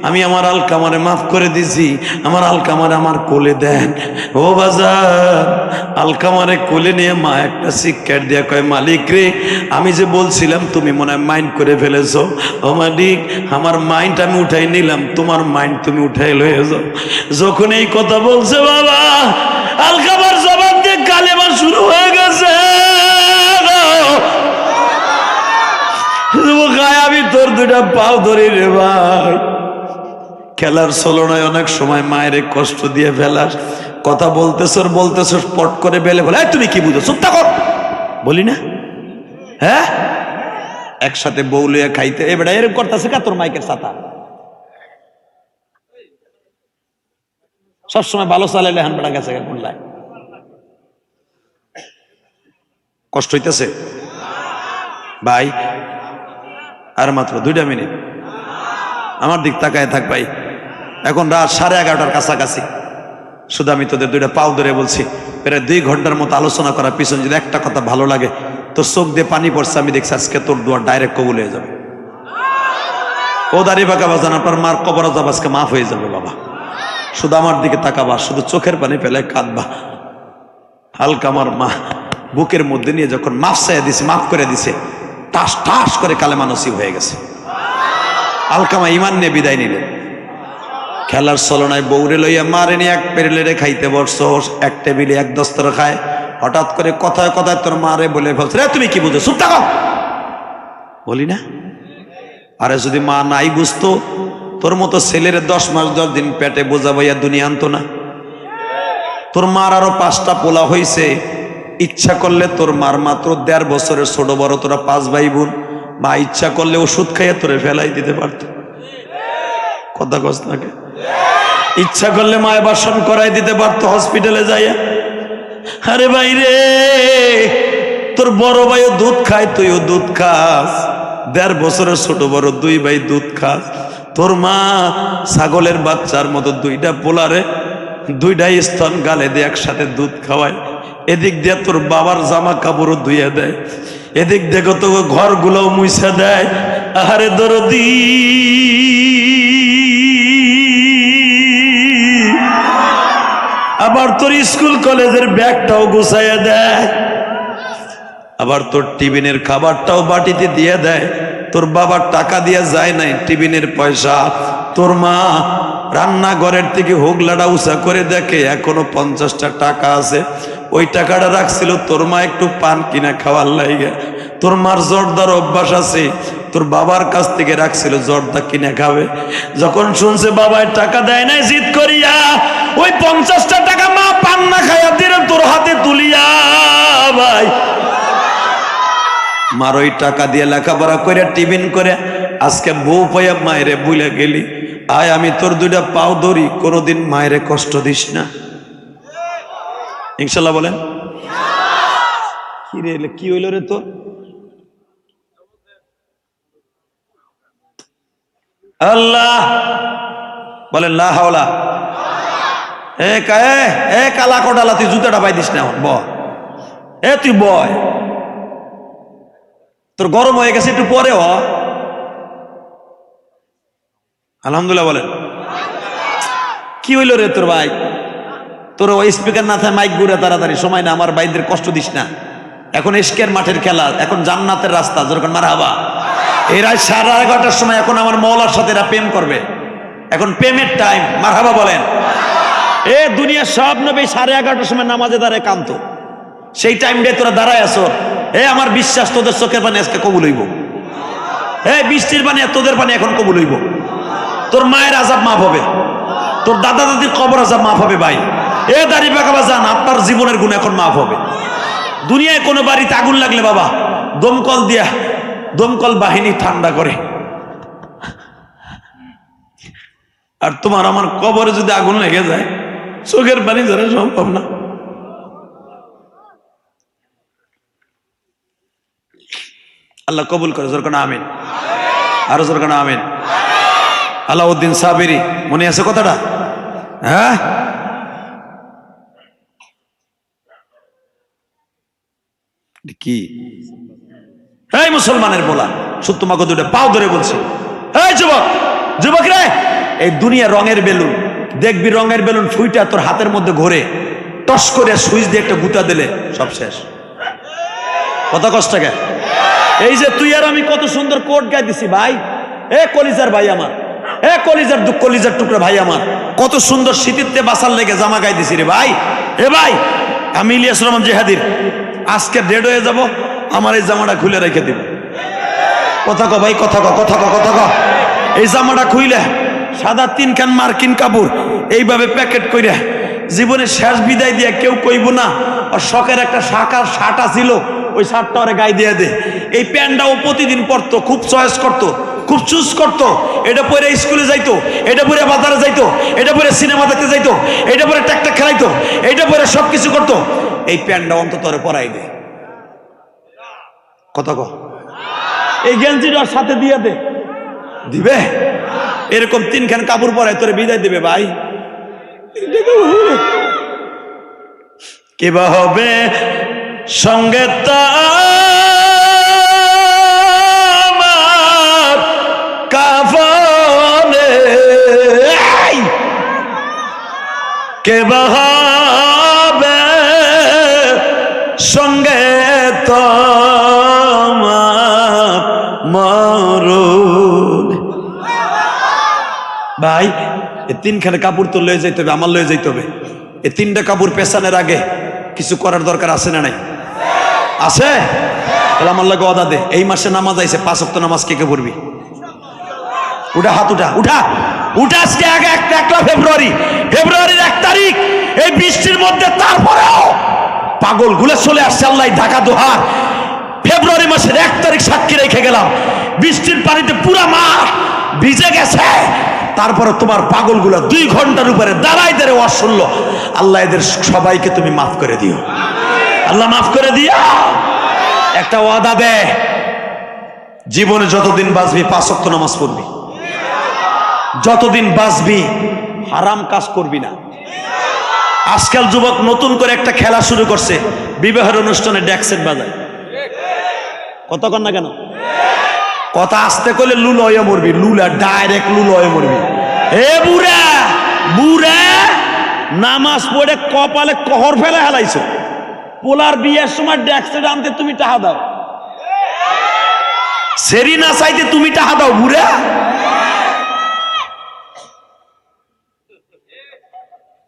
আমি আমার আলকামারে মাফ করে দিছি, আমার আলকামারে আমার কোলে দেন। ও বাজার, আলকামারে কোলে নিয়ে মা একটা শিক্ষার দিয়া কয়, মালিক রে, আমি যে বলছিলাম তুমি মনে হয় মাইন্ড করে ফেলেছো। ও মালিক, আমার মাইন্ড আমি উঠাই নিলাম, তোমার মাইন্ড তুমি উঠাই লয়ে যাও। যখন এই কথা বলছে বাবা, আলকামার জবাব দিয়ে কালেমা শুরু হয়ে গেছে। আমি তোর দুটা পাও ধরি রে ভাই। খেলার ছলনায় অনেক সময় মায়ের কষ্ট দিয়ে ফেলাস। কথা বলতেছ পট করে বেলে বলে, তুমি কি বুঝো, চুপ থাকো, বলি না? হ্যাঁ, একসাথে বউ লইয়া খাইতে এবার এরকম করতেছে কা তোর মাইকের সাথা। সবসময় ভালো চালাইলে হান বেড়া গেছে কোনলায়। কষ্ট হইতেছে ভাই? আর মাত্র 2 মিনিট, আমার দিক তাকায় থাক ভাই। এখন রাত 11:30টার কাছাকাছি। শুধু আমি তোদের 2টা পাও ধরে বলছি, প্রায় 2 ঘন্টার মতো আলোচনা করার পিছনে যদি একটা কথা ভালো লাগে, তোর চোখ দিয়ে পানি পড়ছে, আমি দেখছি আজকে তোর দোয়া ডাইরেক্ট কবুল হয়ে যাবে। ও দাড়ি বাঁকা বাজান, আপনার মার কবর আযাব আজকে মাফ হয়ে যাবে বাবা। শুধু আমার দিকে তাকাবা, শুধু চোখের পানি ফেলে কাঁদবা। হালকা আমার মা বুকের মধ্যে নিয়ে যখন মাফ চাইয়া দিছে, মাফ করে দিছে, টাস টাস করে কালেমা নসিব হয়ে গেছে। আলকামা ইমান নিয়ে বিদায় নিলেন। খেলার ছলনায় বউরে লইয়া মারে নিয়ে এক পেরেলে খাইতে বসছ, এক টেবিলে এক দস্তর খায়। হঠাৎ করে কথায় কথায় তোর মারে বলে ফেলছে, রে তুমি কি বুঝো, চুপ থাকো, বলি না? আরে যদি মা নাই বুঝতো, তোর মতো ছেলের 10 মাস 10 দিন পেটে বোঝা বইয়া দুনিয়া আনতো না। তোর মার আরো 5টা পোলা হইছে। ইচ্ছা করলে তোর মার মাত্র 1.5 বছরের ছোট বড় তোরা 5 ভাই বোন, মা ইচ্ছা করলে ওষুধ খাইয়া তোরে ফেলাই দিতে পারত। কথা কস নাকি? ইচ্ছা করলে মায় বাসন করাই দিতে পারতো হসপিটালে যাইয়া। আরে ভাই রে, তোর বড় ভাইও দুধ খায়, তুইও দুধ খাস। 1.5 বছরের ছোট বড় 2 ভাই দুধ খাস। তোর মা ছাগলের বাচ্চার মতো 2টা পোলারে 2টা স্তন গালে দিয়ে একসাথে দুধ খাওয়ায়। এদিক দিয়ে তোর বাবার জামা কাপড়ও ধুইয়া দেয়, এদিক দেখো তো ঘরগুলোও মুইছা দেয়। আরে দরদি, আবার তোর স্কুল কলেজের ব্যাগটাও গুছাইয়া দেয়, আবার তোর টিফিনের খাবারটাও বাটিতে দিয়ে দেয়। তোর বাবার টাকা দিয়া যায় নাই টিফিনের পয়সা। তোর মা রান্নাঘরের থেকে হোগলাটা উঁচা করে দেখে এখনো 50টা টাকা আছে। ওই টাকাটা রাখছিল তোর মা একটু পান কিনা খাওয়ার লাগে। তোর মার জর্দার অভ্যাস আছে, তোর বাবার কাছ থেকে রাখছিল জর্দা কিনে খাবে। যখন শুনছে বাবায় টাকা দেয় নাই জিদ করিয়া, ওই 50টা টাকা মা পান না খাইয়া দিলে তোর হাতে তুলিয়া। ভাই, মার ওই টাকা দিয়ে লেখাপড়া করে টিফিন করে আজকে বউ পাইয়া মায়েরে বুইলা গেলি। আয় আমি তোর দুইটা পাও ধরি, কোনোদিন মায়েরে কষ্ট দিস না। ইনশাল্লাহ বলেন। কি রে, কি হইল রে তোর? আল্লাহ বলেন লা হাওলা। এ কালা কোটালা, তুই জুতাটা পাই দিস না। তুই বয়, তোর গরম হয়ে গেছে, একটু পরে হ। আলহামদুলিল্লাহ বলেন। কি হইল রে তোর ভাই? তোর ওই স্পিকার না থাকে, মাইক ঘুরে তাড়াতাড়ি, সময় না, আমার ভাইদের কষ্ট দিস না। এখন ইশকের মাঠের খেলা, এখন জান্নাতের রাস্তা, যেরকম মারহাবা। এরা 11:30টার সময় এখন আমার মওলার সাথে এরা প্রেম করবে, এখন প্রেমের টাইম। মারহাবা বলেন। দুনিয়ার সব নবী 11:30টার সময় নামাজে দাঁড়ায় কান্ত, সেই টাইমটাই তোরা দাঁড়ায় আসো। আমার বিশ্বাস তোদের চোখের পানি আজকে কবুল হইব। বৃষ্টির পানি, তোদের পানি এখন কবুল হইব। তোর মায়ের আযাব মাফ হবে, তোর দাদা দাদির কবর আযাব মাফ হবে। ভাই দাড়ি পাকাবা যান, আপনার জীবনের গুণ এখন মাফ হবে। দুনিয়ায় কোনো বাড়িতে আগুন লাগলে বাবা দমকল দিয়া, দমকল বাহিনী ঠান্ডা করে। আর তোমার আমার কবরে যদি আগুন লেগে যায়, চোখের পানি ধরা সম্ভব না। আল্লাহ কবুল করে, জোর করে আমিন। আরো জোর করে আমিন। আলাউদ্দিন সাবিরি, মনে আছে কথাটা? হ্যাঁ, কি এই মুসলমানের বলা, সত্য মাকে দুটো পাও ধরে বলছি, এই যুবক, যুবক রে, এই দুনিয়া রঙের বেলুন, দেখবি রঙের বেলুন ফুইটা তোর হাতের মধ্যে ঘোরে, টস করে সুইচ দিয়ে একটা গুতা দিলে সব শেষ। কত কষ্ট গে। এই যে তুই আর আমি কত সুন্দর কোট গাই দিছি ভাই, কলিজার ভাই আমার, কলিজার টুকরা ভাই আমার, কত সুন্দর শীতিতে বাসার লেগে জামা গাই দিছি রে ভাই। ভাই আমি ইলিয়াস রহমান জিহাদির আজকে ডেড হয়ে যাব, আমার এই জামাটা খুলে রেখে দিব। কথা ক ভাই, কথা ক, কথা ক, কথা ক। এই জামাটা খুইলে সাদা 3খান মার্কিন কাপড় এইভাবে প্যাকেট কইরা জীবনের শেষ বিদায় দিয়ে কেউ কইব না আর শখের একটা শার্ট ছিল, ওই শার্টটা ওরে গায়ে দিয়ে দে। এই প্যান্টটাও প্রতিদিন পরতো, খুব চয়েস করতো, খুব চুজ করতো। এটা পরে স্কুলে যাইতো, এটা পরে বাজারে যাইতো, এটা পরে সিনেমা দেখতে যাইতো, এটা পরে ট্যাকটা খেলাইতো, এটা পরে সবকিছু করতো। এই প্যান্টটা অন্তত ওরে পরাই দে। কত ক। এই গেঞ্জিটার সাথে দিয়ে দে, দিবে? এরকম 3খান কাপড় পরাই তোরে বিদায় দিবে ভাই। কিবা হবে সঙ্গে তার কাফনে, কিবা হবে সঙ্গে তোমার মরণ। ভাই এই 3খানা কাপড় তো লয়ে যাইতে হবে, আমার লয়ে যাইতে হবে। এই 3টা কাপড় পেছানোর আগে কিছু করার দরকার আছে না নাই? আছে? তাহলে আমার লাগে অদা দে। এই মাসে নামাজ আইছে, 5 ওয়াক্ত নামাজ কে কে পড়বি? উঠা, হাত উঠা, উঠা উঠা। আজকে আগে 1 ফেব্রুয়ারির 1 তারিখ, এই বৃষ্টির মধ্যে তারপরেও পাগল গুলো চলে আসছে। আল্লাহ ঢাকা দোহার ফেব্রুয়ারি মাসের 1 তারিখ সাক্ষী রেখে গেলাম, বৃষ্টির পানিতে পুরা মাঠ ভিজে গেছে। তারপরে তোমার পাগলগুলো 2 ঘন্টার উপরে দাঁড়াই ওয়াজ শুনলো। আল্লাহ এদের সবাইকে তুমি মাফ করে দিও, আল্লাহ মাফ করে দিও। একটা ওয়াদা দে, জীবনে যতদিন বাঁচবি 5 ওয়াক্ত নামাজ পড়বি, যতদিন বাঁচবি হারাম কাজ করবি না। আজকাল যুবক নতুন করে একটা খেলা শুরু করছে, বিবাহের অনুষ্ঠানে ড্যাকসেট বাজায়। কতক্ষণ না কেন কথা আসতে করলে লুল হয়ে মরবি, লুলা ডাইরেক্ট লুল হয়ে মরবি। বুড়া বুড়া নামাজ পড়ে কপালে কহর ফেলে হেলাইছো, পোলার বিয়ের সময় ড্যাকসেট আনতে তুমি টাকা দাও, সেরি না চাইতে তুমি টাকা দাও বুড়া।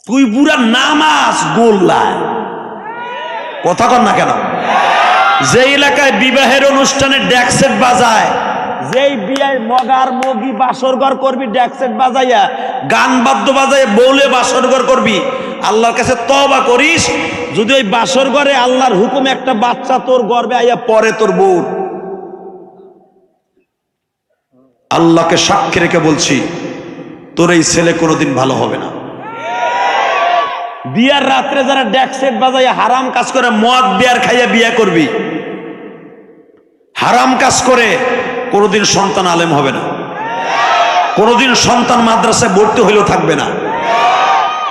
তুই বুড়া নামাজ গোল্লায়। কথা কর না কেন? যে এলাকায় বিবাহের অনুষ্ঠানে ড্যাকসেট বাজায়, যেই বিয়ে মগার মগি বাসরঘর করবি ড্যাকসেট বাজাইয়া, গান বাদ্য বাজাইয়া বলে বাসরঘর করবি, আল্লাহর কাছে তওবা করিস। যদি ওই বাসর ঘরে আল্লাহর হুকুম একটা বাচ্চা তোর গর্বে আইয়া পরে তোর বউ, আল্লাহকে সাক্ষী রেখে বলছি, তোর এই ছেলে কোনোদিন ভালো হবে না। বিয়ার রাত্রে যারা ডেক সেট বাজাইয়া হারাম কাজ করে, মদ বিয়ার খাইয়া বিয়া করবি, হারাম কাজ করে, কোনোদিন সন্তান আলেম হবে না, কোনোদিন সন্তান মাদ্রাসায় ভর্তি হইলেও থাকবে না।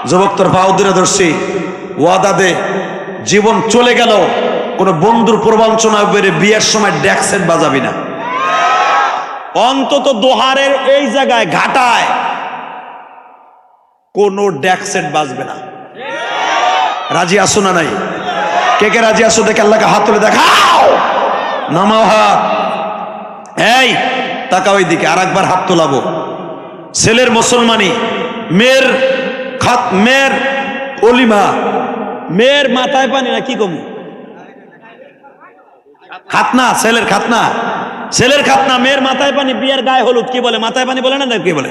যুবক তোর বাউদ্দিরা ধরছি, ওয়াদা দে, জীবন চলে গেল কোনো বন্ধুর প্রবঞ্চনা বেড়ে বিয়ের সময় ডেক সেট বাজাবি না। অন্তত দোহারের এই জায়গায় ঘাটায় কোনো ডেক সেট বাজবে না। রাজি আসো না নাই? কে কে রাজি আসো? দেখে আল্লাহকে হাত তুলে দেখাও, নামাও হাত। এই তাকাও ওই দিকে, আর একবার হাত তোলাবো। ছেলের মুসলমানি, মেয়ের মেয়ের অলিমা, মেয়ের মাথায় পানি না কি কমু, খাতনা, ছেলের খাতনা, ছেলের খাতনা, মেয়ের মাথায় পানি, বিয়ের গায়ে হলুদ কি বলে, মাথায় পানি বলে না, কি বলে,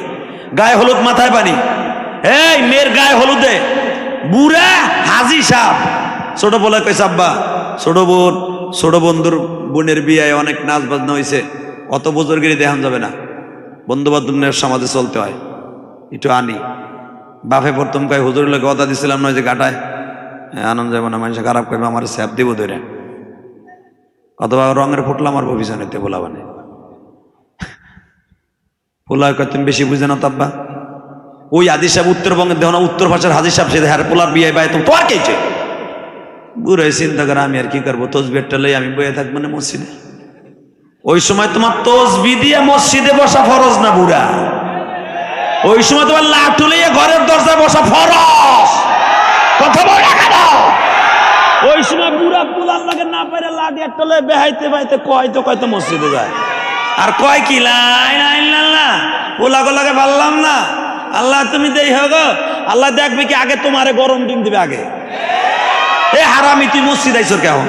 গায়ে হলুদ মাথায় পানি। এই মেয়ের গায়ে হলুদে বুড়া হাজি সাহ ছোট বলে কইছে, আব্বা ছোট বন্ধুর বোনের বিয়ে অনেক নাচ বাজনা হয়েছে, অত বুজুর্গিরি দেখান যাবে না, বন্ধু বান্ধবের সমাজে চলতে হয়, একটু আনি। বাপে প্রথম কয় হুজুরের লোক কথা দিছিলাম নয় যে গাটায় আনন্দ যাবো না, মানুষ খারাপ করবে, আমার স্যাপ দিব ধরে, অথবা রঙের ফুটলাম আমার পিছনেতে বলা মানে পোলা কয় তুমি বেশি বুঝে না তাব্বা। ওই হাজি সাহেব উত্তরবঙ্গের দেহ না, উত্তর ভাষার হাজি সাহেব, সে হ্যার পোলার বিয়ে বাই তোমার কেছে বুড়ো চিন্তা করে আমি আর কি করবো, তসবিরটা লই আমি বয়ে থাকবো না মসজিদে। ওই সময় তোমার তসবি দিয়ে মসজিদে বসা ফরজ না বুড়া, ওই সময় তোমার লাঠু লইয়া ঘরের দরজায় বসা ফরজ। কথা বলে কেন? ওই সময় বুড়া পোলার লাগে না পারে লাঠি একটা লয়ে বেহাইতে বাইতে কয়তো মসজিদে যায়, আর কয় কি লা পোলা গোলাকে পারলাম না, আল্লাহ তুমি দেই হোক, আল্লাহ দেখবে কি আগে তোমারে গরম ডিম দিবে আগে। এ হারামি তুই মসজিদ আইসর কেমন?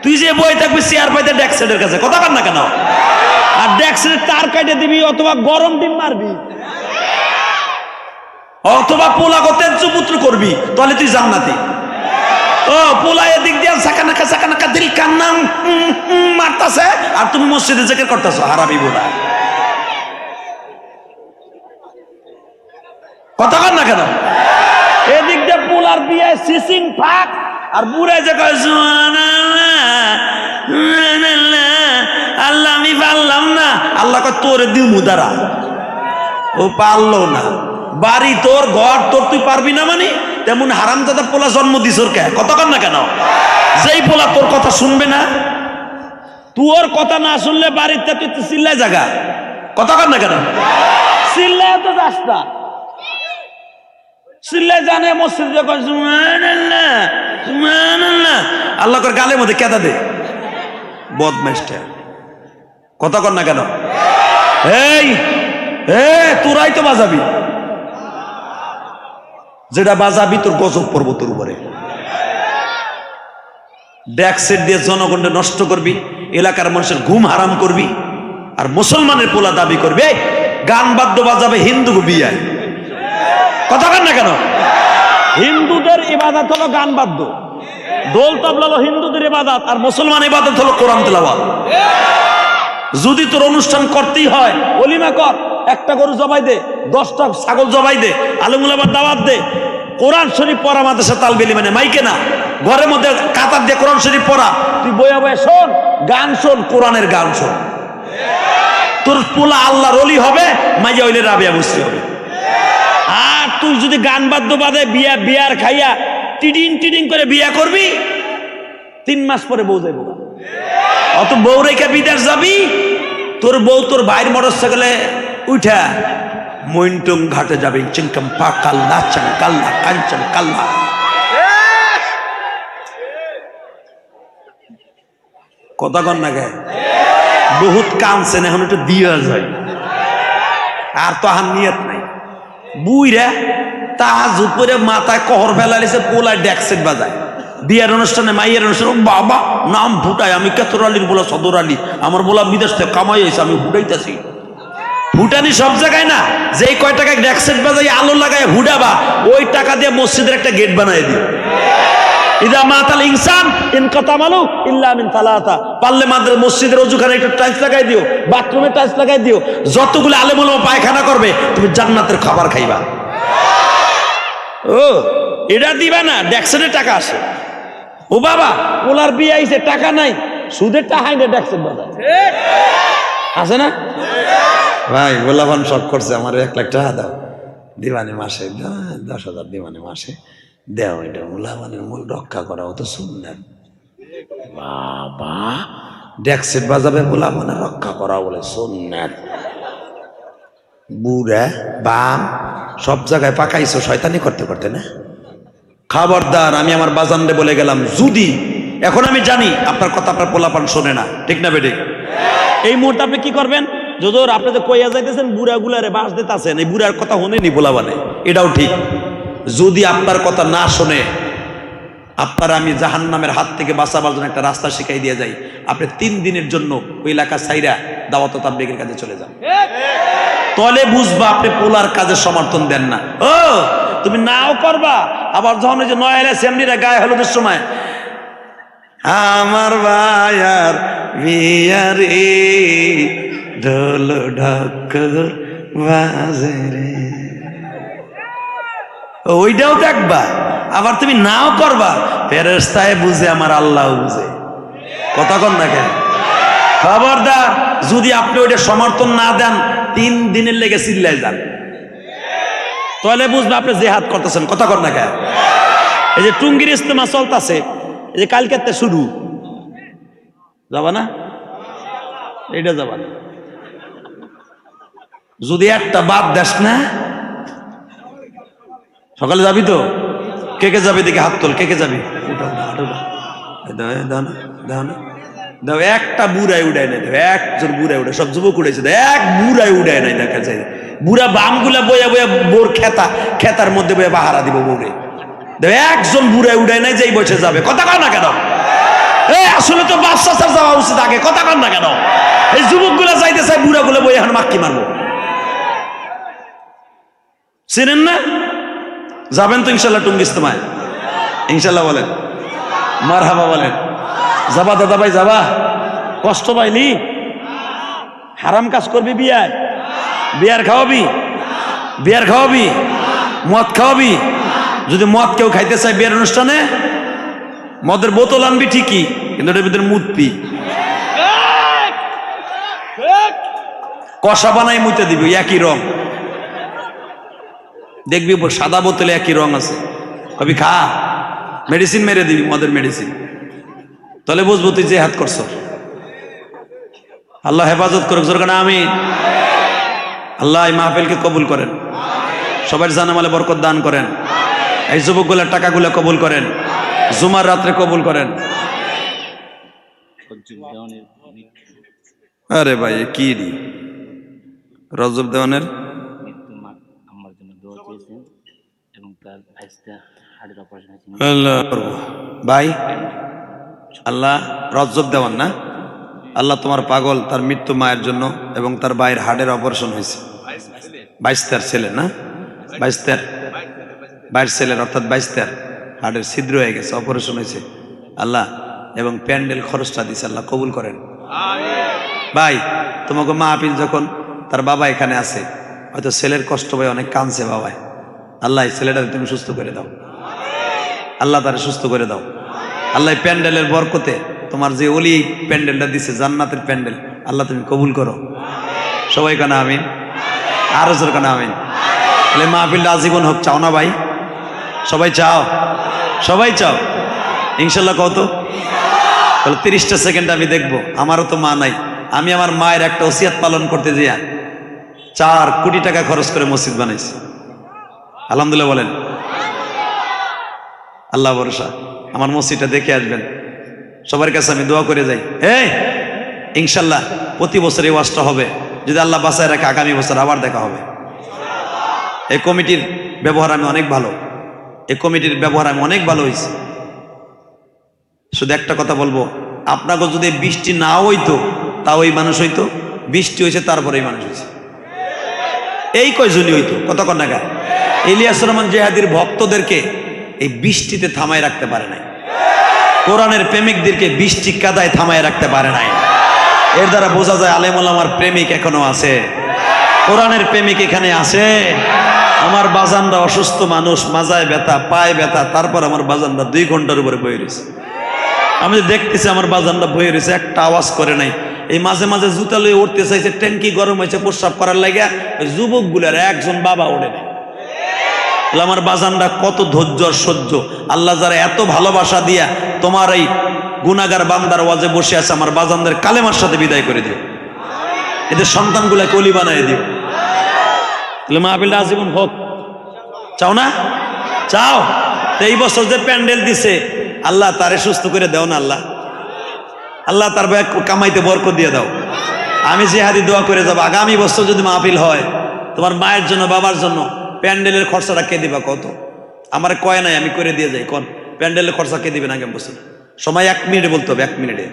তুই যে বই থাকবি চেয়ার পাইতে ডেক্সেটের কাছে, কথা কর না কেন? আর ডেক্সেটের তার কাটে দিবি অথবা গরম ডিম মারবি অথবা পোলা গো তেজপুত্র করবি, তাহলে তুই জান্নাতি। ও পোলা এদিক দিয়ে সাকানাকা দিল কান্নাম মারতাছে আর তুমি মসজিদে জিকির করতেছো, হারামি বোলা। কথা কর না কেন? এদিক দিয়ে পোলার বিয়ে সিসিং ফাঁক আর বুড়ে যে কয় আল্লাহ আমি পারলাম না, আল্লাহ কয় তোর দিমু দাঁড়া। ও পারলো না, বাড়ি তোর, ঘর তোর, তুই পারবি না মানে তেমন হারামজাদা পোলা জন্ম দিস ওর কে, কথা কর না কেন? যেই পোলা তোর কথা শুনবে না, তোর কথা না শুনলে বাড়িতে তুই চিল্লায় জাগা, কথা কর না কেন? চিল্লায় তো যাস না, চিল্লায় জানে মসজিদে কয় সুবহানাল্লাহ সুবহানাল্লাহ, আল্লাহ কর গালের মধ্যে কেদা দে বদমাইশটা, কথা কর না কেন? এই তোরাই তো বাজাবি, যেটা বাজাবি তোর গজব পড়ব তোর উপরে। ডেক্সেট দিয়ে জনগণকে নষ্ট করবি, এলাকার মানুষের ঘুম হারাম করবি, আর মুসলমানের পোলা দাবি করবে গান বাদ্য বাজাবে হিন্দু বিয়ায়, কথা কর না কেন? হিন্দুদের ইবাদত হলো গান বাদ্য, দোল তবলা হলো হিন্দুদের ইবাদত, আর মুসলমান ইবাদত হলো কোরআন তেলাওয়াত। যদি তোর অনুষ্ঠান করতেই হয় ওলিমা কর, একটা গরু জবাই দে, 10টা ছাগল জবাই দে, আলমুলামার দাওয়াত দে, কোরআন শরীফ পড়া, মাদ্রাসা তালবেলি মানে মাইকে না, ঘরের মধ্যে কাতার দিয়ে কোরআন শরীফ পড়া, তুই বইয়া বইয়া শোন, গান শোন, কোরআনের গান শোন, তোর পোলা আল্লাহর ওলি হবে, মাইয়া হইলে রাবিয়া মুসরি হবে। আর তুই যদি গান বাদ্য বাদে বিয়ার খাইয়া টিডিং করে বিয়া করবি, 3 মাস পরে বউ যাইব, অত বউ রেখে বিদেশ যাবি, তোর বউ তোর ভাইয়ের মোটরসাইকেলে উঠা মইনটুম ঘাটে যাবে, চিংকম পা কাল্লা চাঙ্কাল্লা কাঞ্চন কাল্লা। কথা কন না গে? বহুত কামছেন, এখন একটু দিয়া যায়, আর তো আহার নিয়ত নাই। বুইরা তাহাজুদ করে মাথায় কহর ফেলাইছে, পোলায় ডেক্সেট বাজায়, বিয়ের অনুষ্ঠানে মাইয়ের অনুষ্ঠানে বাবা নাম ফুটায়, আমি কেতর আলীর বলা সদর আলী, আমার বলা বিদেশ থেকে কামাই হয়েছে, আমি ফুটাইতেছি। ফুটানি সব জায়গায় না, যেই কয় টাকায় ডেক্সেট বাজাই আলো লাগায় হুডাবা, ওই টাকা দিয়ে মসজিদের একটা গেট বানাই দিই। ইদা মাতাল ইনসান ইনকাতা আমালু ইল্লা মিন সালাসা। পারলে মসজিদের ওযুখানে একটু টাইলস লাগাই দিও, বাথরুমে টাইলস লাগাই দিও, যতগুলো আলেম ওলামা পায়খানা করবে তুমি জান্নাতের খাবার খাইবা। ও এটা দিবা না, ডেক্সেনের টাকা আসে। ও বাবা ওলার বিয়ে আইছে, টাকা নাই, সুদের টাকা না ডেক্সেন বাজার আছে না ভাই? গোলাপান শখ করছে আমার 1 লাখ টাকা দাও, দিবানি মাসে 10,000 দিবানি মাসে দেও, এটা গোলাপানের মূল রক্ষা করা হতো সুন্নাত। বাবা ডেক্সেট বাজাবে গোলাপানের রক্ষা করা বলে সুন্নাত। বুড়া বাম সব জায়গায় পাকাইছো শয়তানি করতে করতে না। খবরদার, আমি আমার বাজানরে বলে গেলাম, যদি এখন আমি জানি আপনার কথা আপনার পোলাপান শোনে না, ঠিক না বেঠিক? এই মুহূর্তে আপনি কি করবেন? যদুর আপনি যে কইয়া যাইতেছেন বুড়া গুলারে বাস দিতেছেন, এই বুড়ার কথা শুনেনি পোলাপানে, এটাও ঠিক। যদি আপনার কথা না শোনে, আপনার আমি জাহান্নামের হাত থেকে বাঁচাবার জন্য একটা রাস্তা শিখাই দিয়ে যাই, আপনি 3 দিনের জন্য ওই এলাকা সাইরা দাওয়াত ও তাবলীগের কাজে চলে যান। তলে বুঝবা আপনি পোলার কাজে সমর্থন দেন না। ও তুমি নাও করবা, আবার যখন ওই যে নয়ালে সেমনিরা গায়ে হলুদের সময় আমার ভাইয়ার বিয়ারে ঢোল ঢাক বাজে রে, ওইটাও দেখবা, আবার তুমি নাও করবা, ফেরেশতায় বুঝে আমার আল্লাহ বুঝে। কথা কন না কেন? খবরদার, যদি আপনি ওইটা সমর্থন না দেন 3 দিনের লেগে চিল্লায় যান, তাহলে বুঝবে আপনি জেহাদ করতেছেন। কথা কন না কেন? এই যে টুঙ্গির ইস্তেমা চলতেছে, এই যে কালকে শুরু, যাবা না? এইটা যাবা না। যদি একটা বাদ দেশ না, সকালে যাবি তো? কে কে যাবি দেখে হাত তোল, কে কে যাবি? দাও, একটা বুড়াই উড়ায় নাই, একজন বুড়াই উড়ায়, সব যুবক উড়াইছে, এক বুড়াই উড়ায় নাই দেখা যায়। বুড়া বামগুলা বইয়া বইয়া বোর খেতার মধ্যে বইয়া বাহারা দিব বউরে, একজন বুড়াই উড়ায় নাই, যেই বসে যাবে। কথা কয় না কেন? আসলে তো বাচ্চা চার যাওয়া উচিত আগে। কথা কন না কেন? এই যুবক গুলা যাইতে চাই, বুড়া গুলা বই এখন মাক্কি মারবো। চিনেন না? যাবেন তো ইনশাল্লাহ টুঙ্গি ইস্তেমায়? ইনশাল্লাহ বলেন, মারহাবা বলেন। যাবা দাদা ভাই, যাবা? কষ্ট পাইনি? হারাম কাজ করবি বিয়ায়? বিয়ার খাওয়াবি? বিয়ার খাওয়াবি? মদ খাওয়াবি? যদি মদ কেউ খাইতে চায় বিয়ার অনুষ্ঠানে, মদের বোতল আনবি ঠিকই, কিন্তু এটার ভিতরে মুদ পি, কষা বানাই মুইতে দিবি, একই রং দেখবি, সাদা বোতলে একই রং আছে, কবি খা, মেডিসিন মেরে দিবি, মদের মেডিসিন, তাহলে বুঝবো তুই জিহাদ করছ। আল্লাহ হেফাজত করুক, জোর কারণে আমি আল্লাহ এই মাহফিলকে কবুল করেন, সবার জানামালে বরকত দান করেন, এই যুবকগুলার টাকাগুলো কবুল করেন, জুমার রাত্রে কবুল করেন। আরে ভাই কি রজব দেওয়ানের ভাই, আল্লাহ রজব দেওয়ান না, আল্লাহ তোমার পাগল তার মৃত্যু মায়ের জন্য, এবং তার ভাইয়ের হার্টের অপারেশন হয়েছে, 22 ছেলে না, 22 ছেলের অর্থাৎ 22 হার্টের ছিদ্র হয়ে গেছে, অপারেশন হয়েছে আল্লাহ, এবং প্যান্ডেল খরচটা দিছে, আল্লাহ কবুল করেন। ভাই তোমাকে মা আপিল যখন তার বাবা এখানে আছে, হয়তো ছেলের কষ্ট পায়, অনেক কাঁদছে বাবায়, আল্লাহ ছেলেটা তুমি সুস্থ করে দাও, আল্লাহ তারা সুস্থ করে দাও, আল্লাহ প্যান্ডেলের বরকতে তোমার যে ওলি প্যান্ডেলটা দিছে জান্নাতের প্যান্ডেল, আল্লাহ তুমি কবুল করো। সবাই কানা আমিন, আরো জোর কানা আমিন। তাহলে মাহফিলটা আজীবন হোক, চাও না ভাই? সবাই চাও? সবাই চাও ইনশাল্লাহ? কত? তাহলে 30টা সেকেন্ড আমি দেখবো। আমারও তো মা নাই, আমি আমার মায়ের একটা ওসিয়াত পালন করতে যাই 4 কোটি টাকা খরচ করে মসজিদ বানাইছি, আলহামদুলিল্লাহ বলেন। আল্লাহ ভরসা, আমার মসজিদটা দেখে আসবেন, সবার কাছে আমি দোয়া করে যাই। ইনশাল্লাহ প্রতি বছর এই ওয়াজটা হবে, যদি আল্লাহ বাঁচায় রাখে আগামী বছর আবার দেখা হবে। এই কমিটির ব্যবহার আমি অনেক ভালো, এই কমিটির ব্যবহার আমি অনেক ভালো হয়েছে। শুধু একটা কথা বলবো, আপনাকে যদি বৃষ্টি না হইতো তাও এই মানুষ হইতো, বৃষ্টি হয়েছে তারপরেই মানুষ হয়েছে, এই কয়জনই হইতো। কতক্ষণ টাকা ইলিয়াস রহমান জিহাদির ভক্তদেরকে এই বৃষ্টিতে থামায় রাখতে পারে নাই। কোরআনের প্রেমিকদেরকে বৃষ্টি কাদায় থামায় রাখতে পারে নাই। এর দ্বারা বোঝা যায় আলেম ওলামার প্রেমিক এখনো আছে, কোরআনের প্রেমিক এখানে আছে। আমার বাজানরা অসুস্থ মানুষ, মাজায় ব্যথা, পায়ে ব্যথা, তারপর আমার বাজানরা 2 ঘন্টার উপরে বয়ে রয়েছে। আমি দেখতেছি আমার বাজানরা বয়ে রয়েছে, একটা আওয়াজ করে নাই। এই মাঝে মাঝে জুতা লয়ে উঠতে চাইছে, ট্যাঙ্কি গরম হয়েছে, প্রস্রাব করার লাগে ওই যুবকগুলার একজন বাবা ওঠে নাই। আমার বাজানরা কত ধৈর্য আর সহ্য। আল্লাহ যারা এত ভালোবাসা দিয়া তোমার এই গুনাহগার বান্দার ওয়াজে বসে আছে, আমার বাজানদের কালেমার সাথে বিদায় করে দিও, এদের সন্তানগুলাকে অলি বানায় দিও। তাহলে মাহফিলটা আজীবন হোক, চাও না? চাও? তো এই বছর যে প্যান্ডেল দিছে, আল্লাহ তারে সুস্থ করে দাও না, আল্লাহ আল্লাহ তার কামাইতে বরকত দিয়ে দাও। আমি জিহাদি দোয়া করে যাবো, আগামী বছর যদি মাহফিল হয়, তোমার মায়ের জন্য, বাবার জন্য প্যান্ডেলের খরচাটা কে দিবা? কত? আমার কয় নাই, আমি করে দিয়ে যাই। কোন প্যান্ডেলের খরচা কে দিবেন আগামী বছর? সময় 1 মিনিটে বলতে হবে, 1 মিনিটে।